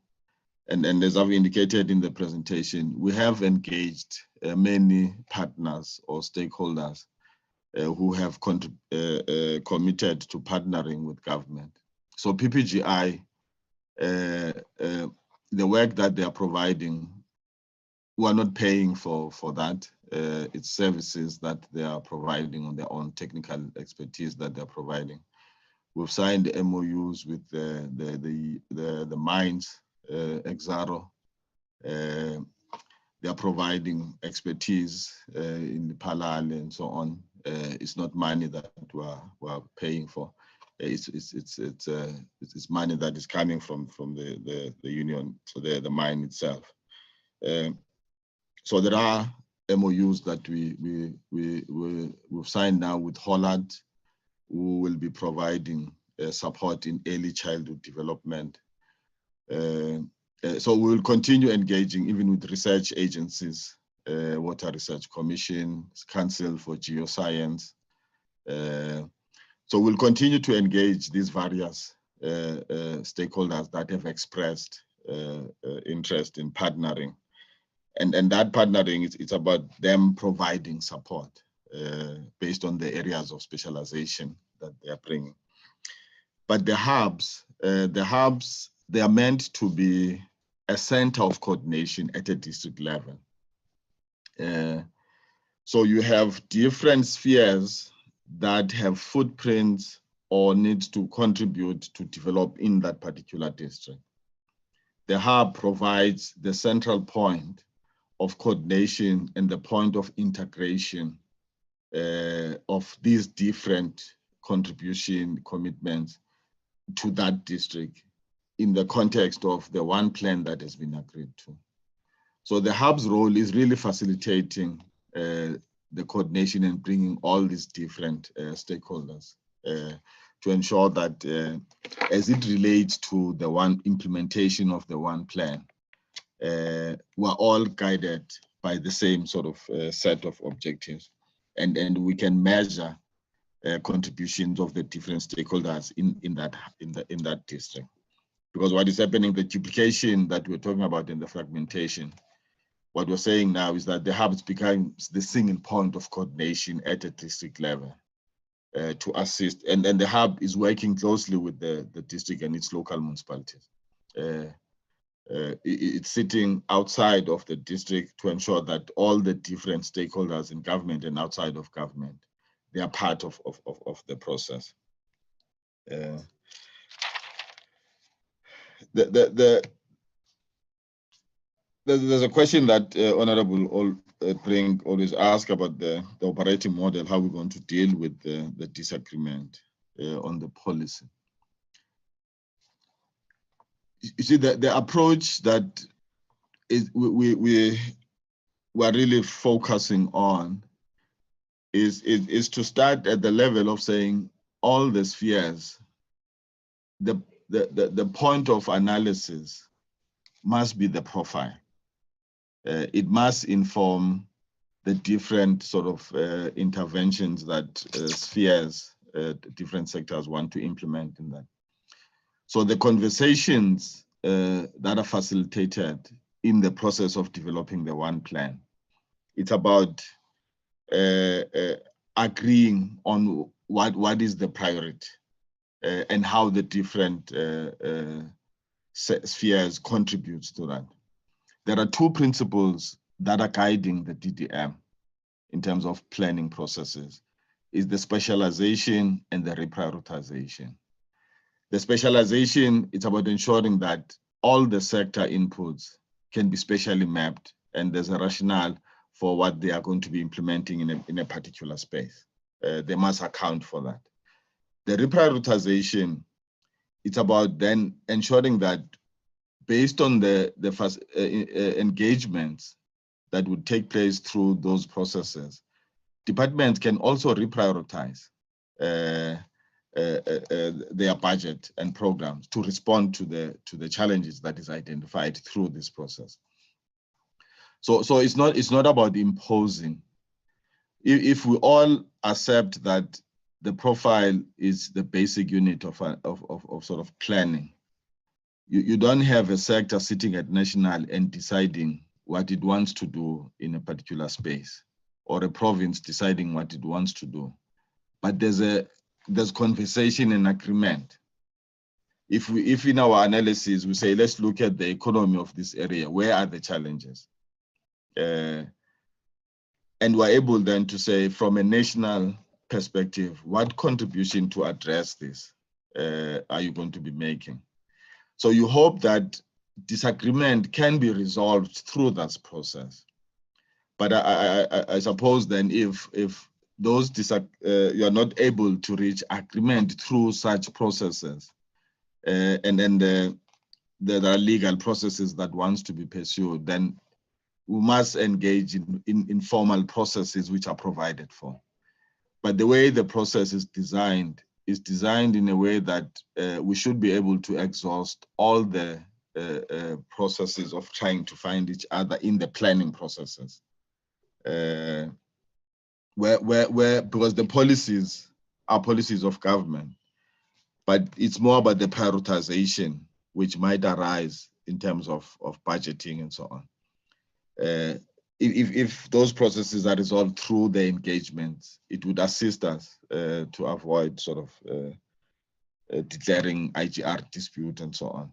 And as I've indicated in the presentation, we have engaged many partners or stakeholders who have committed to partnering with government. So PPGI, the work that they are providing, we are not paying for that. It's services that they are providing on their own, technical expertise that they're providing. We've signed MOUs with the mines, Exaro. They are providing expertise in the Palal and so on. It's not money that we're paying for. It's money that is coming from the union, so the mine itself. So there are MOUs that we've signed now with Holland, who will be providing support in early childhood development. So we will continue engaging even with research agencies, Water Research Commission, Council for Geoscience. So we'll continue to engage these various stakeholders that have expressed interest in partnering. And that partnering, it's about them providing support based on the areas of specialization that they are bringing. But the hubs, they are meant to be a center of coordination at a district level. So you have different spheres that have footprints or need to contribute to develop in that particular district. The hub provides the central point of coordination and the point of integration of these different contribution commitments to that district in the context of the one plan that has been agreed to. So the hub's role is really facilitating the coordination and bringing all these different stakeholders to ensure that as it relates to the one implementation of the one plan, we're all guided by the same sort of set of objectives, and we can measure contributions of the different stakeholders in that district. Because what is happening, the duplication that we're talking about in the fragmentation, what we're saying now is that the hubs becomes the single point of coordination at a district level to assist, and the hub is working closely with the district and its local municipalities. It's sitting outside of the district to ensure that all the different stakeholders in government and outside of government, they are part of the process. There's a question that Honorable Brink always ask about the operating model, how we're going to deal with the disagreement on the policy. You see, the approach that we're really focusing on is to start at the level of saying all the spheres, the point of analysis must be the profile. It must inform the different sort of interventions that spheres, different sectors want to implement in that. So the conversations that are facilitated in the process of developing the one plan, it's about agreeing on what is the priority and how the different spheres contributes to that. There are two principles that are guiding the DDM in terms of planning processes, is the specialization and the reprioritization. The specialization, it's about ensuring that all the sector inputs can be specially mapped and there's a rationale for what they are going to be implementing in a particular space. They must account for that. The reprioritization, it's about then ensuring that based on the engagements that would take place through those processes, departments can also reprioritize their budget and programs to respond to the challenges that is identified through this process. So it's not about imposing. If we all accept that the profile is the basic unit of sort of planning, you don't have a sector sitting at national and deciding what it wants to do in a particular space, or a province deciding what it wants to do. But there's conversation and agreement. If in our analysis we say, let's look at the economy of this area, where are the challenges? And we're able then to say, from a national perspective, what contribution to address this are you going to be making? So you hope that disagreement can be resolved through that process. But I suppose then if those you are not able to reach agreement through such processes, and then there are legal processes that wants to be pursued, then we must engage in informal processes which are provided for. But the way the process is designed in a way that we should be able to exhaust all the processes of trying to find each other in the planning processes. Because the policies are policies of government, but it's more about the prioritization which might arise in terms of budgeting and so on. If those processes are resolved through the engagements, it would assist us to avoid sort of declaring IGR dispute and so on.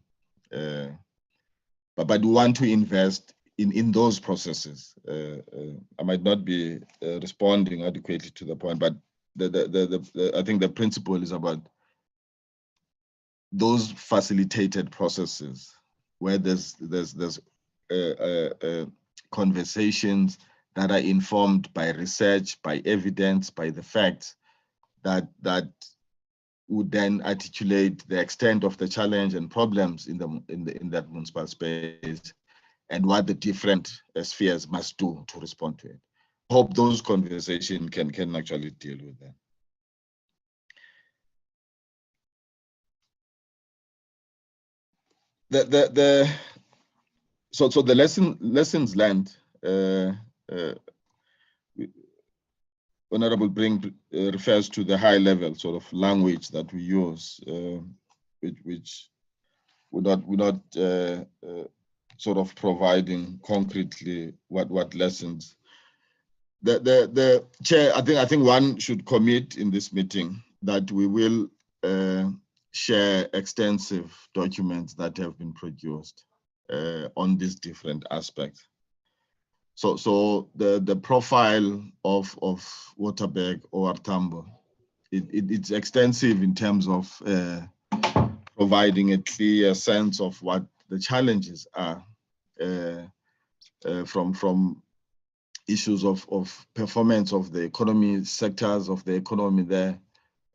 But we want to invest in those processes. I might not be responding adequately to the point, but I think the principle is about those facilitated processes where there's conversations that are informed by research, by evidence, by the facts that would then articulate the extent of the challenge and problems in that municipal space and what the different spheres must do to respond to it. I hope those conversations can actually deal with that. So the lessons learned, Honorable Brink refers to the high level sort of language that we use, which would not sort of providing concretely what lessons. The chair, I think one should commit in this meeting that we will share extensive documents that have been produced on these different aspects. So the profile of Waterberg or Tambo, it's extensive in terms of providing a clear sense of what the challenges are from issues of performance of the economy, sectors of the economy there,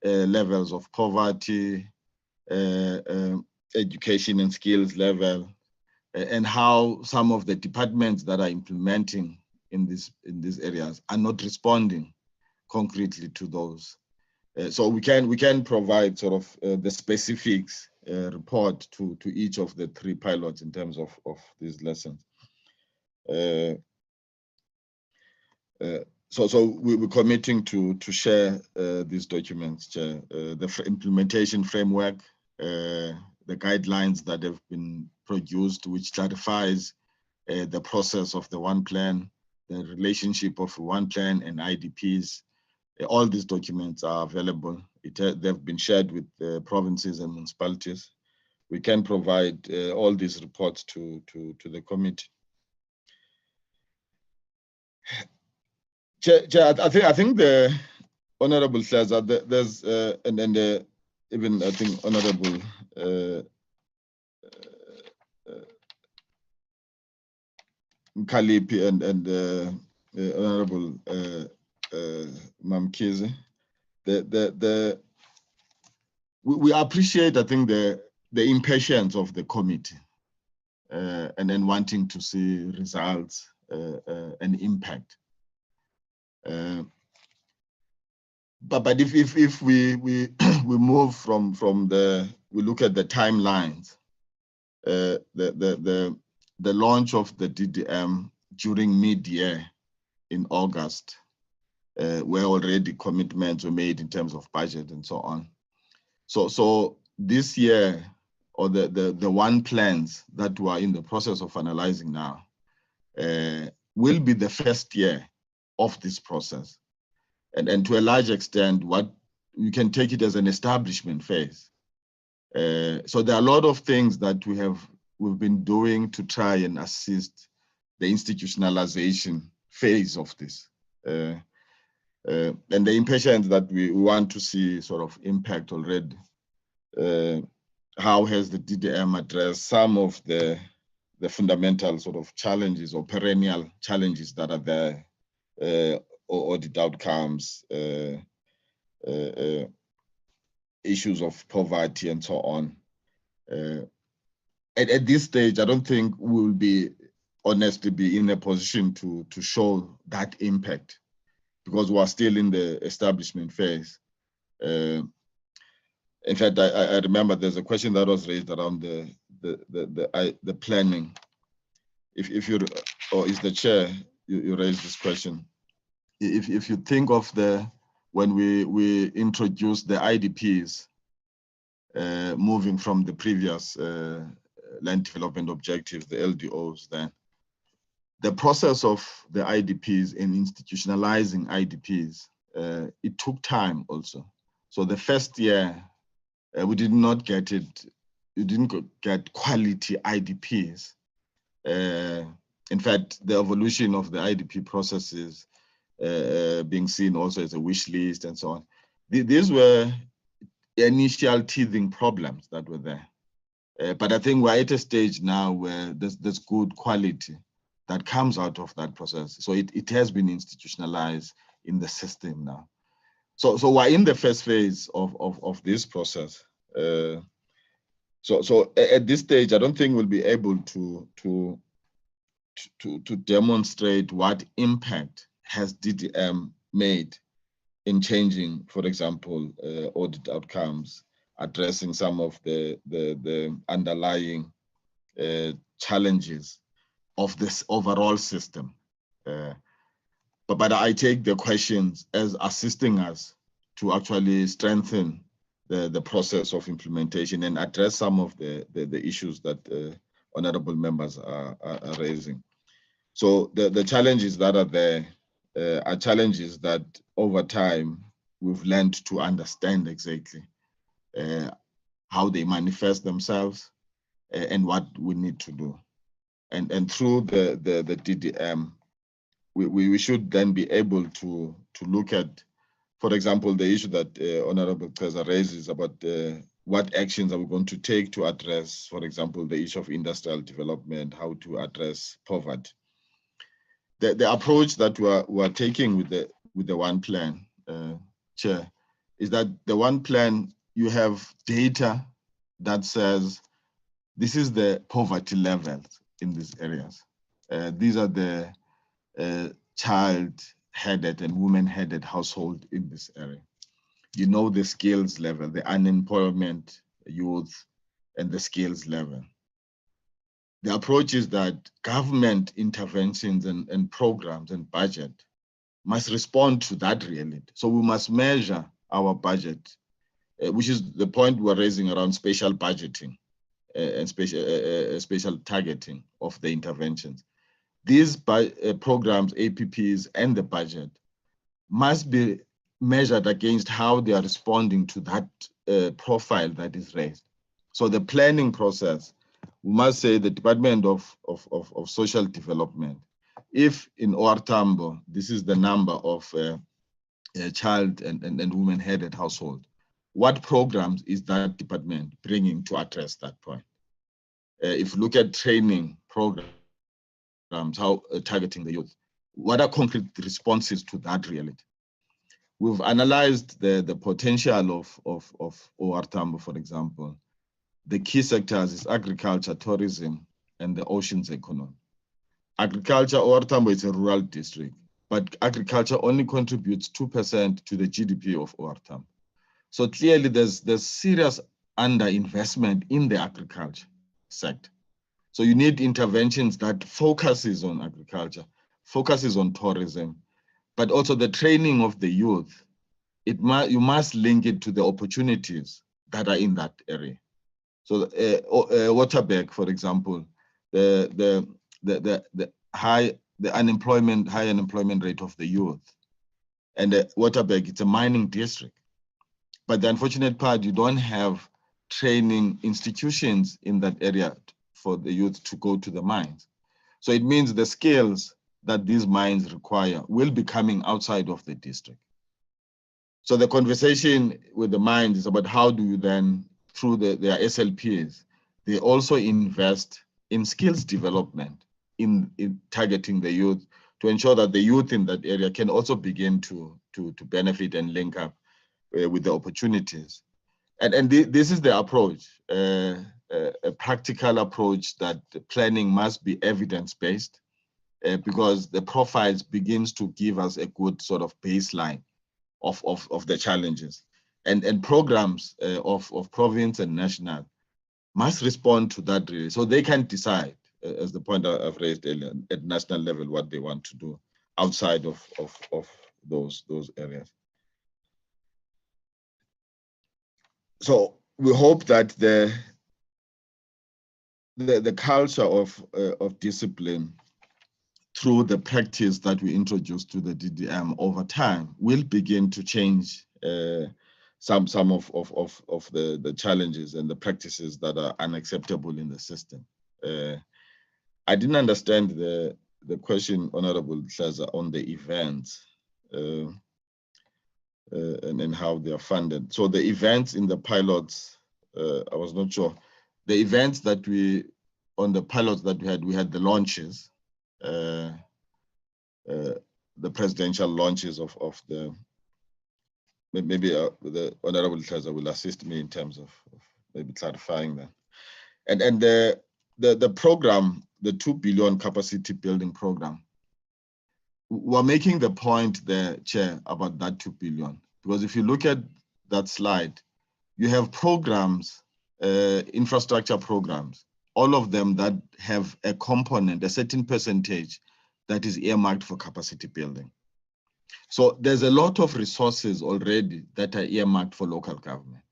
levels of poverty, education and skills level, and how some of the departments that are implementing in these areas are not responding concretely to those. So we can provide sort of the specifics report to each of the three pilots in terms of these lessons. So we're committing to share these documents, Chair, the implementation framework, the guidelines that have been produced, which clarifies the process of the one plan, the relationship of one plan and IDPs. All these documents are available. They've been shared with the provinces and municipalities. We can provide all these reports to the committee. Chair, I think the Honorable says that there's and then even I think Honorable Kalipi and Honorable Mamkizi, we appreciate, I think, the impatience of the committee and then wanting to see results and impact. But if we move from we look at the timelines, the launch of the DDM during mid-year in August, where already commitments were made in terms of budget and so on. So this year, or the one plans that we are in the process of analyzing now, will be the first year of this process. And to a large extent, what you can take it as an establishment phase. So there are a lot of things that we've been doing to try and assist the institutionalization phase of this. And the impatience that we want to see sort of impact already. How has the DDM addressed some of the fundamental sort of challenges or perennial challenges that are there, audit outcomes, issues of poverty and so on. At this stage, I don't think we'll honestly be in a position to show that impact because we are still in the establishment phase. In fact, I remember there's a question that was raised around the the planning. If you, or is the chair, you raised this question. If you think of when we introduced the IDPs, moving from the previous land development objectives, the LDOs, then the process of the IDPs and institutionalizing IDPs, it took time also. So the first year, we did not get it. We didn't get quality IDPs. In fact, the evolution of the IDP processes being seen also as a wish list and so on. These were initial teething problems that were there. But I think we're at a stage now where there's good quality that comes out of that process. So it has been institutionalized in the system now. So we're in the first phase of this process. So at this stage, I don't think we'll be able to demonstrate what impact has DDM made in changing, for example, audit outcomes, addressing some of the underlying challenges of this overall system. But I take the questions as assisting us to actually strengthen the process of implementation and address some of the issues that honorable members are raising. So the challenges that are there are challenges that over time we've learned to understand exactly how they manifest themselves and what we need to do. And through the DDM, we should then be able to look at, for example, the issue that Honorable Keza raises about what actions are we going to take to address, for example, the issue of industrial development, how to address poverty. The approach that we're taking with the one plan, Chair, is that the one plan, you have data that says this is the poverty levels in these areas. These are the child-headed and women-headed household in this area. You know the skills level, the unemployment, youth, and the skills level. The approach is that government interventions and programs and budget must respond to that reality. So we must measure our budget, which is the point we're raising around spatial budgeting and spatial targeting of the interventions. These programs, APPs, and the budget must be measured against how they are responding to that profile that is raised. So the planning process, we must say the Department of Social Development, if in OR Tambo, this is the number of child and women-headed household, what programs is that department bringing to address that point? If you look at training programs, how targeting the youth, what are concrete responses to that reality? We've analyzed the potential of OR Tambo, for example. The key sectors is agriculture, tourism, and the oceans economy. Agriculture, OR Tambo is a rural district, but agriculture only contributes 2% to the GDP of OR Tambo. So clearly there's serious underinvestment in the agriculture sector. So you need interventions that focuses on agriculture, focuses on tourism, but also the training of the youth. You must link it to the opportunities that are in that area. So Waterberg, for example, the high unemployment rate of the youth, and Waterberg, it's a mining district. But the unfortunate part, you don't have training institutions in that area for the youth to go to the mines. So it means the skills that these mines require will be coming outside of the district. So the conversation with the mines is about how do you then, through their SLPs, they also invest in skills development in targeting the youth to ensure that the youth in that area can also begin to benefit and link up with the opportunities. And this is the approach, a practical approach that the planning must be evidence-based because the profiles begins to give us a good sort of baseline of the challenges. And programs of province and national must respond to that really, so they can decide, as the point I've raised earlier, at national level, what they want to do outside of those areas. So we hope that the culture of discipline through the practice that we introduce to the DDM over time will begin to change some of the challenges and the practices that are unacceptable in the system. I didn't understand the question, Honorable Hlaza, on the events and how they are funded. So the events in the pilots, I was not sure. The events that on the pilots that we had the launches, the presidential launches of the, maybe the Honorable Hlaza will assist me in terms of maybe clarifying that. And the program, the 2 billion capacity building program, we're making the point there, Chair, about that 2 billion. Because if you look at that slide, you have programs, infrastructure programs, all of them that have a component, a certain percentage that is earmarked for capacity building. So there's a lot of resources already that are earmarked for local government.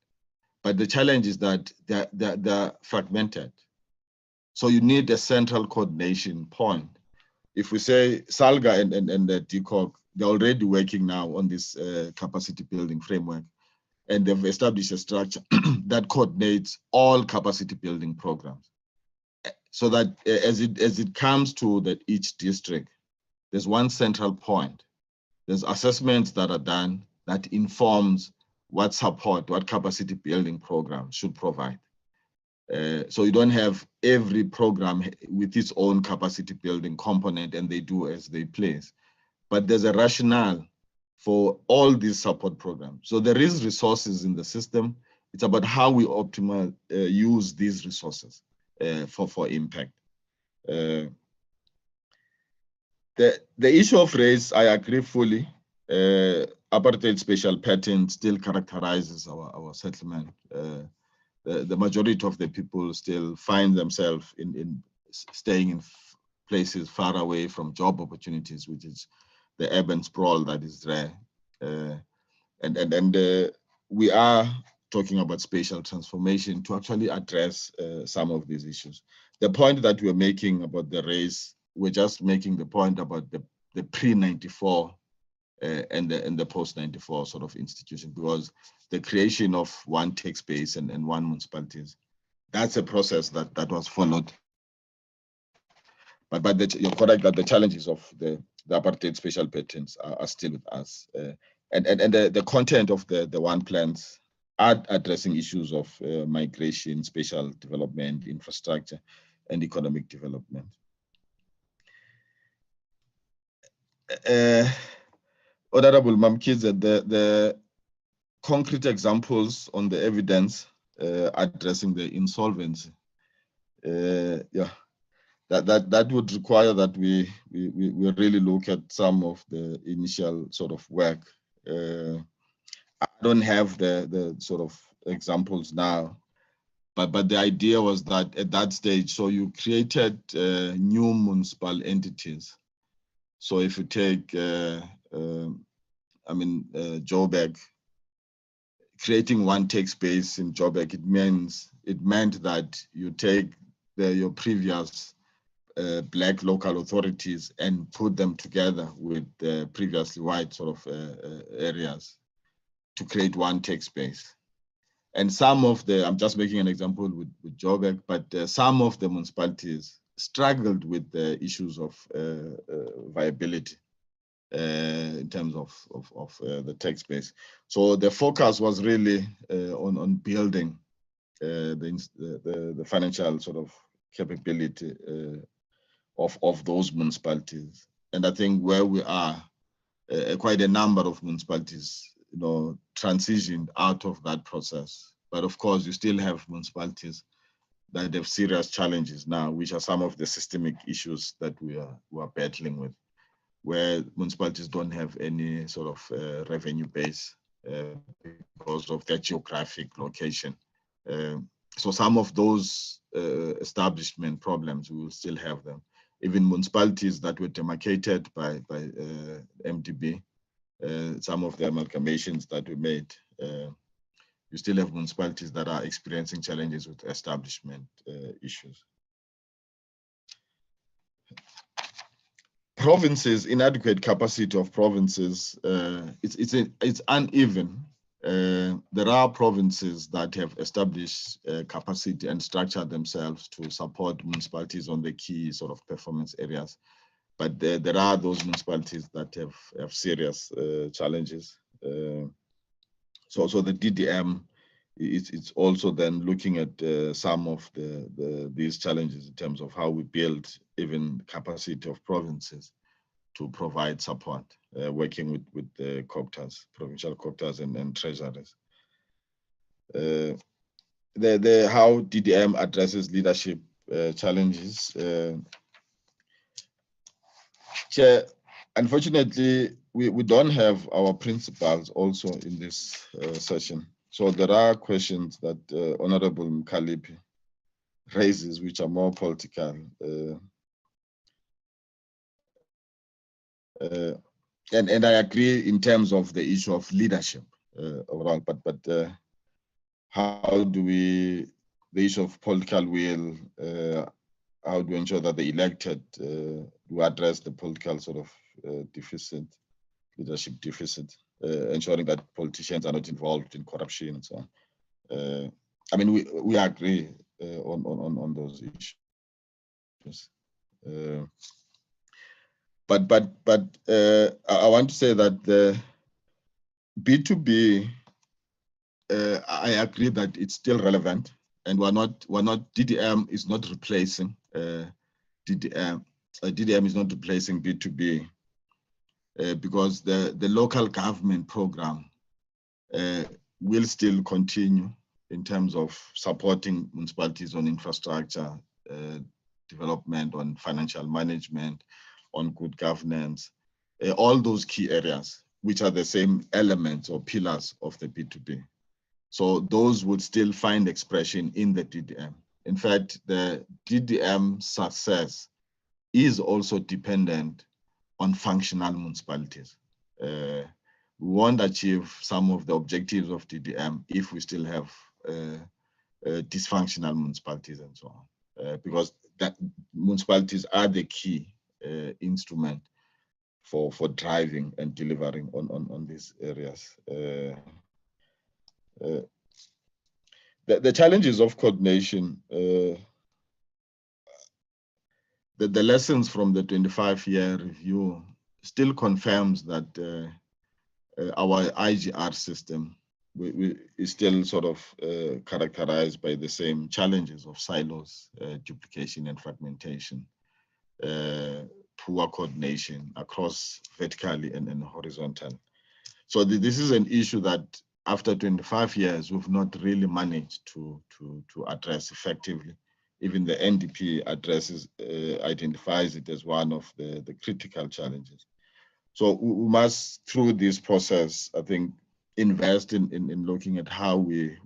But the challenge is that they're fragmented. So you need a central coordination point. If we say SALGA and the DCOG, they're already working now on this capacity building framework, and they've established a structure that coordinates all capacity building programs. So that as it comes to each district, there's one central point. There's assessments that are done that informs what support, what capacity building program should provide. So you don't have every program with its own capacity building component and they do as they please. But there's a rationale for all these support programs. So there is resources in the system. It's about how we optimally use these resources for impact. The issue of race, I agree fully. Apartheid special pattern still characterizes our settlement. The majority of the people still find themselves in staying in places far away from job opportunities, which is the urban sprawl that is there. And we are talking about spatial transformation to actually address some of these issues. The point that we're making about the race, we're just making the point about the pre-94 and the post-94 sort of institution, because the creation of one tech space and one municipalities, that's a process that was followed. But you're correct that the challenges of the apartheid special patterns are still with us. And the content of the one plans are addressing issues of migration, spatial development, infrastructure, and economic development. Honorable Mamkidze, the concrete examples on the evidence addressing the insolvency, that would require that we really look at some of the initial sort of work. I don't have the sort of examples now, but the idea was that at that stage, so you created new municipal entities. So if you take, Joburg, creating one tech space in Joburg, it meant that you take your previous Black local authorities and put them together with the previously white sort of areas to create one tech space. And some of I'm just making an example with Joburg, but some of the municipalities struggled with the issues of viability in terms of the tech space. So the focus was really on building the financial sort of capability of those municipalities. And I think where we are, quite a number of municipalities, transitioned out of that process. But of course, you still have municipalities that have serious challenges now, which are some of the systemic issues that we are battling with, where municipalities don't have any sort of revenue base because of their geographic location. So some of those establishment problems, we will still have them. Even municipalities that were demarcated by MDB, some of the amalgamations that we made, you still have municipalities that are experiencing challenges with establishment issues. Provinces, inadequate capacity of provinces, it's uneven. There are provinces that have established capacity and structured themselves to support municipalities on the key sort of performance areas. But there are those municipalities that have serious challenges. So the DDM, it's also then looking at some of these challenges in terms of how we build even capacity of provinces to provide support, working with the COPTAs, provincial COPTAs and treasuries. How DDM addresses leadership challenges. Chair, unfortunately, we don't have our principals also in this session. So there are questions that Honorable Mkalipi raises, which are more political. And I agree in terms of the issue of leadership overall, but how do we, the issue of political will, how do we ensure that the elected do address the political sort of deficit, leadership deficit, ensuring that politicians are not involved in corruption and so on. I mean, we agree on those issues. But I want to say that the B2B, I agree that it's still relevant, and we're not DDM is not replacing DDM. DDM is not replacing B2B because the local government program will still continue in terms of supporting municipalities on infrastructure development, on financial management, on good governance, all those key areas, which are the same elements or pillars of the B2B. So those would still find expression in the DDM. In fact, the DDM success is also dependent on functional municipalities. We won't achieve some of the objectives of DDM if we still have dysfunctional municipalities and so on, because that municipalities are the key instrument for driving and delivering on these areas. The challenges of coordination, the lessons from the 25-year review still confirms that our IGR system is still sort of characterized by the same challenges of silos, duplication and fragmentation, poor coordination across vertically and horizontal. So this is an issue that after 25 years, we've not really managed to address effectively. Even the NDP identifies it as one of the critical challenges. So we must, through this process, I think, invest in looking at how we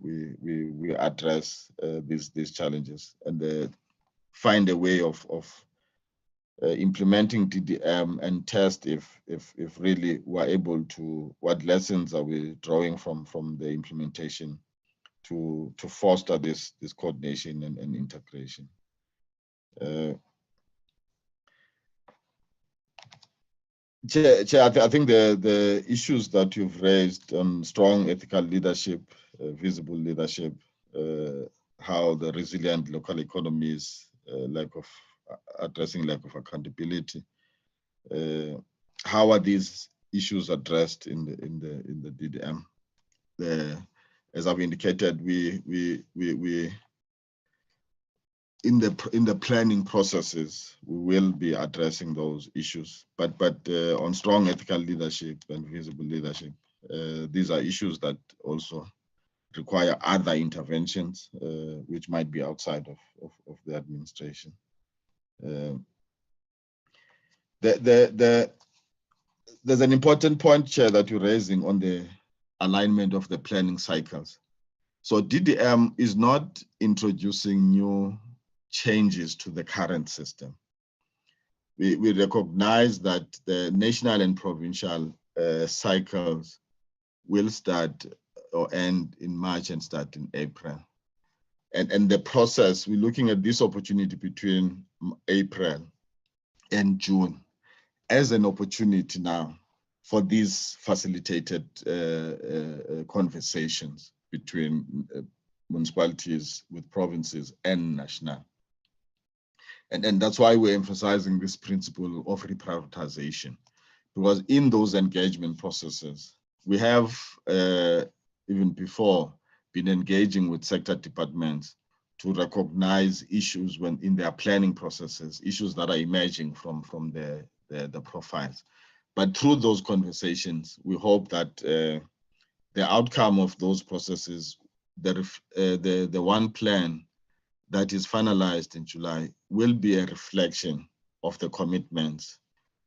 address these challenges and find a way of implementing DDM and test if really we're able to, what lessons are we drawing from the implementation to foster this coordination and integration. Chair, I think the issues that you've raised on strong ethical leadership, visible leadership, how the resilient local economies, addressing lack of accountability, how are these issues addressed in the DDM? As I've indicated, we in the planning processes, we will be addressing those issues. But on strong ethical leadership and visible leadership, these are issues that also require other interventions, which might be outside of the administration. There's an important point, Chair, that you're raising on the alignment of the planning cycles. So DDM is not introducing new changes to the current system. We recognize that the national and provincial cycles will start or end in March and start in April. And the process, we're looking at this opportunity between April and June as an opportunity now for these facilitated conversations between municipalities with provinces and national. And that's why we're emphasizing this principle of reprioritization, because in those engagement processes, we have even before been engaging with sector departments to recognize issues when in their planning processes, issues that are emerging from the profiles. But through those conversations, we hope that the outcome of those processes, the one plan that is finalized in July will be a reflection of the commitments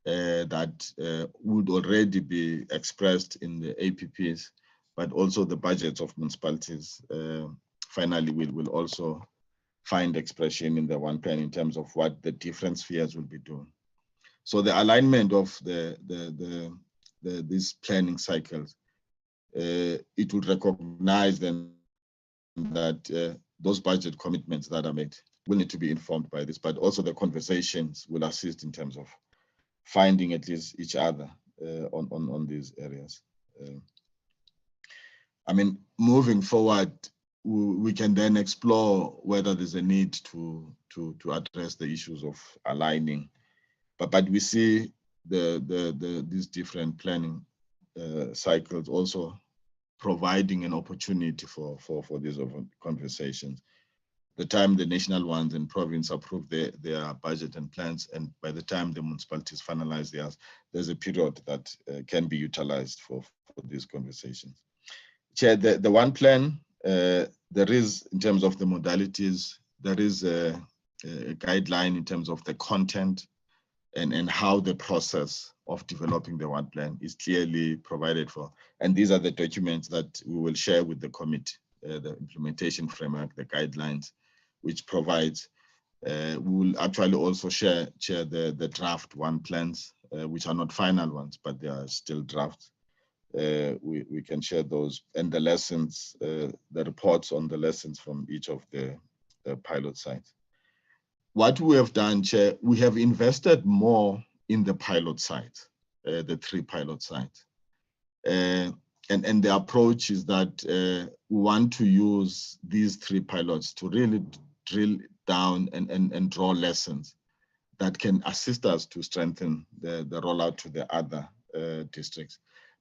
that would already be expressed in the APPs, but also the budgets of municipalities finally will also find expression in the one plan in terms of what the different spheres will be doing. So the alignment of these planning cycles, it would recognize then that those budget commitments that are made will need to be informed by this, but also the conversations will assist in terms of finding at least each other on these areas. I mean, moving forward, we can then explore whether there's a need to address the issues of aligning, but we see these different planning cycles also providing an opportunity for these conversations. The time the national ones and province approve their budget and plans, and by the time the municipalities finalize theirs, there's a period that can be utilized for these conversations. Chair, the one plan, there is, in terms of the modalities, there is a guideline in terms of the content and how the process of developing the one plan is clearly provided for. And these are the documents that we will share with the committee, the implementation framework, the guidelines, which provides, we will actually also share the draft one plans, which are not final ones, but they are still drafts. We can share those and the lessons, the reports on the lessons from each of the pilot sites. What we have done, Chair, we have invested more in the pilot sites, the 3 pilot sites. And the approach is that we want to use these 3 pilots to really drill down and draw lessons that can assist us to strengthen the rollout to the other districts.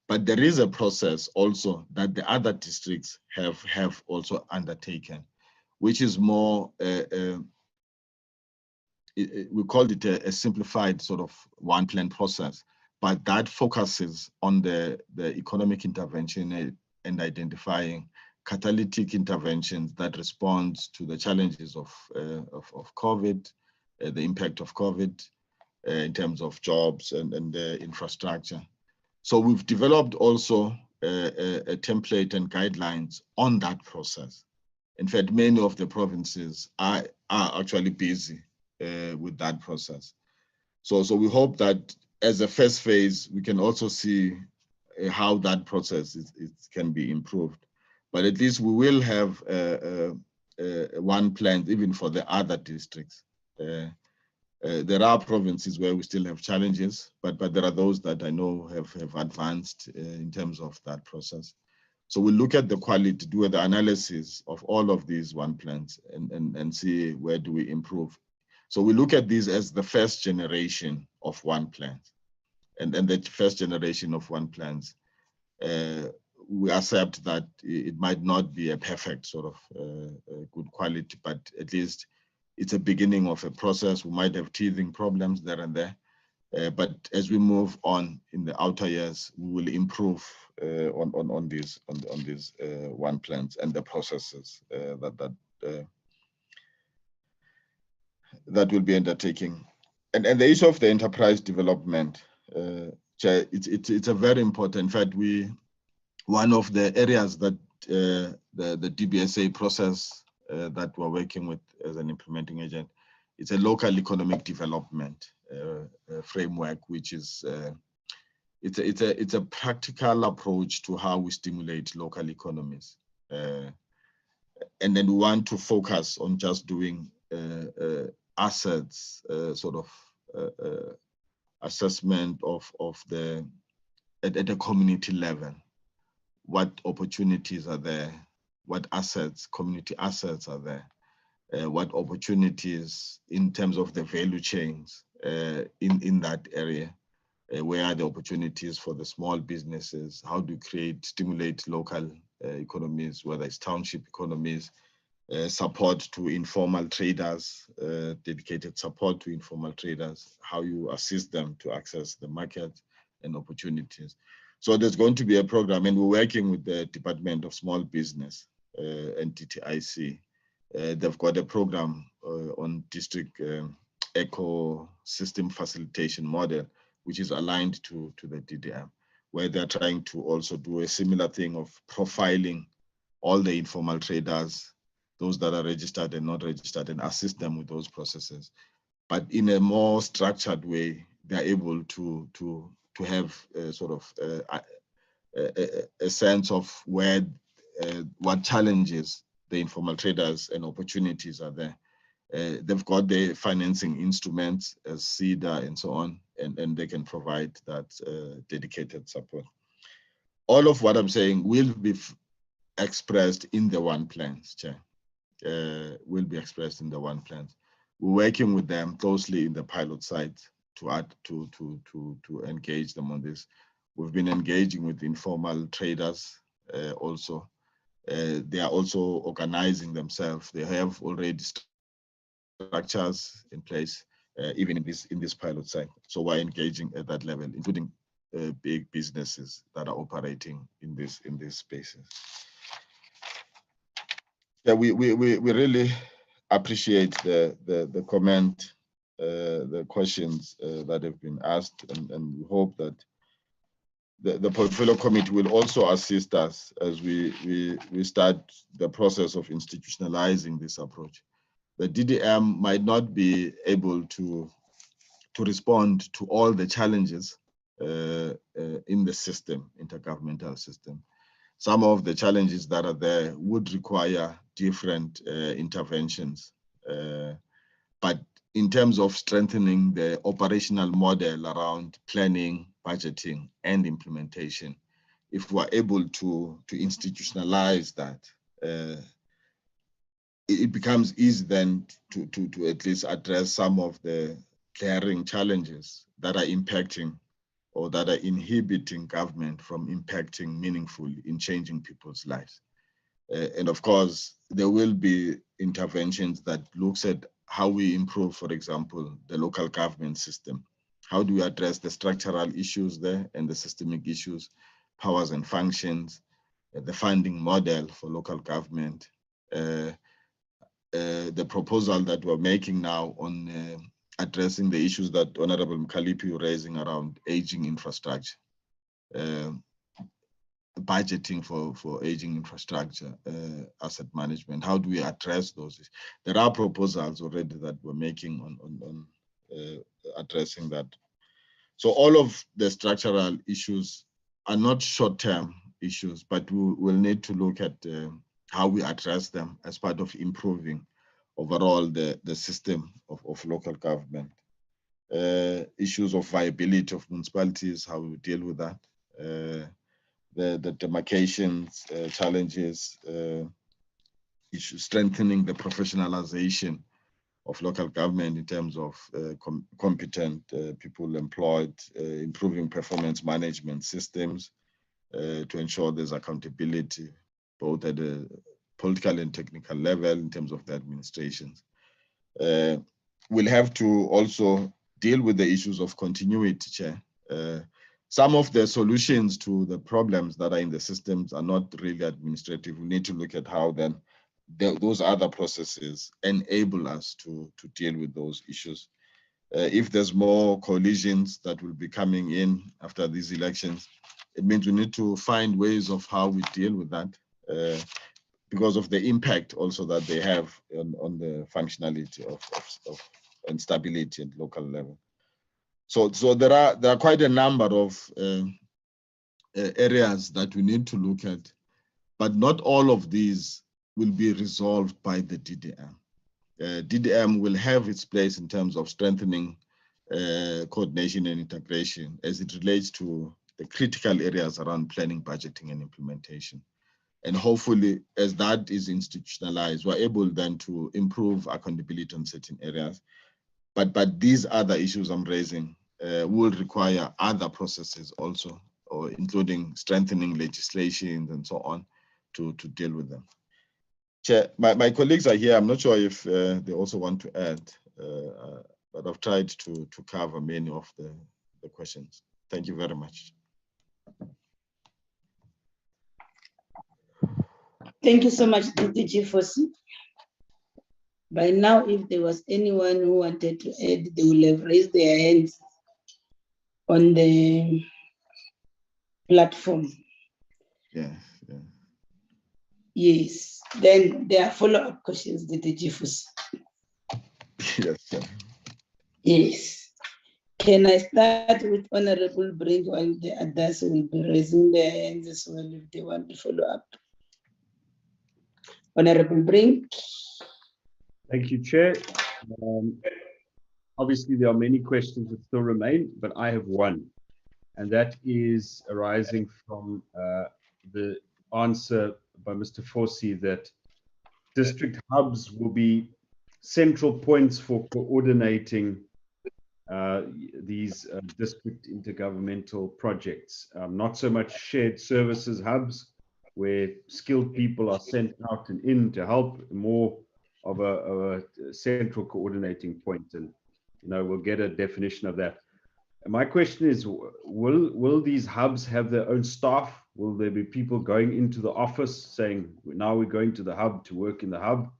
But there is a process also that the other districts have also undertaken, which is more, we called it a simplified sort of one plan process, but that focuses on the economic intervention and identifying catalytic interventions that respond to the challenges of COVID, the impact of COVID in terms of jobs and infrastructure. So we've developed also a template and guidelines on that process. In fact, many of the provinces are actually busy with that process. So we hope that as a first phase, we can also see how that process can be improved. But at least we will have one plan even for the other districts. There are provinces where we still have challenges, but there are those that I know have advanced in terms of that process. So we'll look at the quality, do the analysis of all of these one plans and see where do we improve. So we look at these as the first generation of one plans. And the first generation of one plans, we accept that it might not be a perfect sort of good quality, but at least it's a beginning of a process. We might have teething problems there and there, but as we move on in the outer years, we will improve on these one plans and the processes that will be undertaking. And the issue of the enterprise development, Chair, it's a very important. In fact, one of the areas that the DBSA process that we're working with as an implementing agent. It's a local economic development framework, which is it's a practical approach to how we stimulate local economies. And then we want to focus on just doing assets, sort of assessment of the at a community level. What opportunities are there? What assets, community assets are there? What opportunities in terms of the value chains in that area? Where are the opportunities for the small businesses? How do you stimulate local economies, whether it's township economies, support to informal traders, dedicated support to informal traders, how you assist them to access the market and opportunities. So there's going to be a program, and we're working with the Department of Small Business and DTIC. They've got a program on district ecosystem facilitation model, which is aligned to the DDM, where they're trying to also do a similar thing of profiling all the informal traders, those that are registered and not registered, and assist them with those processes. But in a more structured way, they're able to have a sort of a sense of where what challenges the informal traders and opportunities are there. They've got the financing instruments as CEDA and so on, and they can provide that dedicated support. All of what I'm saying will be expressed in the one plans, Chair. Will be expressed in the one plans. We're working with them closely in the pilot site to engage them on this. We've been engaging with informal traders also. They are also organizing themselves. They have already structures in place, even in this pilot site. So we're engaging at that level, including big businesses that are operating in these spaces. Yeah, we really appreciate the comment, the questions that have been asked, and we hope that the portfolio committee will also assist us as we start the process of institutionalizing this approach. The DDM might not be able to respond to all the challenges in the system, intergovernmental system. Some of the challenges that are there would require different interventions. But in terms of strengthening the operational model around planning, budgeting, and implementation, if we're able to institutionalize that, it becomes easy then to at least address some of the glaring challenges that are impacting or that are inhibiting government from impacting meaningfully in changing people's lives. And of course, there will be interventions that looks at how we improve, for example, the local government system. How do we address the structural issues there and the systemic issues, powers and functions, the funding model for local government, the proposal that we're making now on addressing the issues that Honorable Mkalipi was raising around aging infrastructure, budgeting for aging infrastructure, asset management. How do we address those? There are proposals already that we're making on addressing that. So all of the structural issues are not short-term issues, but we will need to look at how we address them as part of improving overall the system of local government. Issues of viability of municipalities, how we deal with that. The demarcations, challenges, issues, strengthening the professionalization of local government in terms of competent people employed, improving performance management systems to ensure there's accountability, both at the political and technical level in terms of the administrations. We'll have to also deal with the issues of continuity, Chair. Some of the solutions to the problems that are in the systems are not really administrative. We need to look at how then those other processes enable us to deal with those issues. If there's more coalitions that will be coming in after these elections, it means we need to find ways of how we deal with that. because of the impact also that they have on the functionality of and stability at local level. So there are quite a number of areas that we need to look at, but not all of these will be resolved by the DDM. DDM will have its place in terms of strengthening coordination and integration as it relates to the critical areas around planning, budgeting, and implementation. And hopefully, as that is institutionalized, we're able then to improve accountability on certain areas. But these other issues I'm raising will require other processes also, or including strengthening legislation and so on to deal with them. Chair, my colleagues are here. I'm not sure if they also want to add, but I've tried to cover many of the questions. Thank you very much. Thank you so much, DG Fosi. By now, if there was anyone who wanted to add, they will have raised their hands on the platform. Yeah. Yes. Then there are follow-up questions, DG Fosi. Yes, sir. Yes. Can I start with Honorable Brink while the others will be raising their hands as well if they want to follow up? Honorable Brink. Thank you, Chair. Obviously, there are many questions that still remain, but I have one, and that is arising from the answer by Mr. Fosi that district hubs will be central points for coordinating these district intergovernmental projects. Not so much shared services hubs where skilled people are sent out and in to help, more of a central coordinating point. And we'll get a definition of that. And my question is, will these hubs have their own staff? Will there be people going into the office saying, now we're going to the hub to work in the hub?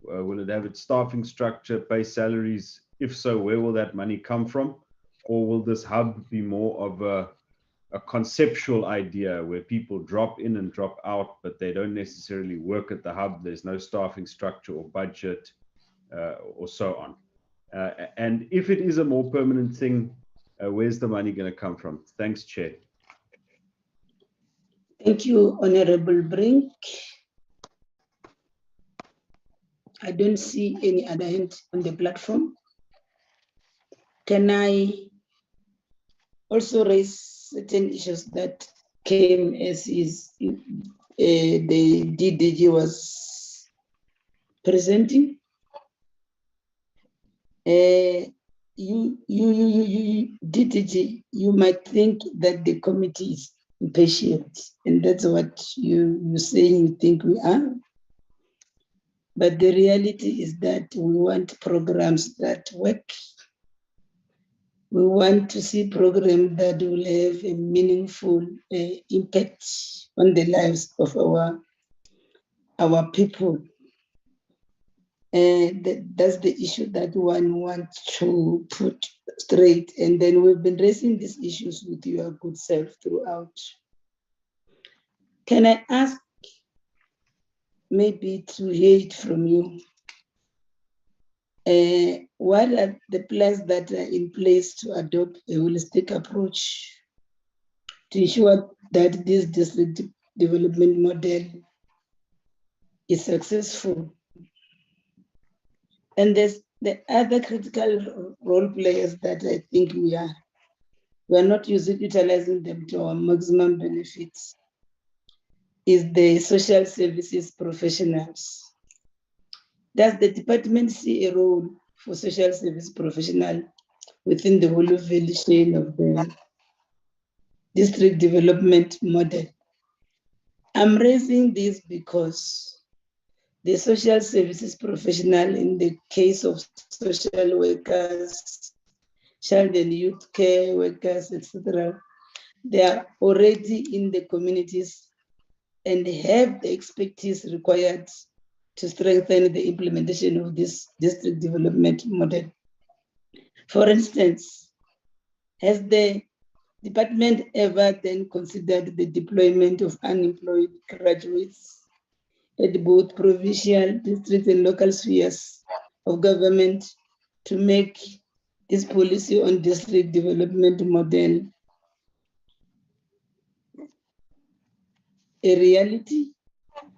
Will it have its staffing structure, pay salaries? If so, where will that money come from? Or will this hub be more of a conceptual idea where people drop in and drop out, but they don't necessarily work at the hub? There's no staffing structure or budget or so on. And if it is a more permanent thing, where's the money going to come from? Thanks, Chair. Thank you, Honorable Brink. I don't see any other hand on the platform. Can I also raise certain issues that came as the DDG was presenting? DDG, you might think that the committee is impatient, and that's what you're saying you think we are. But the reality is that we want programs that work. We want to see programs that will have a meaningful impact on the lives of our people. And that's the issue that one wants to put straight. And then we've been raising these issues with your good self throughout. Can I ask maybe to hear it from you? What are the plans that are in place to adopt a holistic approach to ensure that this district development model is successful? And there's the other critical role players that I think we are not utilizing them to our maximum benefits is the social services professionals. Does the department see a role for social service professional within the whole value chain of the district development model? I'm raising this because the social services professional, in the case of social workers, child and youth care workers, etc., they are already in the communities and have the expertise required to strengthen the implementation of this district development model. For instance, has the department ever then considered the deployment of unemployed graduates at both provincial, district, and local spheres of government to make this policy on district development model a reality?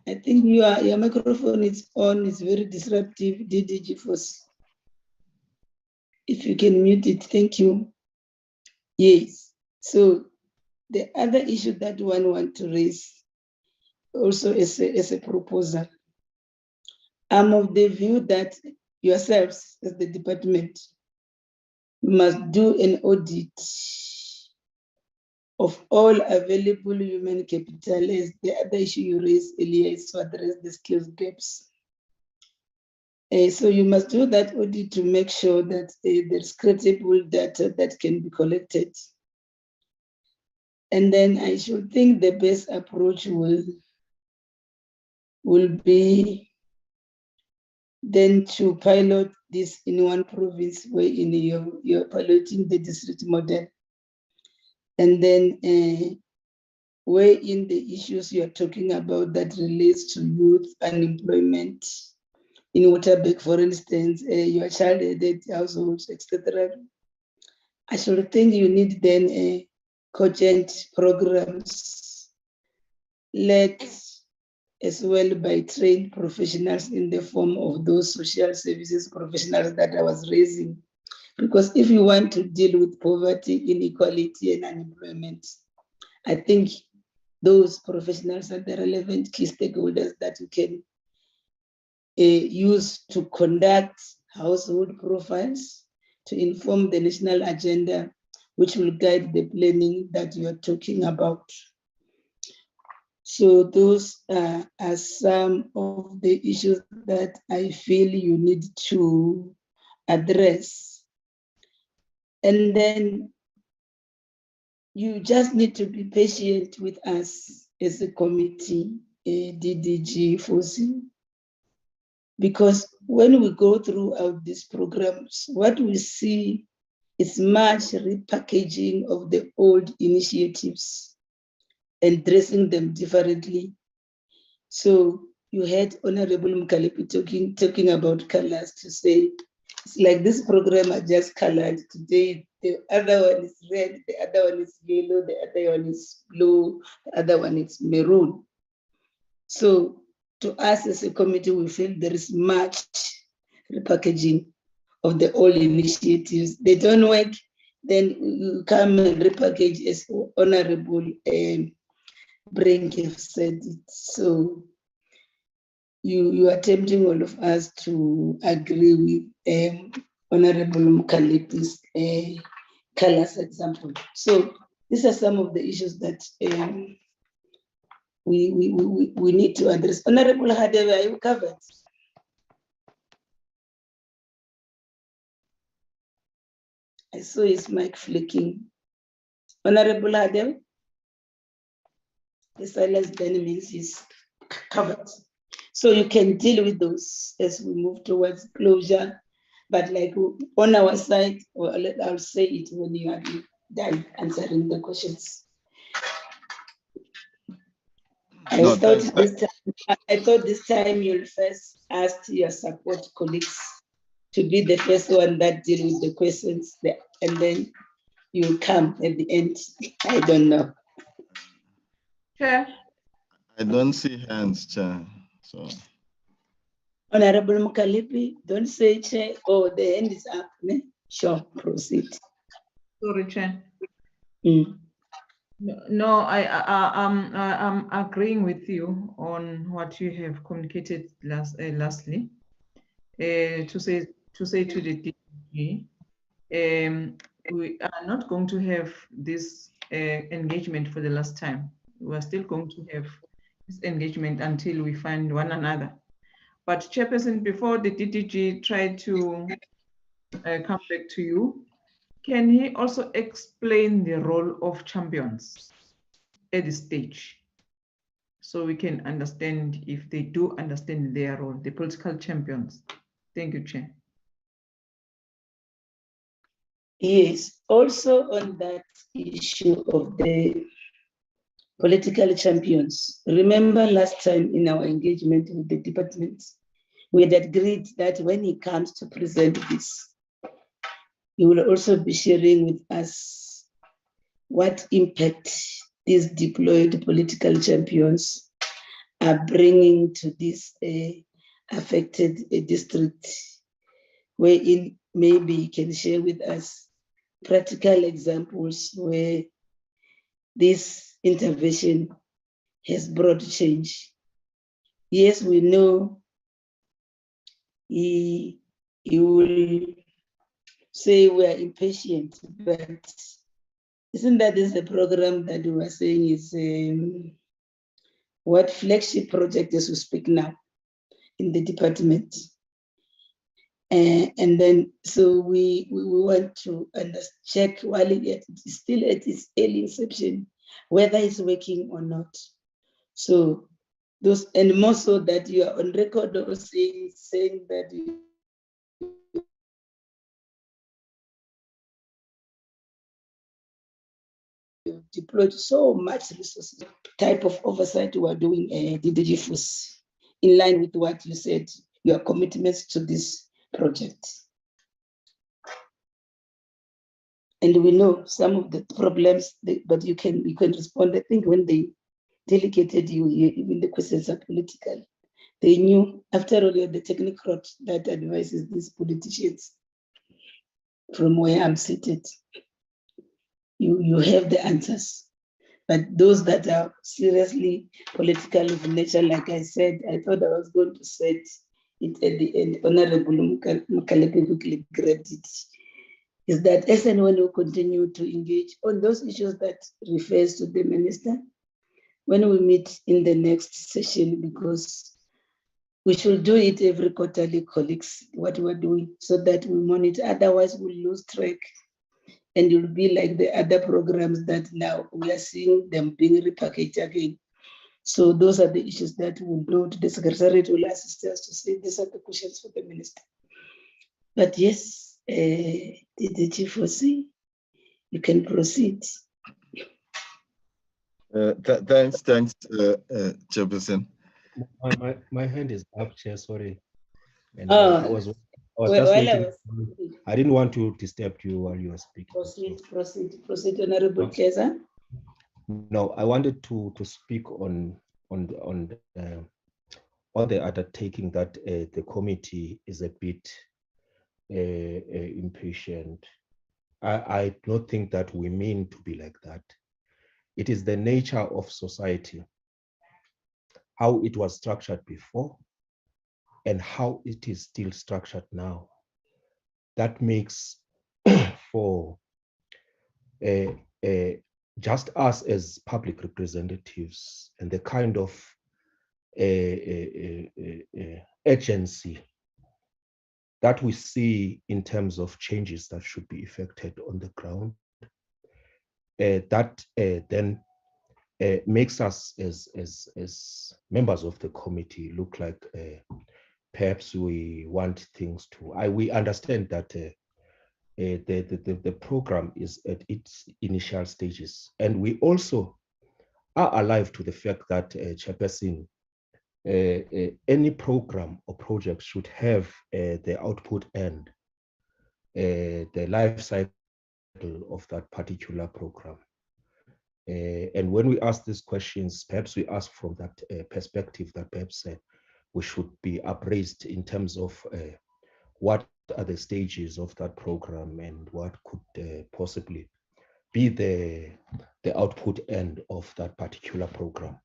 I think your microphone is on, it's very disruptive, DDG Force. If you can mute it, thank you. Yes, so the other issue that one want to raise also as a proposal, I'm of the view that yourselves as the department must do an audit of all available human capital, as the other issue you raised earlier is to address the skills gaps. So you must do that audit to make sure that there's credible data that can be collected. And then I should think the best approach will be then to pilot this in one province where you're piloting the district model. And then where in the issues you're talking about that relates to youth unemployment, in Waterberg, for instance, your child-aided households, etc. I should think you need then a cogent programs led as well by trained professionals in the form of those social services professionals that I was raising. Because if you want to deal with poverty, inequality, and unemployment, I think those professionals are the relevant key stakeholders that you can use to conduct household profiles, to inform the national agenda, which will guide the planning that you are talking about. So those are some of the issues that I feel you need to address. And then you just need to be patient with us as a committee, DDG, FOSI, because when we go throughout these programs, what we see is much repackaging of the old initiatives and dressing them differently. So you heard Honorable Mkalipi talking about colors to say, it's like this program are just colored. Today, the other one is red, the other one is yellow, the other one is blue, the other one is maroon. So to us as a committee, we feel there is much repackaging of the old initiatives. They don't work, then you come and repackage as Honorable Brink said it. So you are tempting all of us to agree with Honorable Mkalipi's colors example. So these are some of the issues that we need to address. Honorable Hadebe, are you covered? I saw his mic flicking. Honorable Hadebe? The silence then means he's covered. So you can deal with those as we move towards closure. But like on our side, or I'll say it when you are done answering the questions. I thought this time you'll first ask your support colleagues to be the first one that deal with the questions, and then you'll come at the end. I don't know. Chair. I don't see hands, Chair. So. Honorable Mkalipi, don't say Chair. Oh, the hand is up. Ne? Sure, proceed. Sorry, Chair. Mm. No, I'm agreeing with you on what you have communicated lastly. To say to the DG, we are not going to have this engagement for the last time. We are still going to have this engagement until we find one another. But Chairperson, before the DDG tried to come back to you, can he also explain the role of champions at this stage, so we can understand if they do understand their role, the political champions? Thank you, Chair. Yes, also on that issue of the political champions. Remember last time in our engagement with the department, we had agreed that when he comes to present this, he will also be sharing with us what impact these deployed political champions are bringing to this affected district, wherein maybe he can share with us practical examples where this intervention has brought change. Yes, we know he will say we are impatient, but isn't that this the program that we were saying is what flagship project as we speak now in the department? And then, so we want to check while it is still at its early inception, whether it's working or not. So those, and more so that you are on record of saying that you deployed so much resources, type of oversight we are doing the DGFOS, in line with what you said, your commitments to this project. And we know some of the problems, but you can respond. I think when they delegated you here, even the questions are political. They knew, after all, you're the technocrat that advises these politicians from where I'm seated. You have the answers. But those that are seriously political of nature, like I said, I thought I was going to set it at the end. Honorable Mukalepe quickly grabbed it. Is that as and when we continue to engage on those issues that refers to the minister, when we meet in the next session, because we should do it every quarterly, colleagues, what we're doing, so that we monitor. Otherwise, we'll lose track. And it will be like the other programs that now we are seeing them being repackaged again. So those are the issues that we'll note. The Secretariat will assist us to say these are the questions for the minister. But yes, the G4C, you can proceed. Thanks, Chairperson. My hand is up, Chair, sorry. And Oh, I was just waiting. I didn't want to disturb you while you were speaking. Proceed, Honorable Keza. No, I wanted to speak on the undertaking that the committee is a bit impatient. I don't think that we mean to be like that. It is the nature of society, how it was structured before and how it is still structured now. That makes for just us as public representatives and the kind of agency that we see in terms of changes that should be effected on the ground, that then makes us as members of the committee look like perhaps we want things to. We understand that the program is at its initial stages, and we also are alive to the fact that Chairperson, any program or project should have the output and the life cycle of that particular program. And when we ask these questions, perhaps we ask from that perspective that perhaps we should be appraised in terms of what are the stages of that program and what could possibly be the output end of that particular program,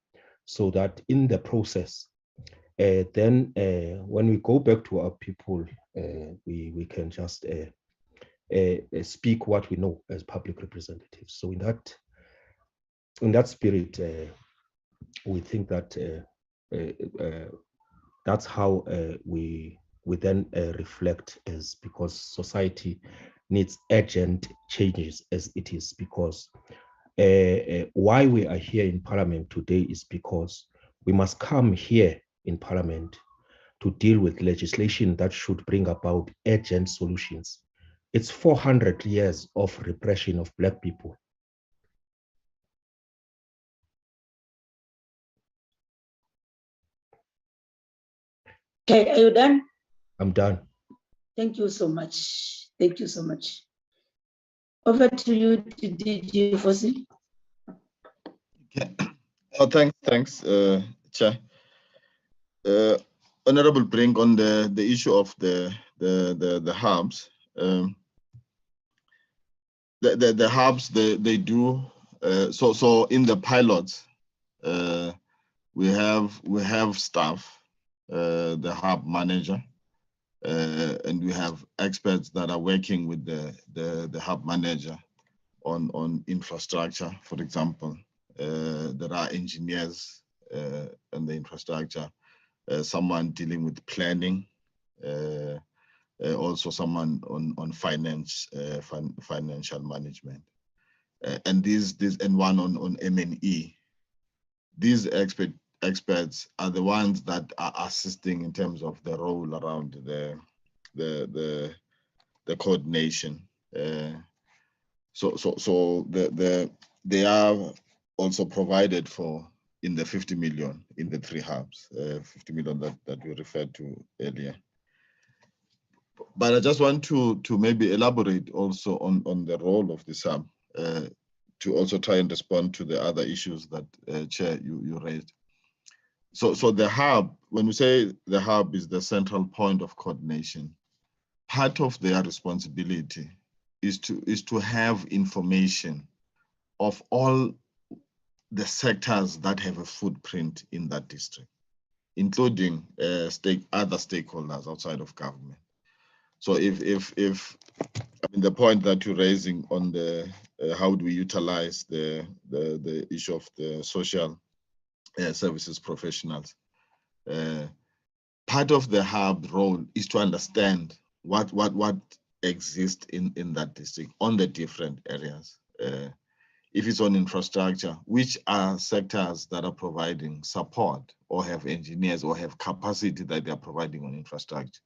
so that in the process, then when we go back to our people, we can just speak what we know as public representatives. So in that spirit, we think that that's how we then reflect, as because society needs urgent changes as it is, because why we are here in Parliament today is because we must come here in Parliament to deal with legislation that should bring about urgent solutions It's 400 years of repression of Black people. Okay, are you done? I'm done. Thank you so much. Thank you so much. Over to you, DG Fosi. Okay. Oh, thanks, Chair. Honorable Brink, on the issue of the hubs. The hubs, they do so in the pilots. We have staff, the hub manager, and we have experts that are working with the hub manager on infrastructure, for example. There are engineers on the infrastructure, someone dealing with planning, also someone on finance, financial management, and one on M&E. These experts are the ones that are assisting in terms of the role around the coordination. So they are also provided for in the 50 million in the 3 hubs, 50 million that we referred to earlier. But I just want to maybe elaborate also on the role of this hub, to also try and respond to the other issues that Chair you raised. So the hub, when we say the hub is the central point of coordination, part of their responsibility is to have information of all the sectors that have a footprint in that district, including other stakeholders outside of government. So if I mean, the point that you're raising on the how do we utilize the issue of the social services professionals, part of the hub role is to understand what exists in that district on the different areas. If it's on infrastructure, which are sectors that are providing support or have engineers or have capacity that they are providing on infrastructure.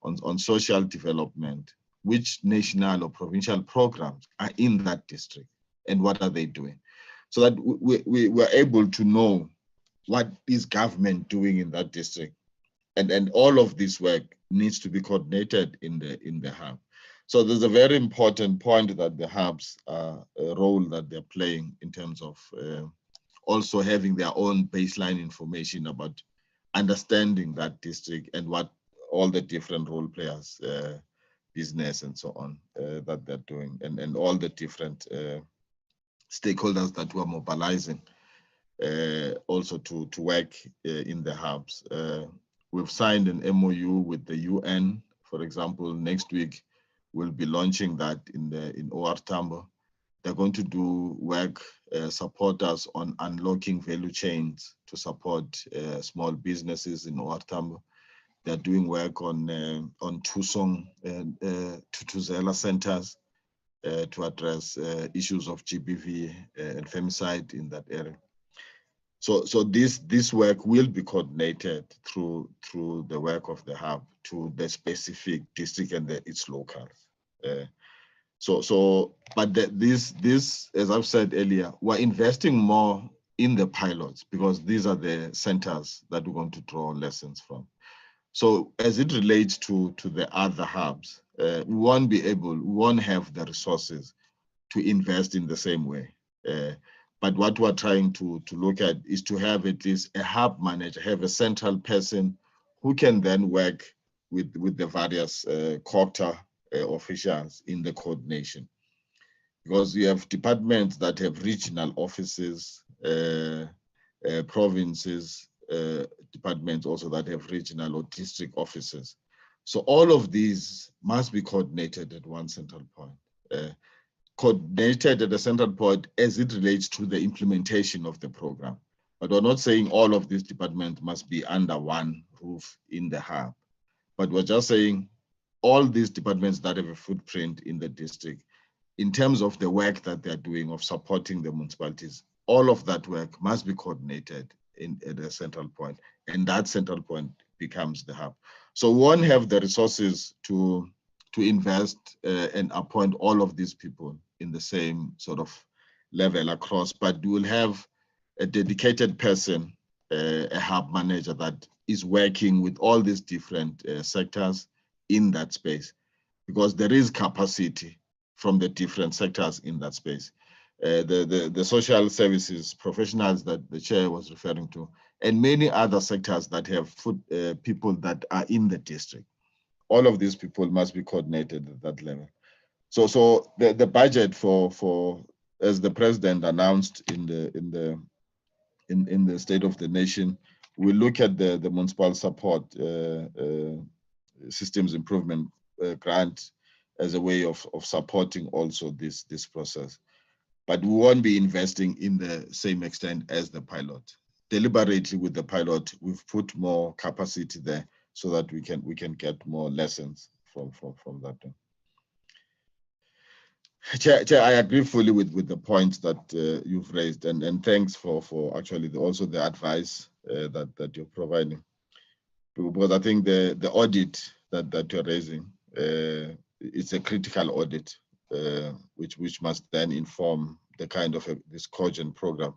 On social development, which national or provincial programs are in that district and what are they doing? So that we were able to know what is government doing in that district. And all of this work needs to be coordinated in the hub. So there's a very important point that the hubs are a role that they're playing in terms of also having their own baseline information about understanding that district and what all the different role players, business and so on, that they're doing, and all the different stakeholders that we're mobilizing also to work in the hubs. We've signed an MOU with the UN, for example. Next week, we'll be launching that in OR Tambo. They're going to do work, support us on unlocking value chains to support small businesses in OR Tambo. They're doing work on Tusong and Tutuzela centers to address issues of GBV and femicide in that area. So this work will be coordinated through the work of the hub to the specific district and its locals. But this, as I've said earlier, we're investing more in the pilots because these are the centers that we're going to draw lessons from. So as it relates to the other hubs, we won't have the resources to invest in the same way. But what we're trying to look at is to have at least a hub manager, have a central person who can then work with the various COPTA officials in the coordination. Because you have departments that have regional offices, provinces, departments also that have regional or district offices. So all of these must be coordinated at one central point. Coordinated at a central point as it relates to the implementation of the program. But we're not saying all of these departments must be under one roof in the hub. But we're just saying all these departments that have a footprint in the district, in terms of the work that they're doing of supporting the municipalities, all of that work must be coordinated at a central point, and that central point becomes the hub. So we won't have the resources to to invest and appoint all of these people in the same sort of level across, but we will have a dedicated person, a hub manager that is working with all these different sectors in that space, because there is capacity from the different sectors in that space. The social services professionals that the chair was referring to, and many other sectors that have people that are in the district. All of these people must be coordinated at that level. So the budget for as the president announced in the State of the Nation, we look at the municipal support systems improvement grant as a way of supporting also this process. But we won't be investing in the same extent as the pilot. Deliberately with the pilot, we've put more capacity there so that we can get more lessons from that. Chair, I agree fully with the points that you've raised, and thanks for actually also the advice that you're providing. Because I think the audit that you're raising, it's a critical audit, which must then inform the kind of this cogent program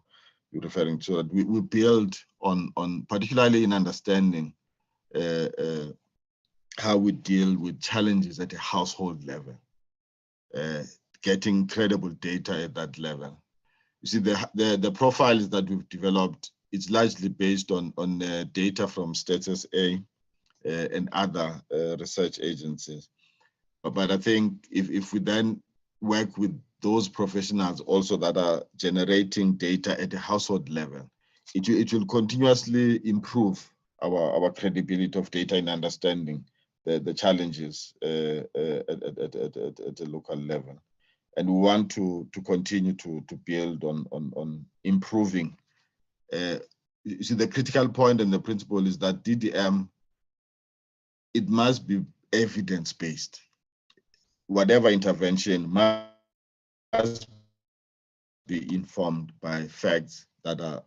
you're referring to. That we build on particularly in understanding how we deal with challenges at a household level, getting credible data at that level. You see, the profiles that we've developed, it's largely based on data from StatsSA and other research agencies. But I think if we then work with those professionals also that are generating data at the household level, it will continuously improve our credibility of data in understanding the challenges at the local level. And we want to continue to build on improving. You see, the critical point and the principle is that DDM, it must be evidence-based. Whatever intervention must be informed by facts that are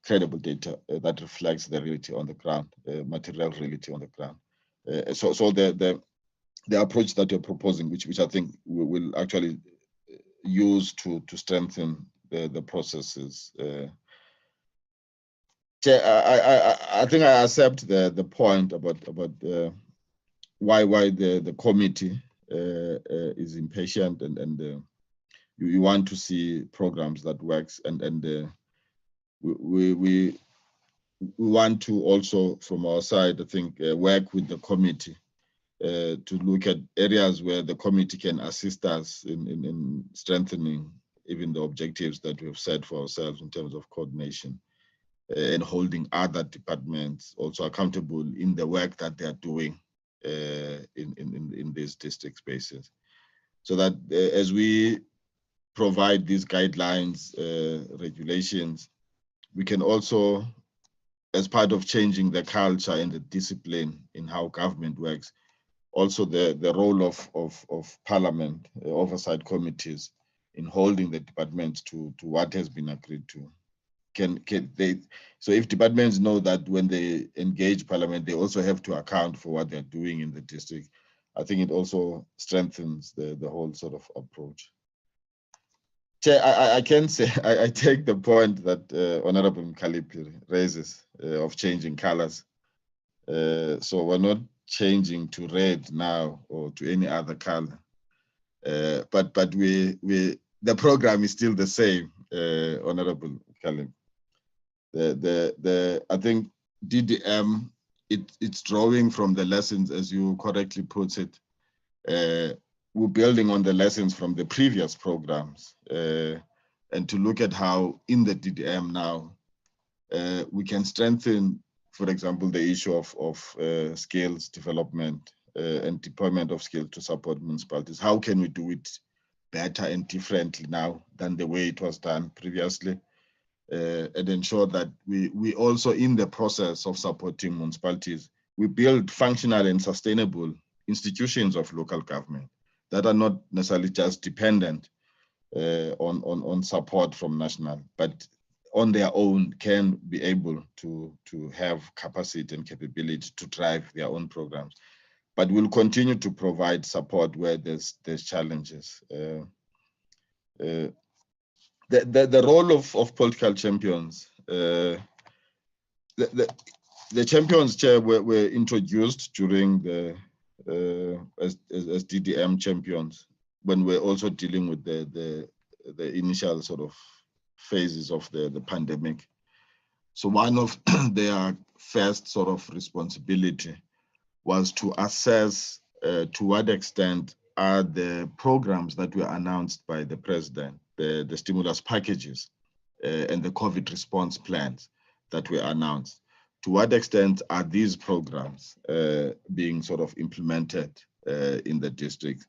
credible data that reflects the reality on the ground, material reality on the ground. So the approach that you're proposing, which I think we will actually use to strengthen the processes. I think I accept the point about why the committee is impatient and you want to see programs that works, and we want to also from our side, I think, work with the committee to look at areas where the committee can assist us in strengthening even the objectives that we've set for ourselves in terms of coordination and holding other departments also accountable in the work that they are doing in these district spaces. So that as we provide these guidelines, regulations, we can also, as part of changing the culture and the discipline in how government works, also the role of parliament, oversight committees in holding the departments to what has been agreed to. So if departments know that when they engage parliament, they also have to account for what they're doing in the district, I think it also strengthens the whole sort of approach. Chair, I can say, I take the point that Honorable Mkhaliphi raises of changing colors. So we're not changing to red now or to any other color, but the program is still the same, Honorable Mkhaliphi. I think DDM, it's drawing from the lessons, as you correctly put it. We're building on the lessons from the previous programs and to look at how in the DDM now we can strengthen, for example, the issue of skills development and deployment of skills to support municipalities. How can we do it better and differently now than the way it was done previously? And ensure that we also, in the process of supporting municipalities, we build functional and sustainable institutions of local government that are not necessarily just dependent on support from national, but on their own can be able to have capacity and capability to drive their own programs. but we'll continue to provide support where there's challenges. The role of political champions, the champions, Chair, were introduced during the as DDM champions when we're also dealing with the initial sort of phases of the pandemic. So one of their first sort of responsibility was to assess to what extent are the programs that were announced by the president, the stimulus packages and the COVID response plans that were announced, to what extent are these programs being sort of implemented in the district?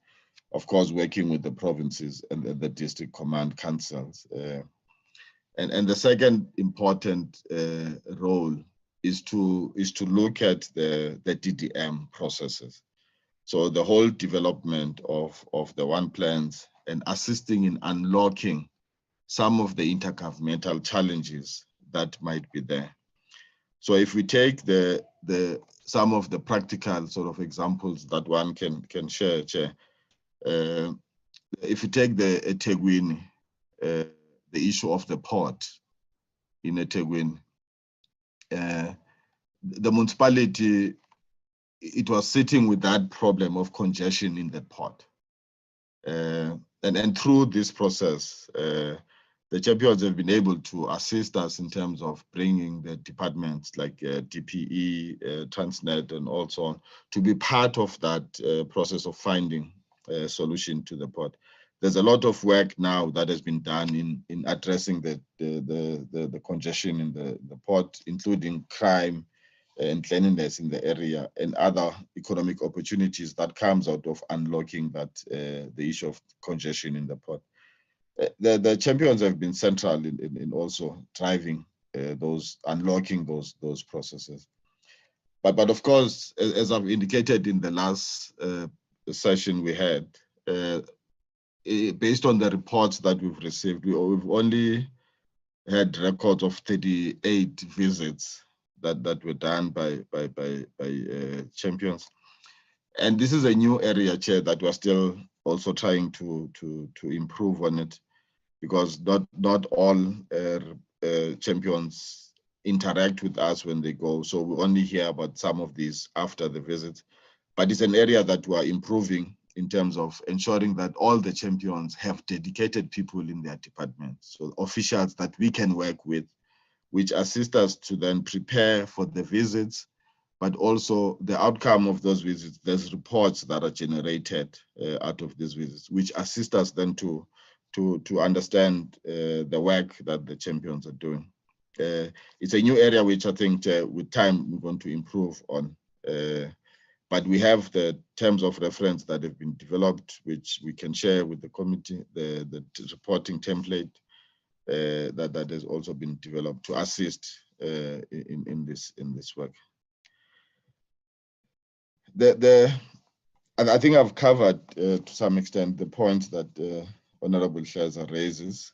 Of course, working with the provinces and the district command councils. And the second important role is to look at the DDM processes. So the whole development of the one plans and assisting in unlocking some of the intergovernmental challenges that might be there. So if we take some of the practical sort of examples that one can share, Chair, if you take the eThekwini, the issue of the port in eThekwini, the municipality, it was sitting with that problem of congestion in the port. And through this process, the champions have been able to assist us in terms of bringing the departments like DPE, Transnet, and also on to be part of that process of finding a solution to the port. There's a lot of work now that has been done in addressing the congestion in the port, including crime and cleanliness in the area and other economic opportunities that comes out of unlocking that the issue of congestion in the port. The champions have been central in also driving unlocking those processes. But of course, as I've indicated in the last session we had, based on the reports that we've received, we've only had records of 38 visits that were done by champions. And this is a new area, Chair, that we're still also trying to improve on it, because not all champions interact with us when they go. So we only hear about some of these after the visit. But it's an area that we are improving in terms of ensuring that all the champions have dedicated people in their department. So officials that we can work with, which assist us to then prepare for the visits, but also the outcome of those visits. There's reports that are generated out of these visits, which assist us then to understand the work that the champions are doing. It's a new area which I think with time we're going to improve on. But we have the terms of reference that have been developed, which we can share with the committee, the reporting template that has also been developed to assist in this work. And I think I've covered to some extent the points that Honorable Shaza raises.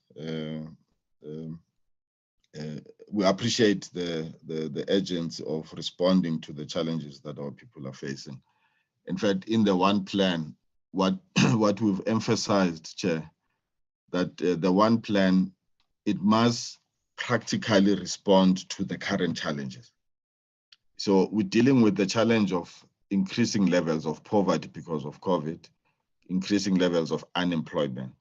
We appreciate the urgency of responding to the challenges that our people are facing. In fact, in the one plan, what we've emphasized, Chair, that the one plan, it must practically respond to the current challenges. So we're dealing with the challenge of increasing levels of poverty because of COVID, increasing levels of unemployment.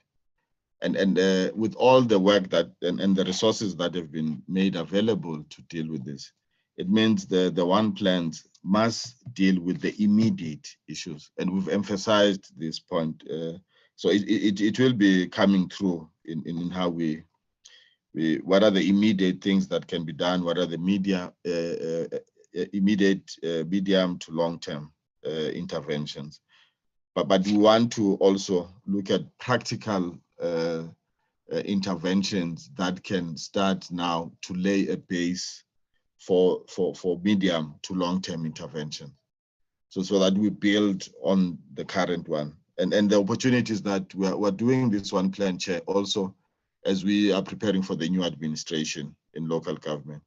And with all the work that and the resources that have been made available to deal with this, it means the one plan must deal with the immediate issues. And we've emphasized this point. So it will be coming through in how what are the immediate things that can be done, what are the immediate medium to long-term interventions. But we want to also look at practical interventions that can start now to lay a base for medium to long-term intervention. So that we build on the current one. And the opportunities that we're doing this one plan, Chair, also as we are preparing for the new administration in local government.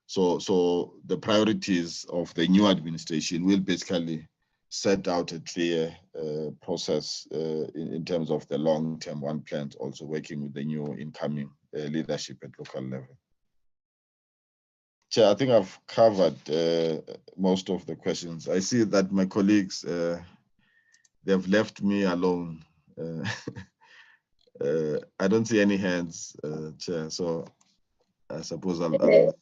So the priorities of the new administration will basically set out a clear process in terms of the long-term one plans, also working with the new incoming leadership at local level. Chair, I think I've covered most of the questions. I see that my colleagues, they've left me alone. I don't see any hands, Chair, so I suppose I'll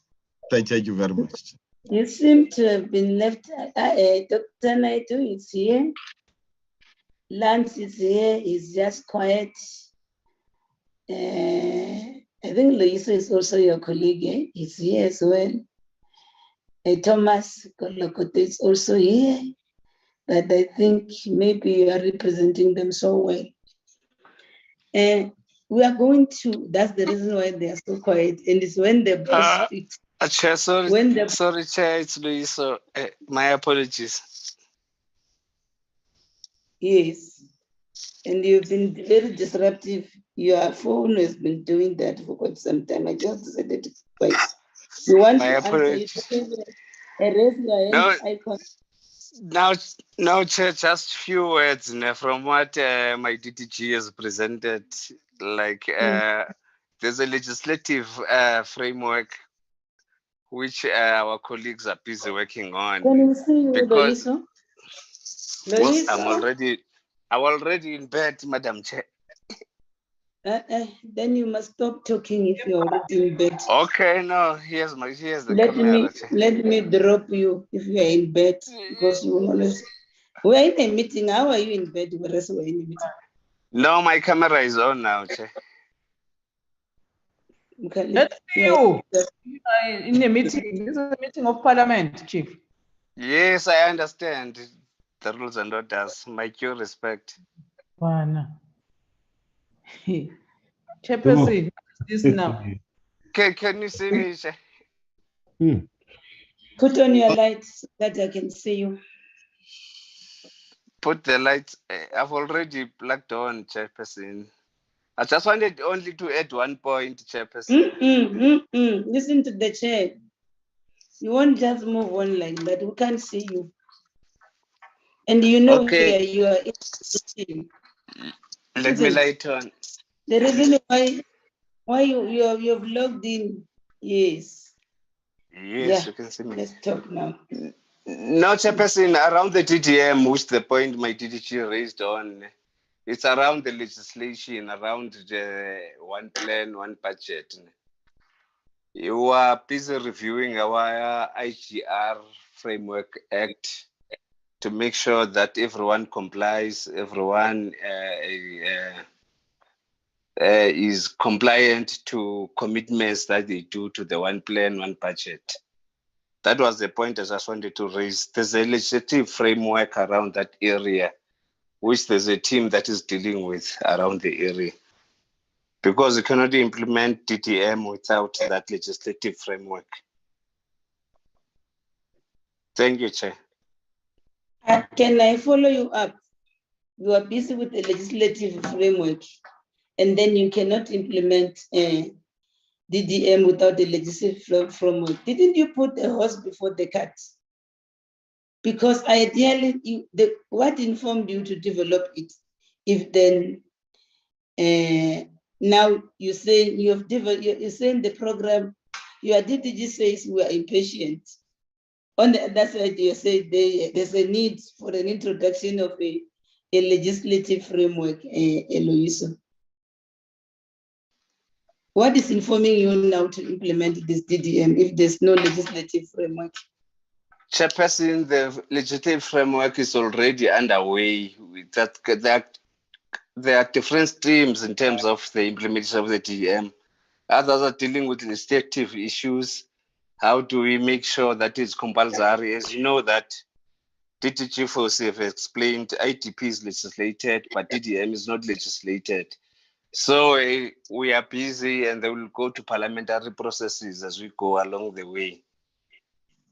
thank you very much. You seem to have been left. Dr. Naito is here. Lance is here. He's just quiet. I think Luisa is also your colleague. Eh? He's here as well. Thomas Kolokote is also here. But I think maybe you are representing them so well. We are going to, that's the reason why they are so quiet. And it's when the boss speaks. Chair, sorry, When sorry, Chair, it's Luis. So, my apologies. Yes. And you've been very disruptive. Your phone has been doing that for quite some time. I just decided to wait. You want My to answer? apologies. Raise your No. hand icon. Now, Chair, just few words from what my DTG has presented. Like, there's a legislative framework which our colleagues are busy working on. Can you see you, Because Loiso? I'm already in bed, Madam Chair. Then you must stop talking if you're already in bed. Okay, no, here's the camera. Let me drop you if you are in bed, because you will always. We're in a meeting. How are you in bed? Whereas we're in a meeting. No, my camera is on now, Chair. Okay, Let's see you. In a meeting. This is a meeting of Parliament, Chief. Yes, I understand the rules and orders. My due respect. Chairperson, this now. Can you see me, Chair? Put on your lights so that I can see you. Put the lights. I've already plugged on, Chairperson. I just wanted only to add one point, Chairperson. Listen to the chair. You won't just move on like that. We can't see you. And you know where you are in the team. Let me light on. The reason why you have logged in. Yes. Yes, you can see me. Let's talk now. Now, Chairperson, around the DDM, which the point my DDG raised on, it's around the legislation, around the one plan, one budget. You are busy reviewing our IGR Framework Act to make sure that everyone complies, everyone is compliant to commitments that they do to the one plan, one budget. That was the point I just wanted to raise. There's a legislative framework around that area, which there's a team that is dealing with around the area. Because you cannot implement DTM without that legislative framework. Thank you, Chair. Can I follow you up? You are busy with the legislative framework, and then you cannot implement DDM without the legislative framework. Didn't you put the horse before the cart? Because ideally, what informed you to develop it? If then now you say you're saying the program, your DTG says we are impatient. On the other side, you say there's a need for an introduction of a legislative framework, Eloiso. What is informing you now to implement this DDM if there's no legislative framework? Chairperson, the legislative framework is already underway. There are different streams in terms of the implementation of the DDM. Others are dealing with legislative issues. How do we make sure that it's compulsory? As you know that DTG Fosi have explained, IDP is legislated, but DDM is not legislated. So we are busy and they will go to parliamentary processes as we go along the way.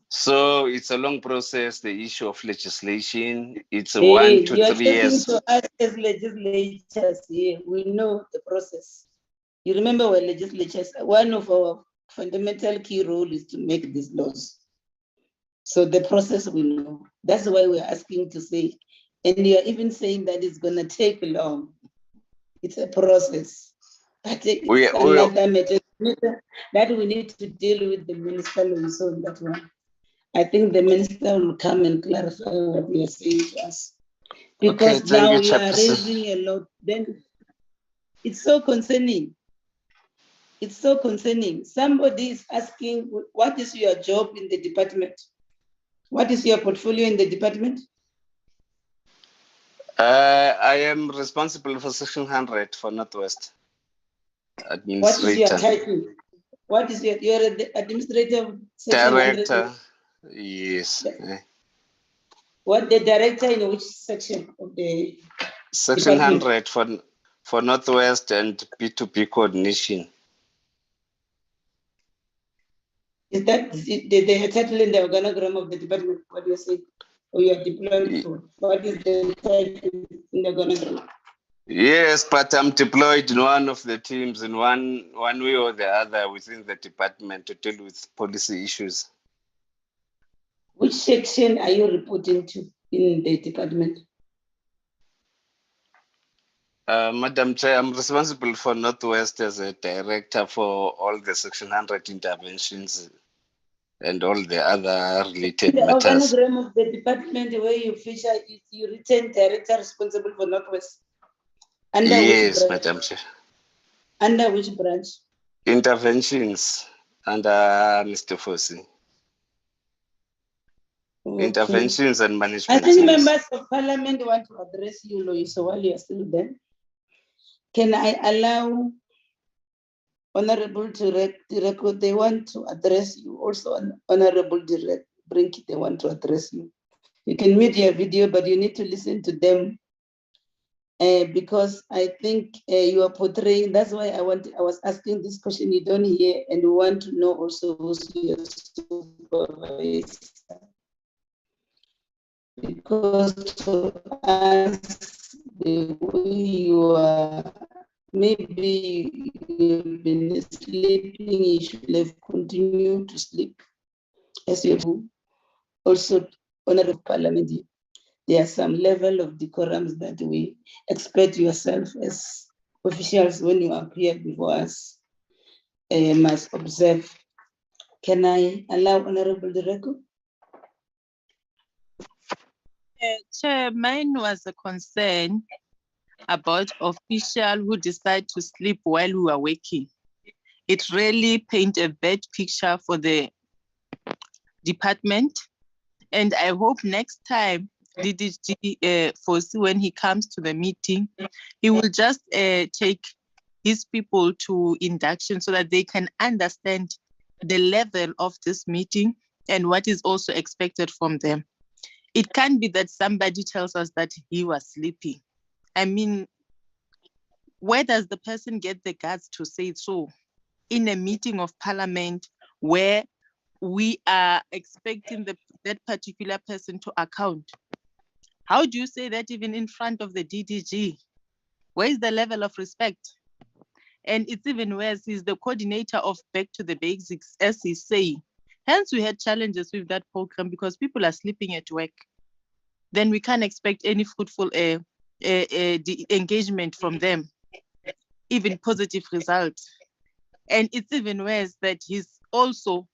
So it's a long process, the issue of legislation. It's 1 to 3 years. To us as legislators here, we know the process. You remember when legislatures, one of our fundamental key role is to make these laws. So the process we know. That's why we're asking to say, and you're even saying that it's going to take long. It's a process. I think it's another matter that we need to deal with the minister also on that one. I think the minister will come and clarify what we are saying to us. Because now you are raising a lot, then it's so concerning. It's so concerning. Somebody is asking, what is your job in the department? What is your portfolio in the department? I am responsible for Section 100 for Northwest. Administrator. What is your title? What is you're the administrative section? Director. Yes. Yeah. What the director in which section of the Section department? 100 for Northwest and P2P coordination. Is that the title in the organogram of the department? What do you say? Or you are deployed for? What is the title in the organogram? Yes, but I'm deployed in one of the teams in one way or the other within the department to deal with policy issues. Which section are you reporting to in the department? Madam Chair, I'm responsible for Northwest as a director for all the Section 100 interventions and all the other related matters. The organogram of the department where you feature is you retain director responsible for Northwest. Under yes, which branch? Madam Chair. Under which branch? Interventions under Mr. Fossey. Okay. Interventions and management. I think members of parliament want to address you, Loiso, while you are still there. Can I allow Honorable Direko, they want to address you. Also, Honorable Direk Brink, they want to address you. You can mute your video, but you need to listen to them because I think you are portraying. That's why I was asking this question. You don't hear, and we want to know also who's your supervisor. Because to us, the way you are, maybe you've been sleeping, you should have continued to sleep as you do. Also, Honorable Parliament, there are some level of decorums that we expect yourself as officials when you appear before us must observe. Can I allow Honorable Direko? Chair, mine was a concern about officials who decide to sleep while we are working. It really paints a bad picture for the department. And I hope next time DDG Fossey, when he comes to the meeting, he will just take his people to induction so that they can understand the level of this meeting and what is also expected from them. It can't be that somebody tells us that he was sleeping. I mean, where does the person get the guts to say so in a meeting of parliament where we are expecting that particular person to account? How do you say that even in front of the DDG? Where is the level of respect? And it's even worse, he's the coordinator of Back to the Basics, as he's saying. Hence, we had challenges with that program because people are sleeping at work. Then we can't expect any fruitful engagement from them, even positive results. And it's even worse that he's also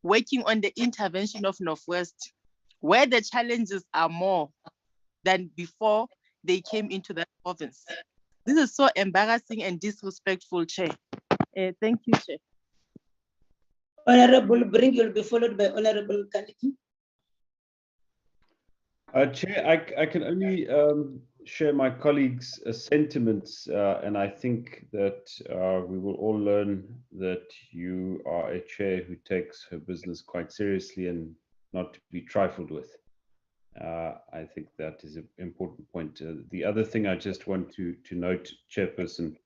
working on the intervention of Northwest, where the challenges are more than before they came into that province. This is so embarrassing and disrespectful, Chair. Thank you, Chair. Honorable Brink, you'll be followed by Honorable Kaliki. Chair, I can only share my colleagues' sentiments, and I think that we will all learn that you are a chair who takes her business quite seriously and not to be trifled with. I think that is an important point. The other thing I just want to note, Chairperson,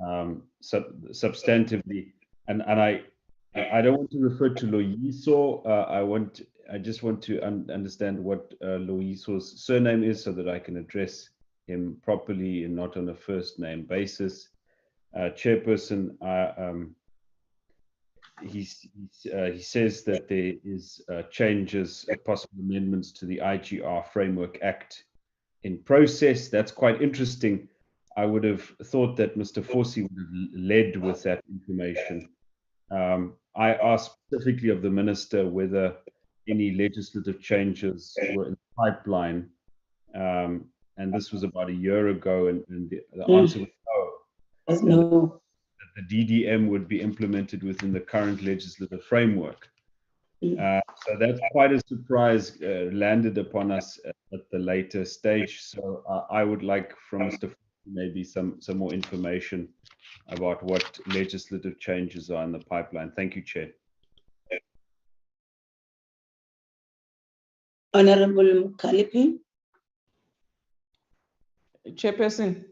substantively, and I don't want to refer to Loyiso. I just want to understand what Loyiso's surname is so that I can address him properly and not on a first name basis. Chairperson, he says that there is changes, possible amendments to the IGR Framework Act in process. That's quite interesting. I would have thought that Mr. Forsi would have led with that information. I asked specifically of the minister whether any legislative changes were in the pipeline. And this was about a year ago, and the answer was no. No. That the DDM would be implemented within the current legislative framework. So that's quite a surprise landed upon us at the later stage. So I would like from Mr. maybe some more information about what legislative changes are in the pipeline. Thank you, Chair. Honorable Kalipi. Chairperson,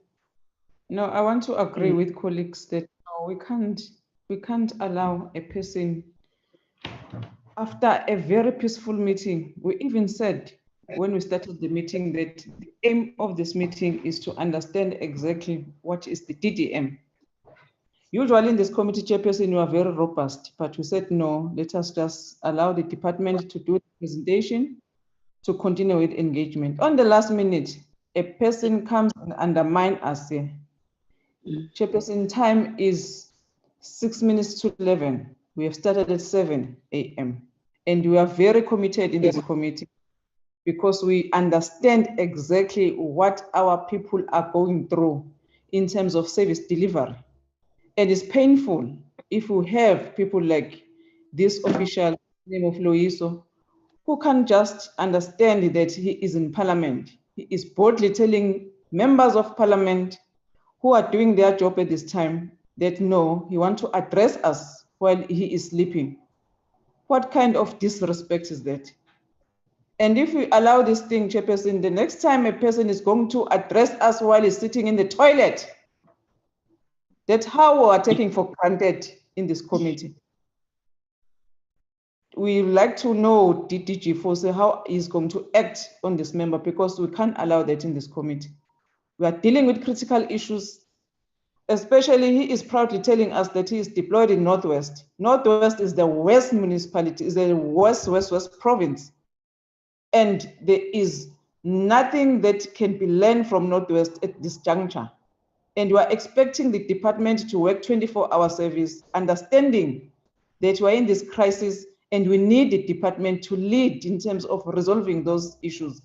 no, I want to agree with colleagues that no, we can't allow a person after a very peaceful meeting. We even said when we started the meeting that the aim of this meeting is to understand exactly what is the DDM. Usually in this committee, Chairperson, you are very robust, but we said no, let us just allow the department to do the presentation to continue with engagement. On the last minute, a person comes and undermines us here. Chairperson, time is 6 minutes to 11. We have started at 7 a.m. and we are very committed in this committee because we understand exactly what our people are going through in terms of service delivery. And it's painful if we have people like this official name of Loiso, who can just understand that he is in parliament. He is boldly telling members of parliament who are doing their job at this time that no, he wants to address us while he is sleeping. What kind of disrespect is that? And if we allow this thing, Chairperson, the next time a person is going to address us while he's sitting in the toilet, that's how we are taking for granted in this committee. We like to know DG Force how he's going to act on this member because we can't allow that in this committee. We are dealing with critical issues, especially he is proudly telling us that he is deployed in Northwest. Northwest is the worst municipality, is the worst province. And there is nothing that can be learned from Northwest at this juncture. And we are expecting the department to work 24-hour service, understanding that we are in this crisis and we need the department to lead in terms of resolving those issues.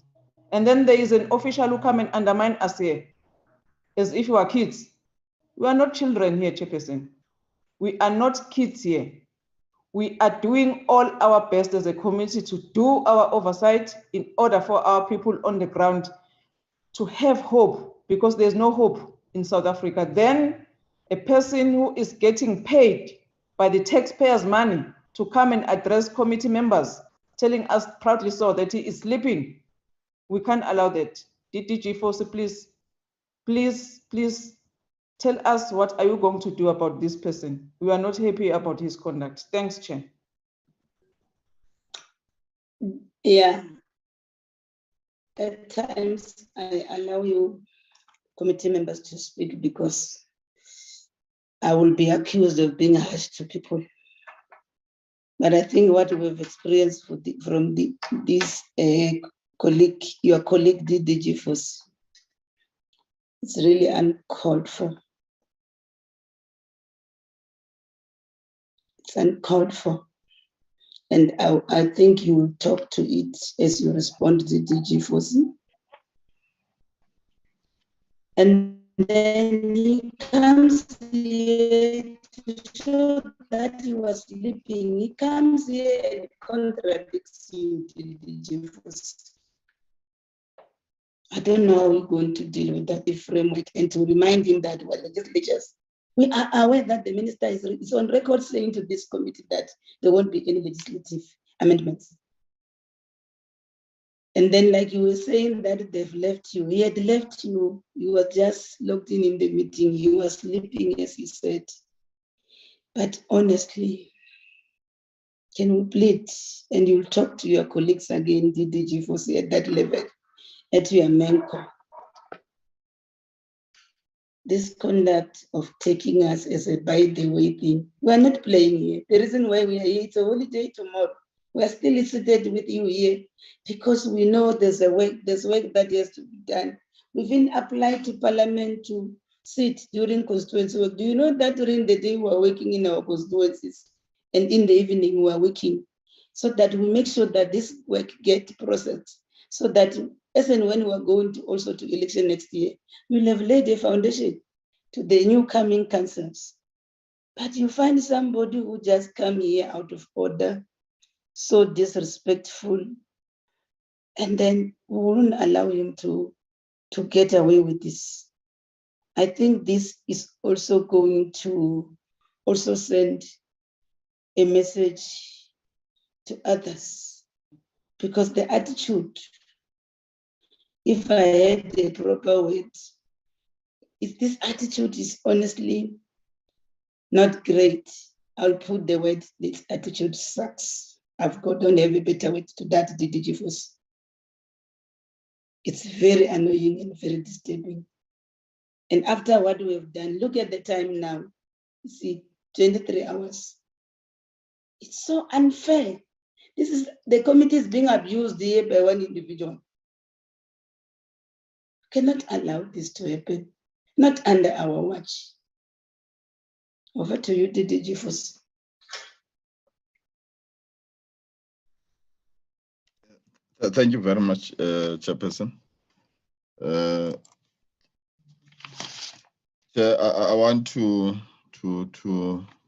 And then there is an official who come and undermine us here as if we are kids. We are not children here, Chairperson. We are not kids here. We are doing all our best as a committee to do our oversight in order for our people on the ground to have hope, because there's no hope in South Africa. Then a person who is getting paid by the taxpayers' money to come and address committee members, telling us proudly so that he is sleeping. We can't allow that. DG Force, please tell us what are you going to do about this person. We are not happy about his conduct. Thanks, Chair. Yeah. At times, I allow you committee members to speak because I will be accused of being harsh to people. But I think what we've experienced from this colleague, your colleague, DG Force, it's really uncalled for. It's uncalled for. And I think you will talk to it as you respond to DG Force. And then he comes here to show that he was sleeping. He comes here and contradicts you, DG Force. I don't know how we're going to deal with that framework and to remind him that what legislatures, we are aware that the minister is on record saying to this committee that there won't be any legislative amendments. And then, like you were saying that they've left you, he had left you. You were just locked in the meeting. You were sleeping, as he said. But honestly, can we plead? And you'll talk to your colleagues again, DG Force, at that level, at your mentor. this conduct of taking us as a by the way thing. We are not playing here. The reason why we are here, it's a holiday tomorrow. We are still seated with you here because we know there's work that has to be done. We've even applied to Parliament to sit during constituency work. Do you know that during the day we are working in our constituencies and in the evening we are working so that we make sure that this work gets processed so that as and when we are going to also to election next year, we'll have laid a foundation to the new coming councils. But you find somebody who just come here out of order, so disrespectful, and then we wouldn't allow him to get away with this. I think this is also going to also send a message to others because the attitude, if I had the proper word, if this attitude is honestly not great, I'll put the word, this attitude sucks. Don't have a better word to that, DDG Force. It's very annoying and very disturbing. And after what we have done, look at the time now. You see, 23 hours. It's so unfair. The committee is being abused here by one individual. Cannot allow this to happen. Not under our watch. Over to you, DDG Force. Thank you very much, Chairperson. I want to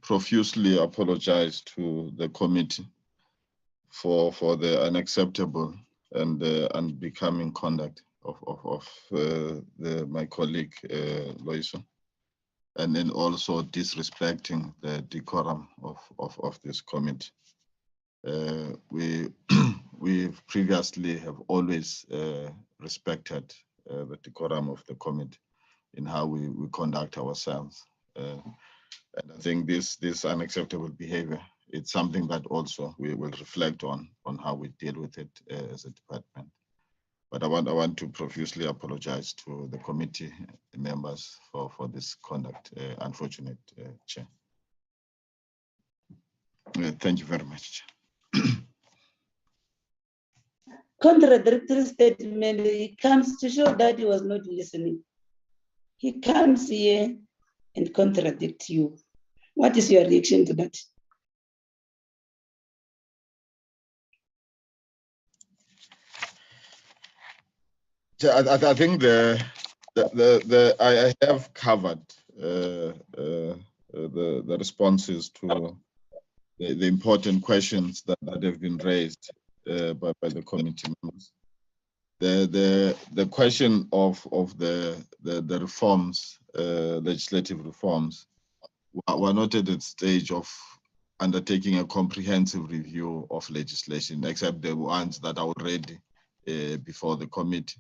profusely apologize to the committee for the unacceptable and unbecoming conduct of my colleague Loiso, and then also disrespecting the decorum of this committee. We previously have always respected the decorum of the committee in how we conduct ourselves. And I think this unacceptable behavior, it's something that also we will reflect on how we deal with it as a department. But I want to profusely apologize to the committee members for this conduct, unfortunate, Chair. Thank you very much, Chair. Contradictory statement, he comes to show that he was not listening. He comes here and contradicts you. What is your reaction to that? I think I have covered the responses to the important questions that have been raised by the committee members. The question of the reforms, legislative reforms, we're not at the stage of undertaking a comprehensive review of legislation, except the ones that are already before the committee.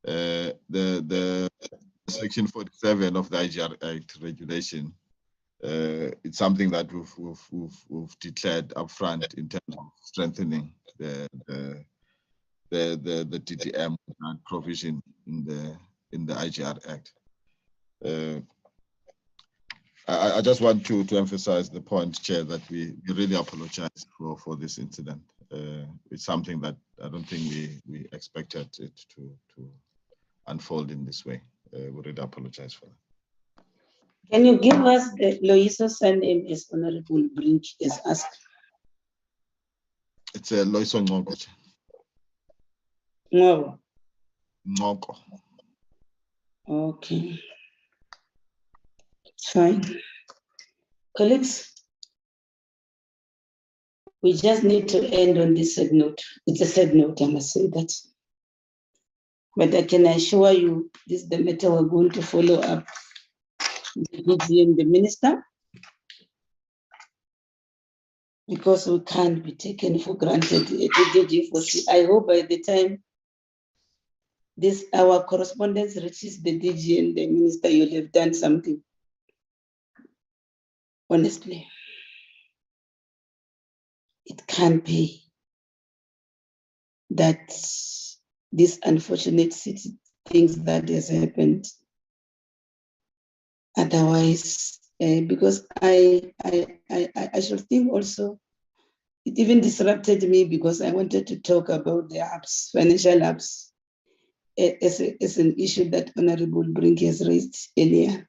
The Section 47 of the IGR Act regulation, it's something that we've declared upfront in terms of strengthening the DDM provision in the IGR Act. I just want to emphasize the point, Chair, that we really apologize for this incident. It's something that I don't think we expected it to unfold in this way. We really apologize for that. Can you give us the Loiso's surname as Honorable Brink is asked? It's a Loiso Ngoko. No. Ngoko. Okay. Fine. Colleagues, we just need to end on this sad note. It's a sad note, I must say that. But I can assure you, this is the matter we're going to follow up the DG and the minister, because we can't be taken for granted. I hope by the time our correspondence reaches the DG and the minister, you'll have done something. Honestly, it can't be that this unfortunate things that has happened Otherwise, because I should think also, it even disrupted me because I wanted to talk about the apps, financial apps, as an issue that Honorable Brink has raised earlier.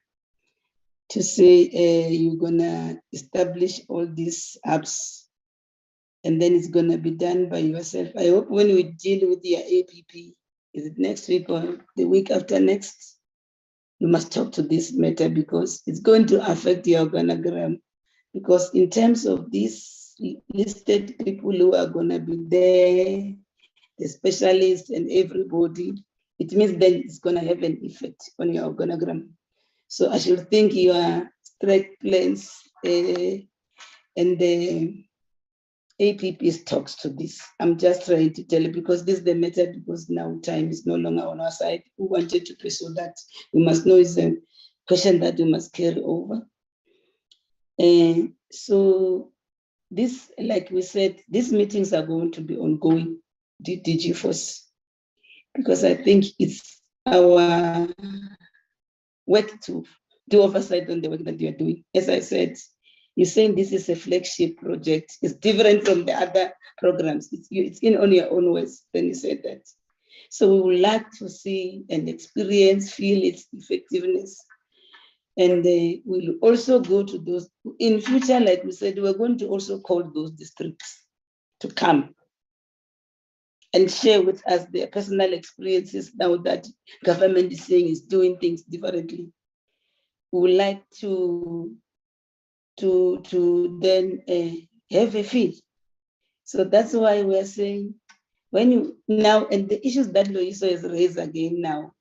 To say you're gonna establish all these apps and then it's gonna be done by yourself. I hope when we deal with your APP, is it next week or the week after next, you must talk to this matter because it's going to affect your organogram. Because in terms of these listed people who are gonna be there, the specialists and everybody, it means then it's gonna have an effect on your organogram. So I should think your strike plans and the APP's talks to this. I'm just trying to tell you because this is the matter, because now time is no longer on our side. We wanted to pursue that. We must know it's a question that we must carry over. And so this, like we said, these meetings are going to be ongoing, DG Force, because I think it's our work to do oversight on the work that you are doing. As I said, you're saying this is a flagship project. It's different from the other programs. It's in on your own words. Then you said that. So we would like to see and experience, feel its effectiveness. And we'll also go to those, in future, like we said, we're going to also call those districts to come and share with us their personal experiences now that government is saying is doing things differently. We would like to then have a feel. So that's why we're saying, when you now, and the issues that Loiso has raised again now,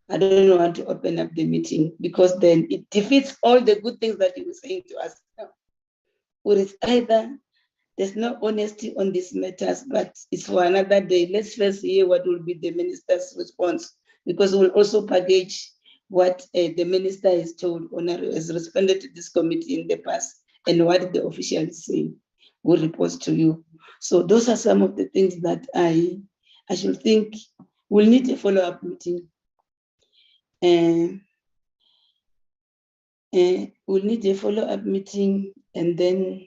I don't want to open up the meeting because then it defeats all the good things that he was saying to us now. Or it's either there's no honesty on these matters, but it's for another day. Let's first hear what will be the minister's response, because we'll also package what the minister has told, has responded to this committee in the past, and what the official is saying will report to you. So those are some of the things that I should think we'll need a follow-up meeting. We'll need a follow-up meeting, and then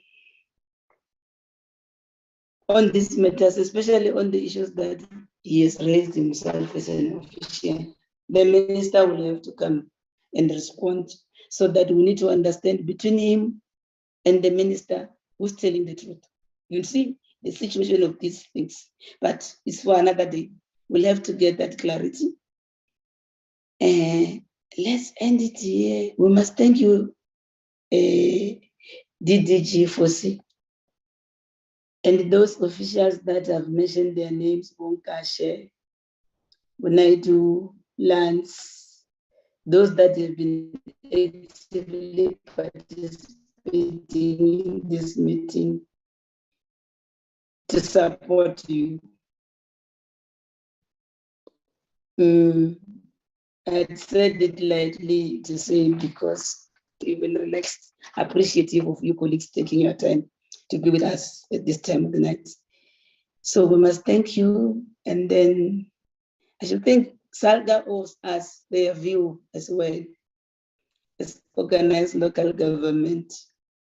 on these matters, especially on the issues that he has raised himself as an official, the minister will have to come and respond, so that we need to understand between him and the minister who's telling the truth. You'll see the situation of these things, but it's for another day. We'll have to get that clarity. Let's end it here. We must thank you, DDG Fosi, and those officials that have mentioned their names, Bonkashe, Bunaidu, Lance, those that have been actively participating in this meeting to support you. I said it lightly to say because even relaxed, appreciative of you colleagues taking your time to be with us at this time of the night. So we must thank you, and then I should think SALGA owes us their view as well as organized local government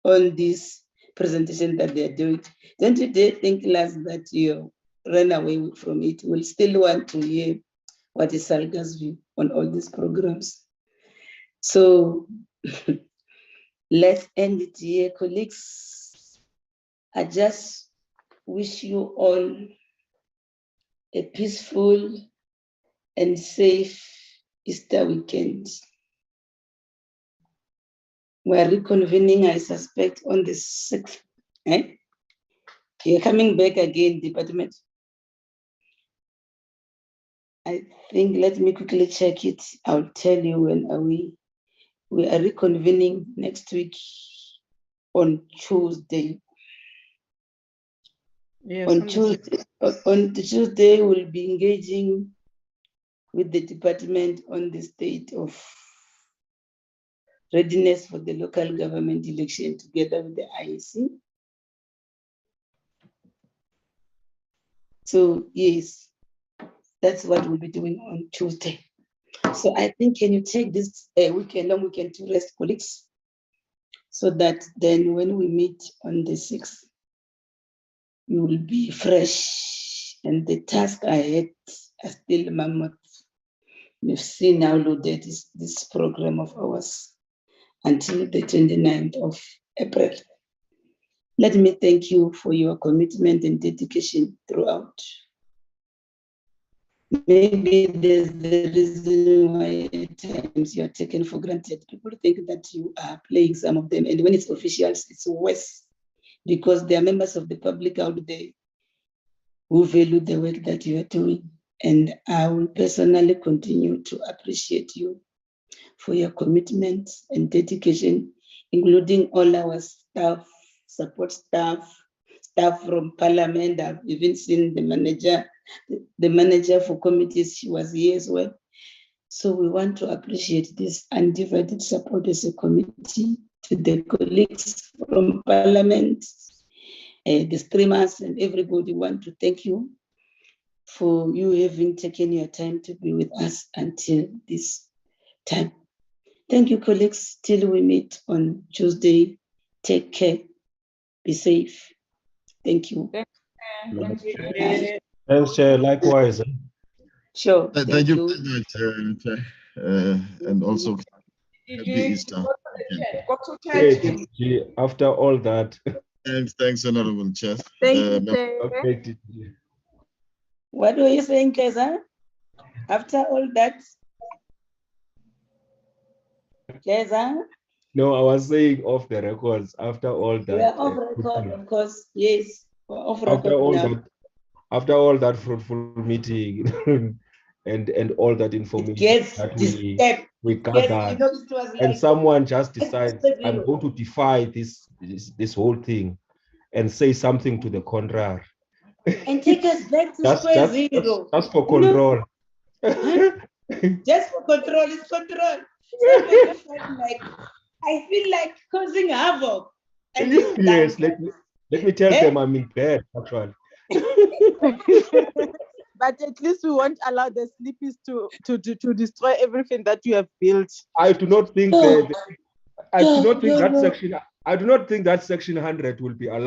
on this presentation that they're doing. Don't you dare think, Lars, that you ran away from it. We'll still want to hear what is SALGA's view on all these programs. So let's end it here, colleagues. I just wish you all a peaceful and safe Easter weekend. We're reconvening, I suspect, on the 6th. You're coming back again, department. I think, let me quickly check it. I'll tell you when are we. We are reconvening next week on Tuesday. Yes, on Tuesday, we'll be engaging with the department on the state of readiness for the local government election together with the IEC. So yes, that's what we'll be doing on Tuesday. So I think, can you take this long weekend to rest, colleagues, so that then when we meet on the 6th, you will be fresh and the task ahead are still mammoth. We've seen how loaded is this program of ours until the 29th of April. Let me thank you for your commitment and dedication throughout. Maybe there's the reason why at times you are taken for granted. People think that you are playing some of them, and when it's officials, it's worse, because there are members of the public out there who value the work that you are doing. And I will personally continue to appreciate you for your commitment and dedication, including all our staff, support staff from Parliament. I've even seen the manager for committees, she was here as well. So we want to appreciate this undivided support as a committee to the colleagues from Parliament, the streamers and everybody. Want to thank you for you having taken your time to be with us until this time. Thank you, colleagues. Till we meet on Tuesday, take care, be safe. Thank you. Thanks, Chair. Likewise. Sure. Thank you very much, and also happy Easter. After all that. Thanks, Honorable Chair. Thank you, What were you saying, Keza? After all that? Keza? No, I was saying off the records. After all that. We are off record, of course. Yes. We're off After all now. that. After all that fruitful meeting and all that information that we gathered, and someone just decides, I'm going to defy this whole thing and say something to the contrary. And take us back to square zero. That's for control. Just for control, it's control. I feel like causing havoc. Yes, let me tell them I'm in bed, actually. But at least we won't allow the sleepies to destroy everything that you have built. I do not think that section 100 will be allowed.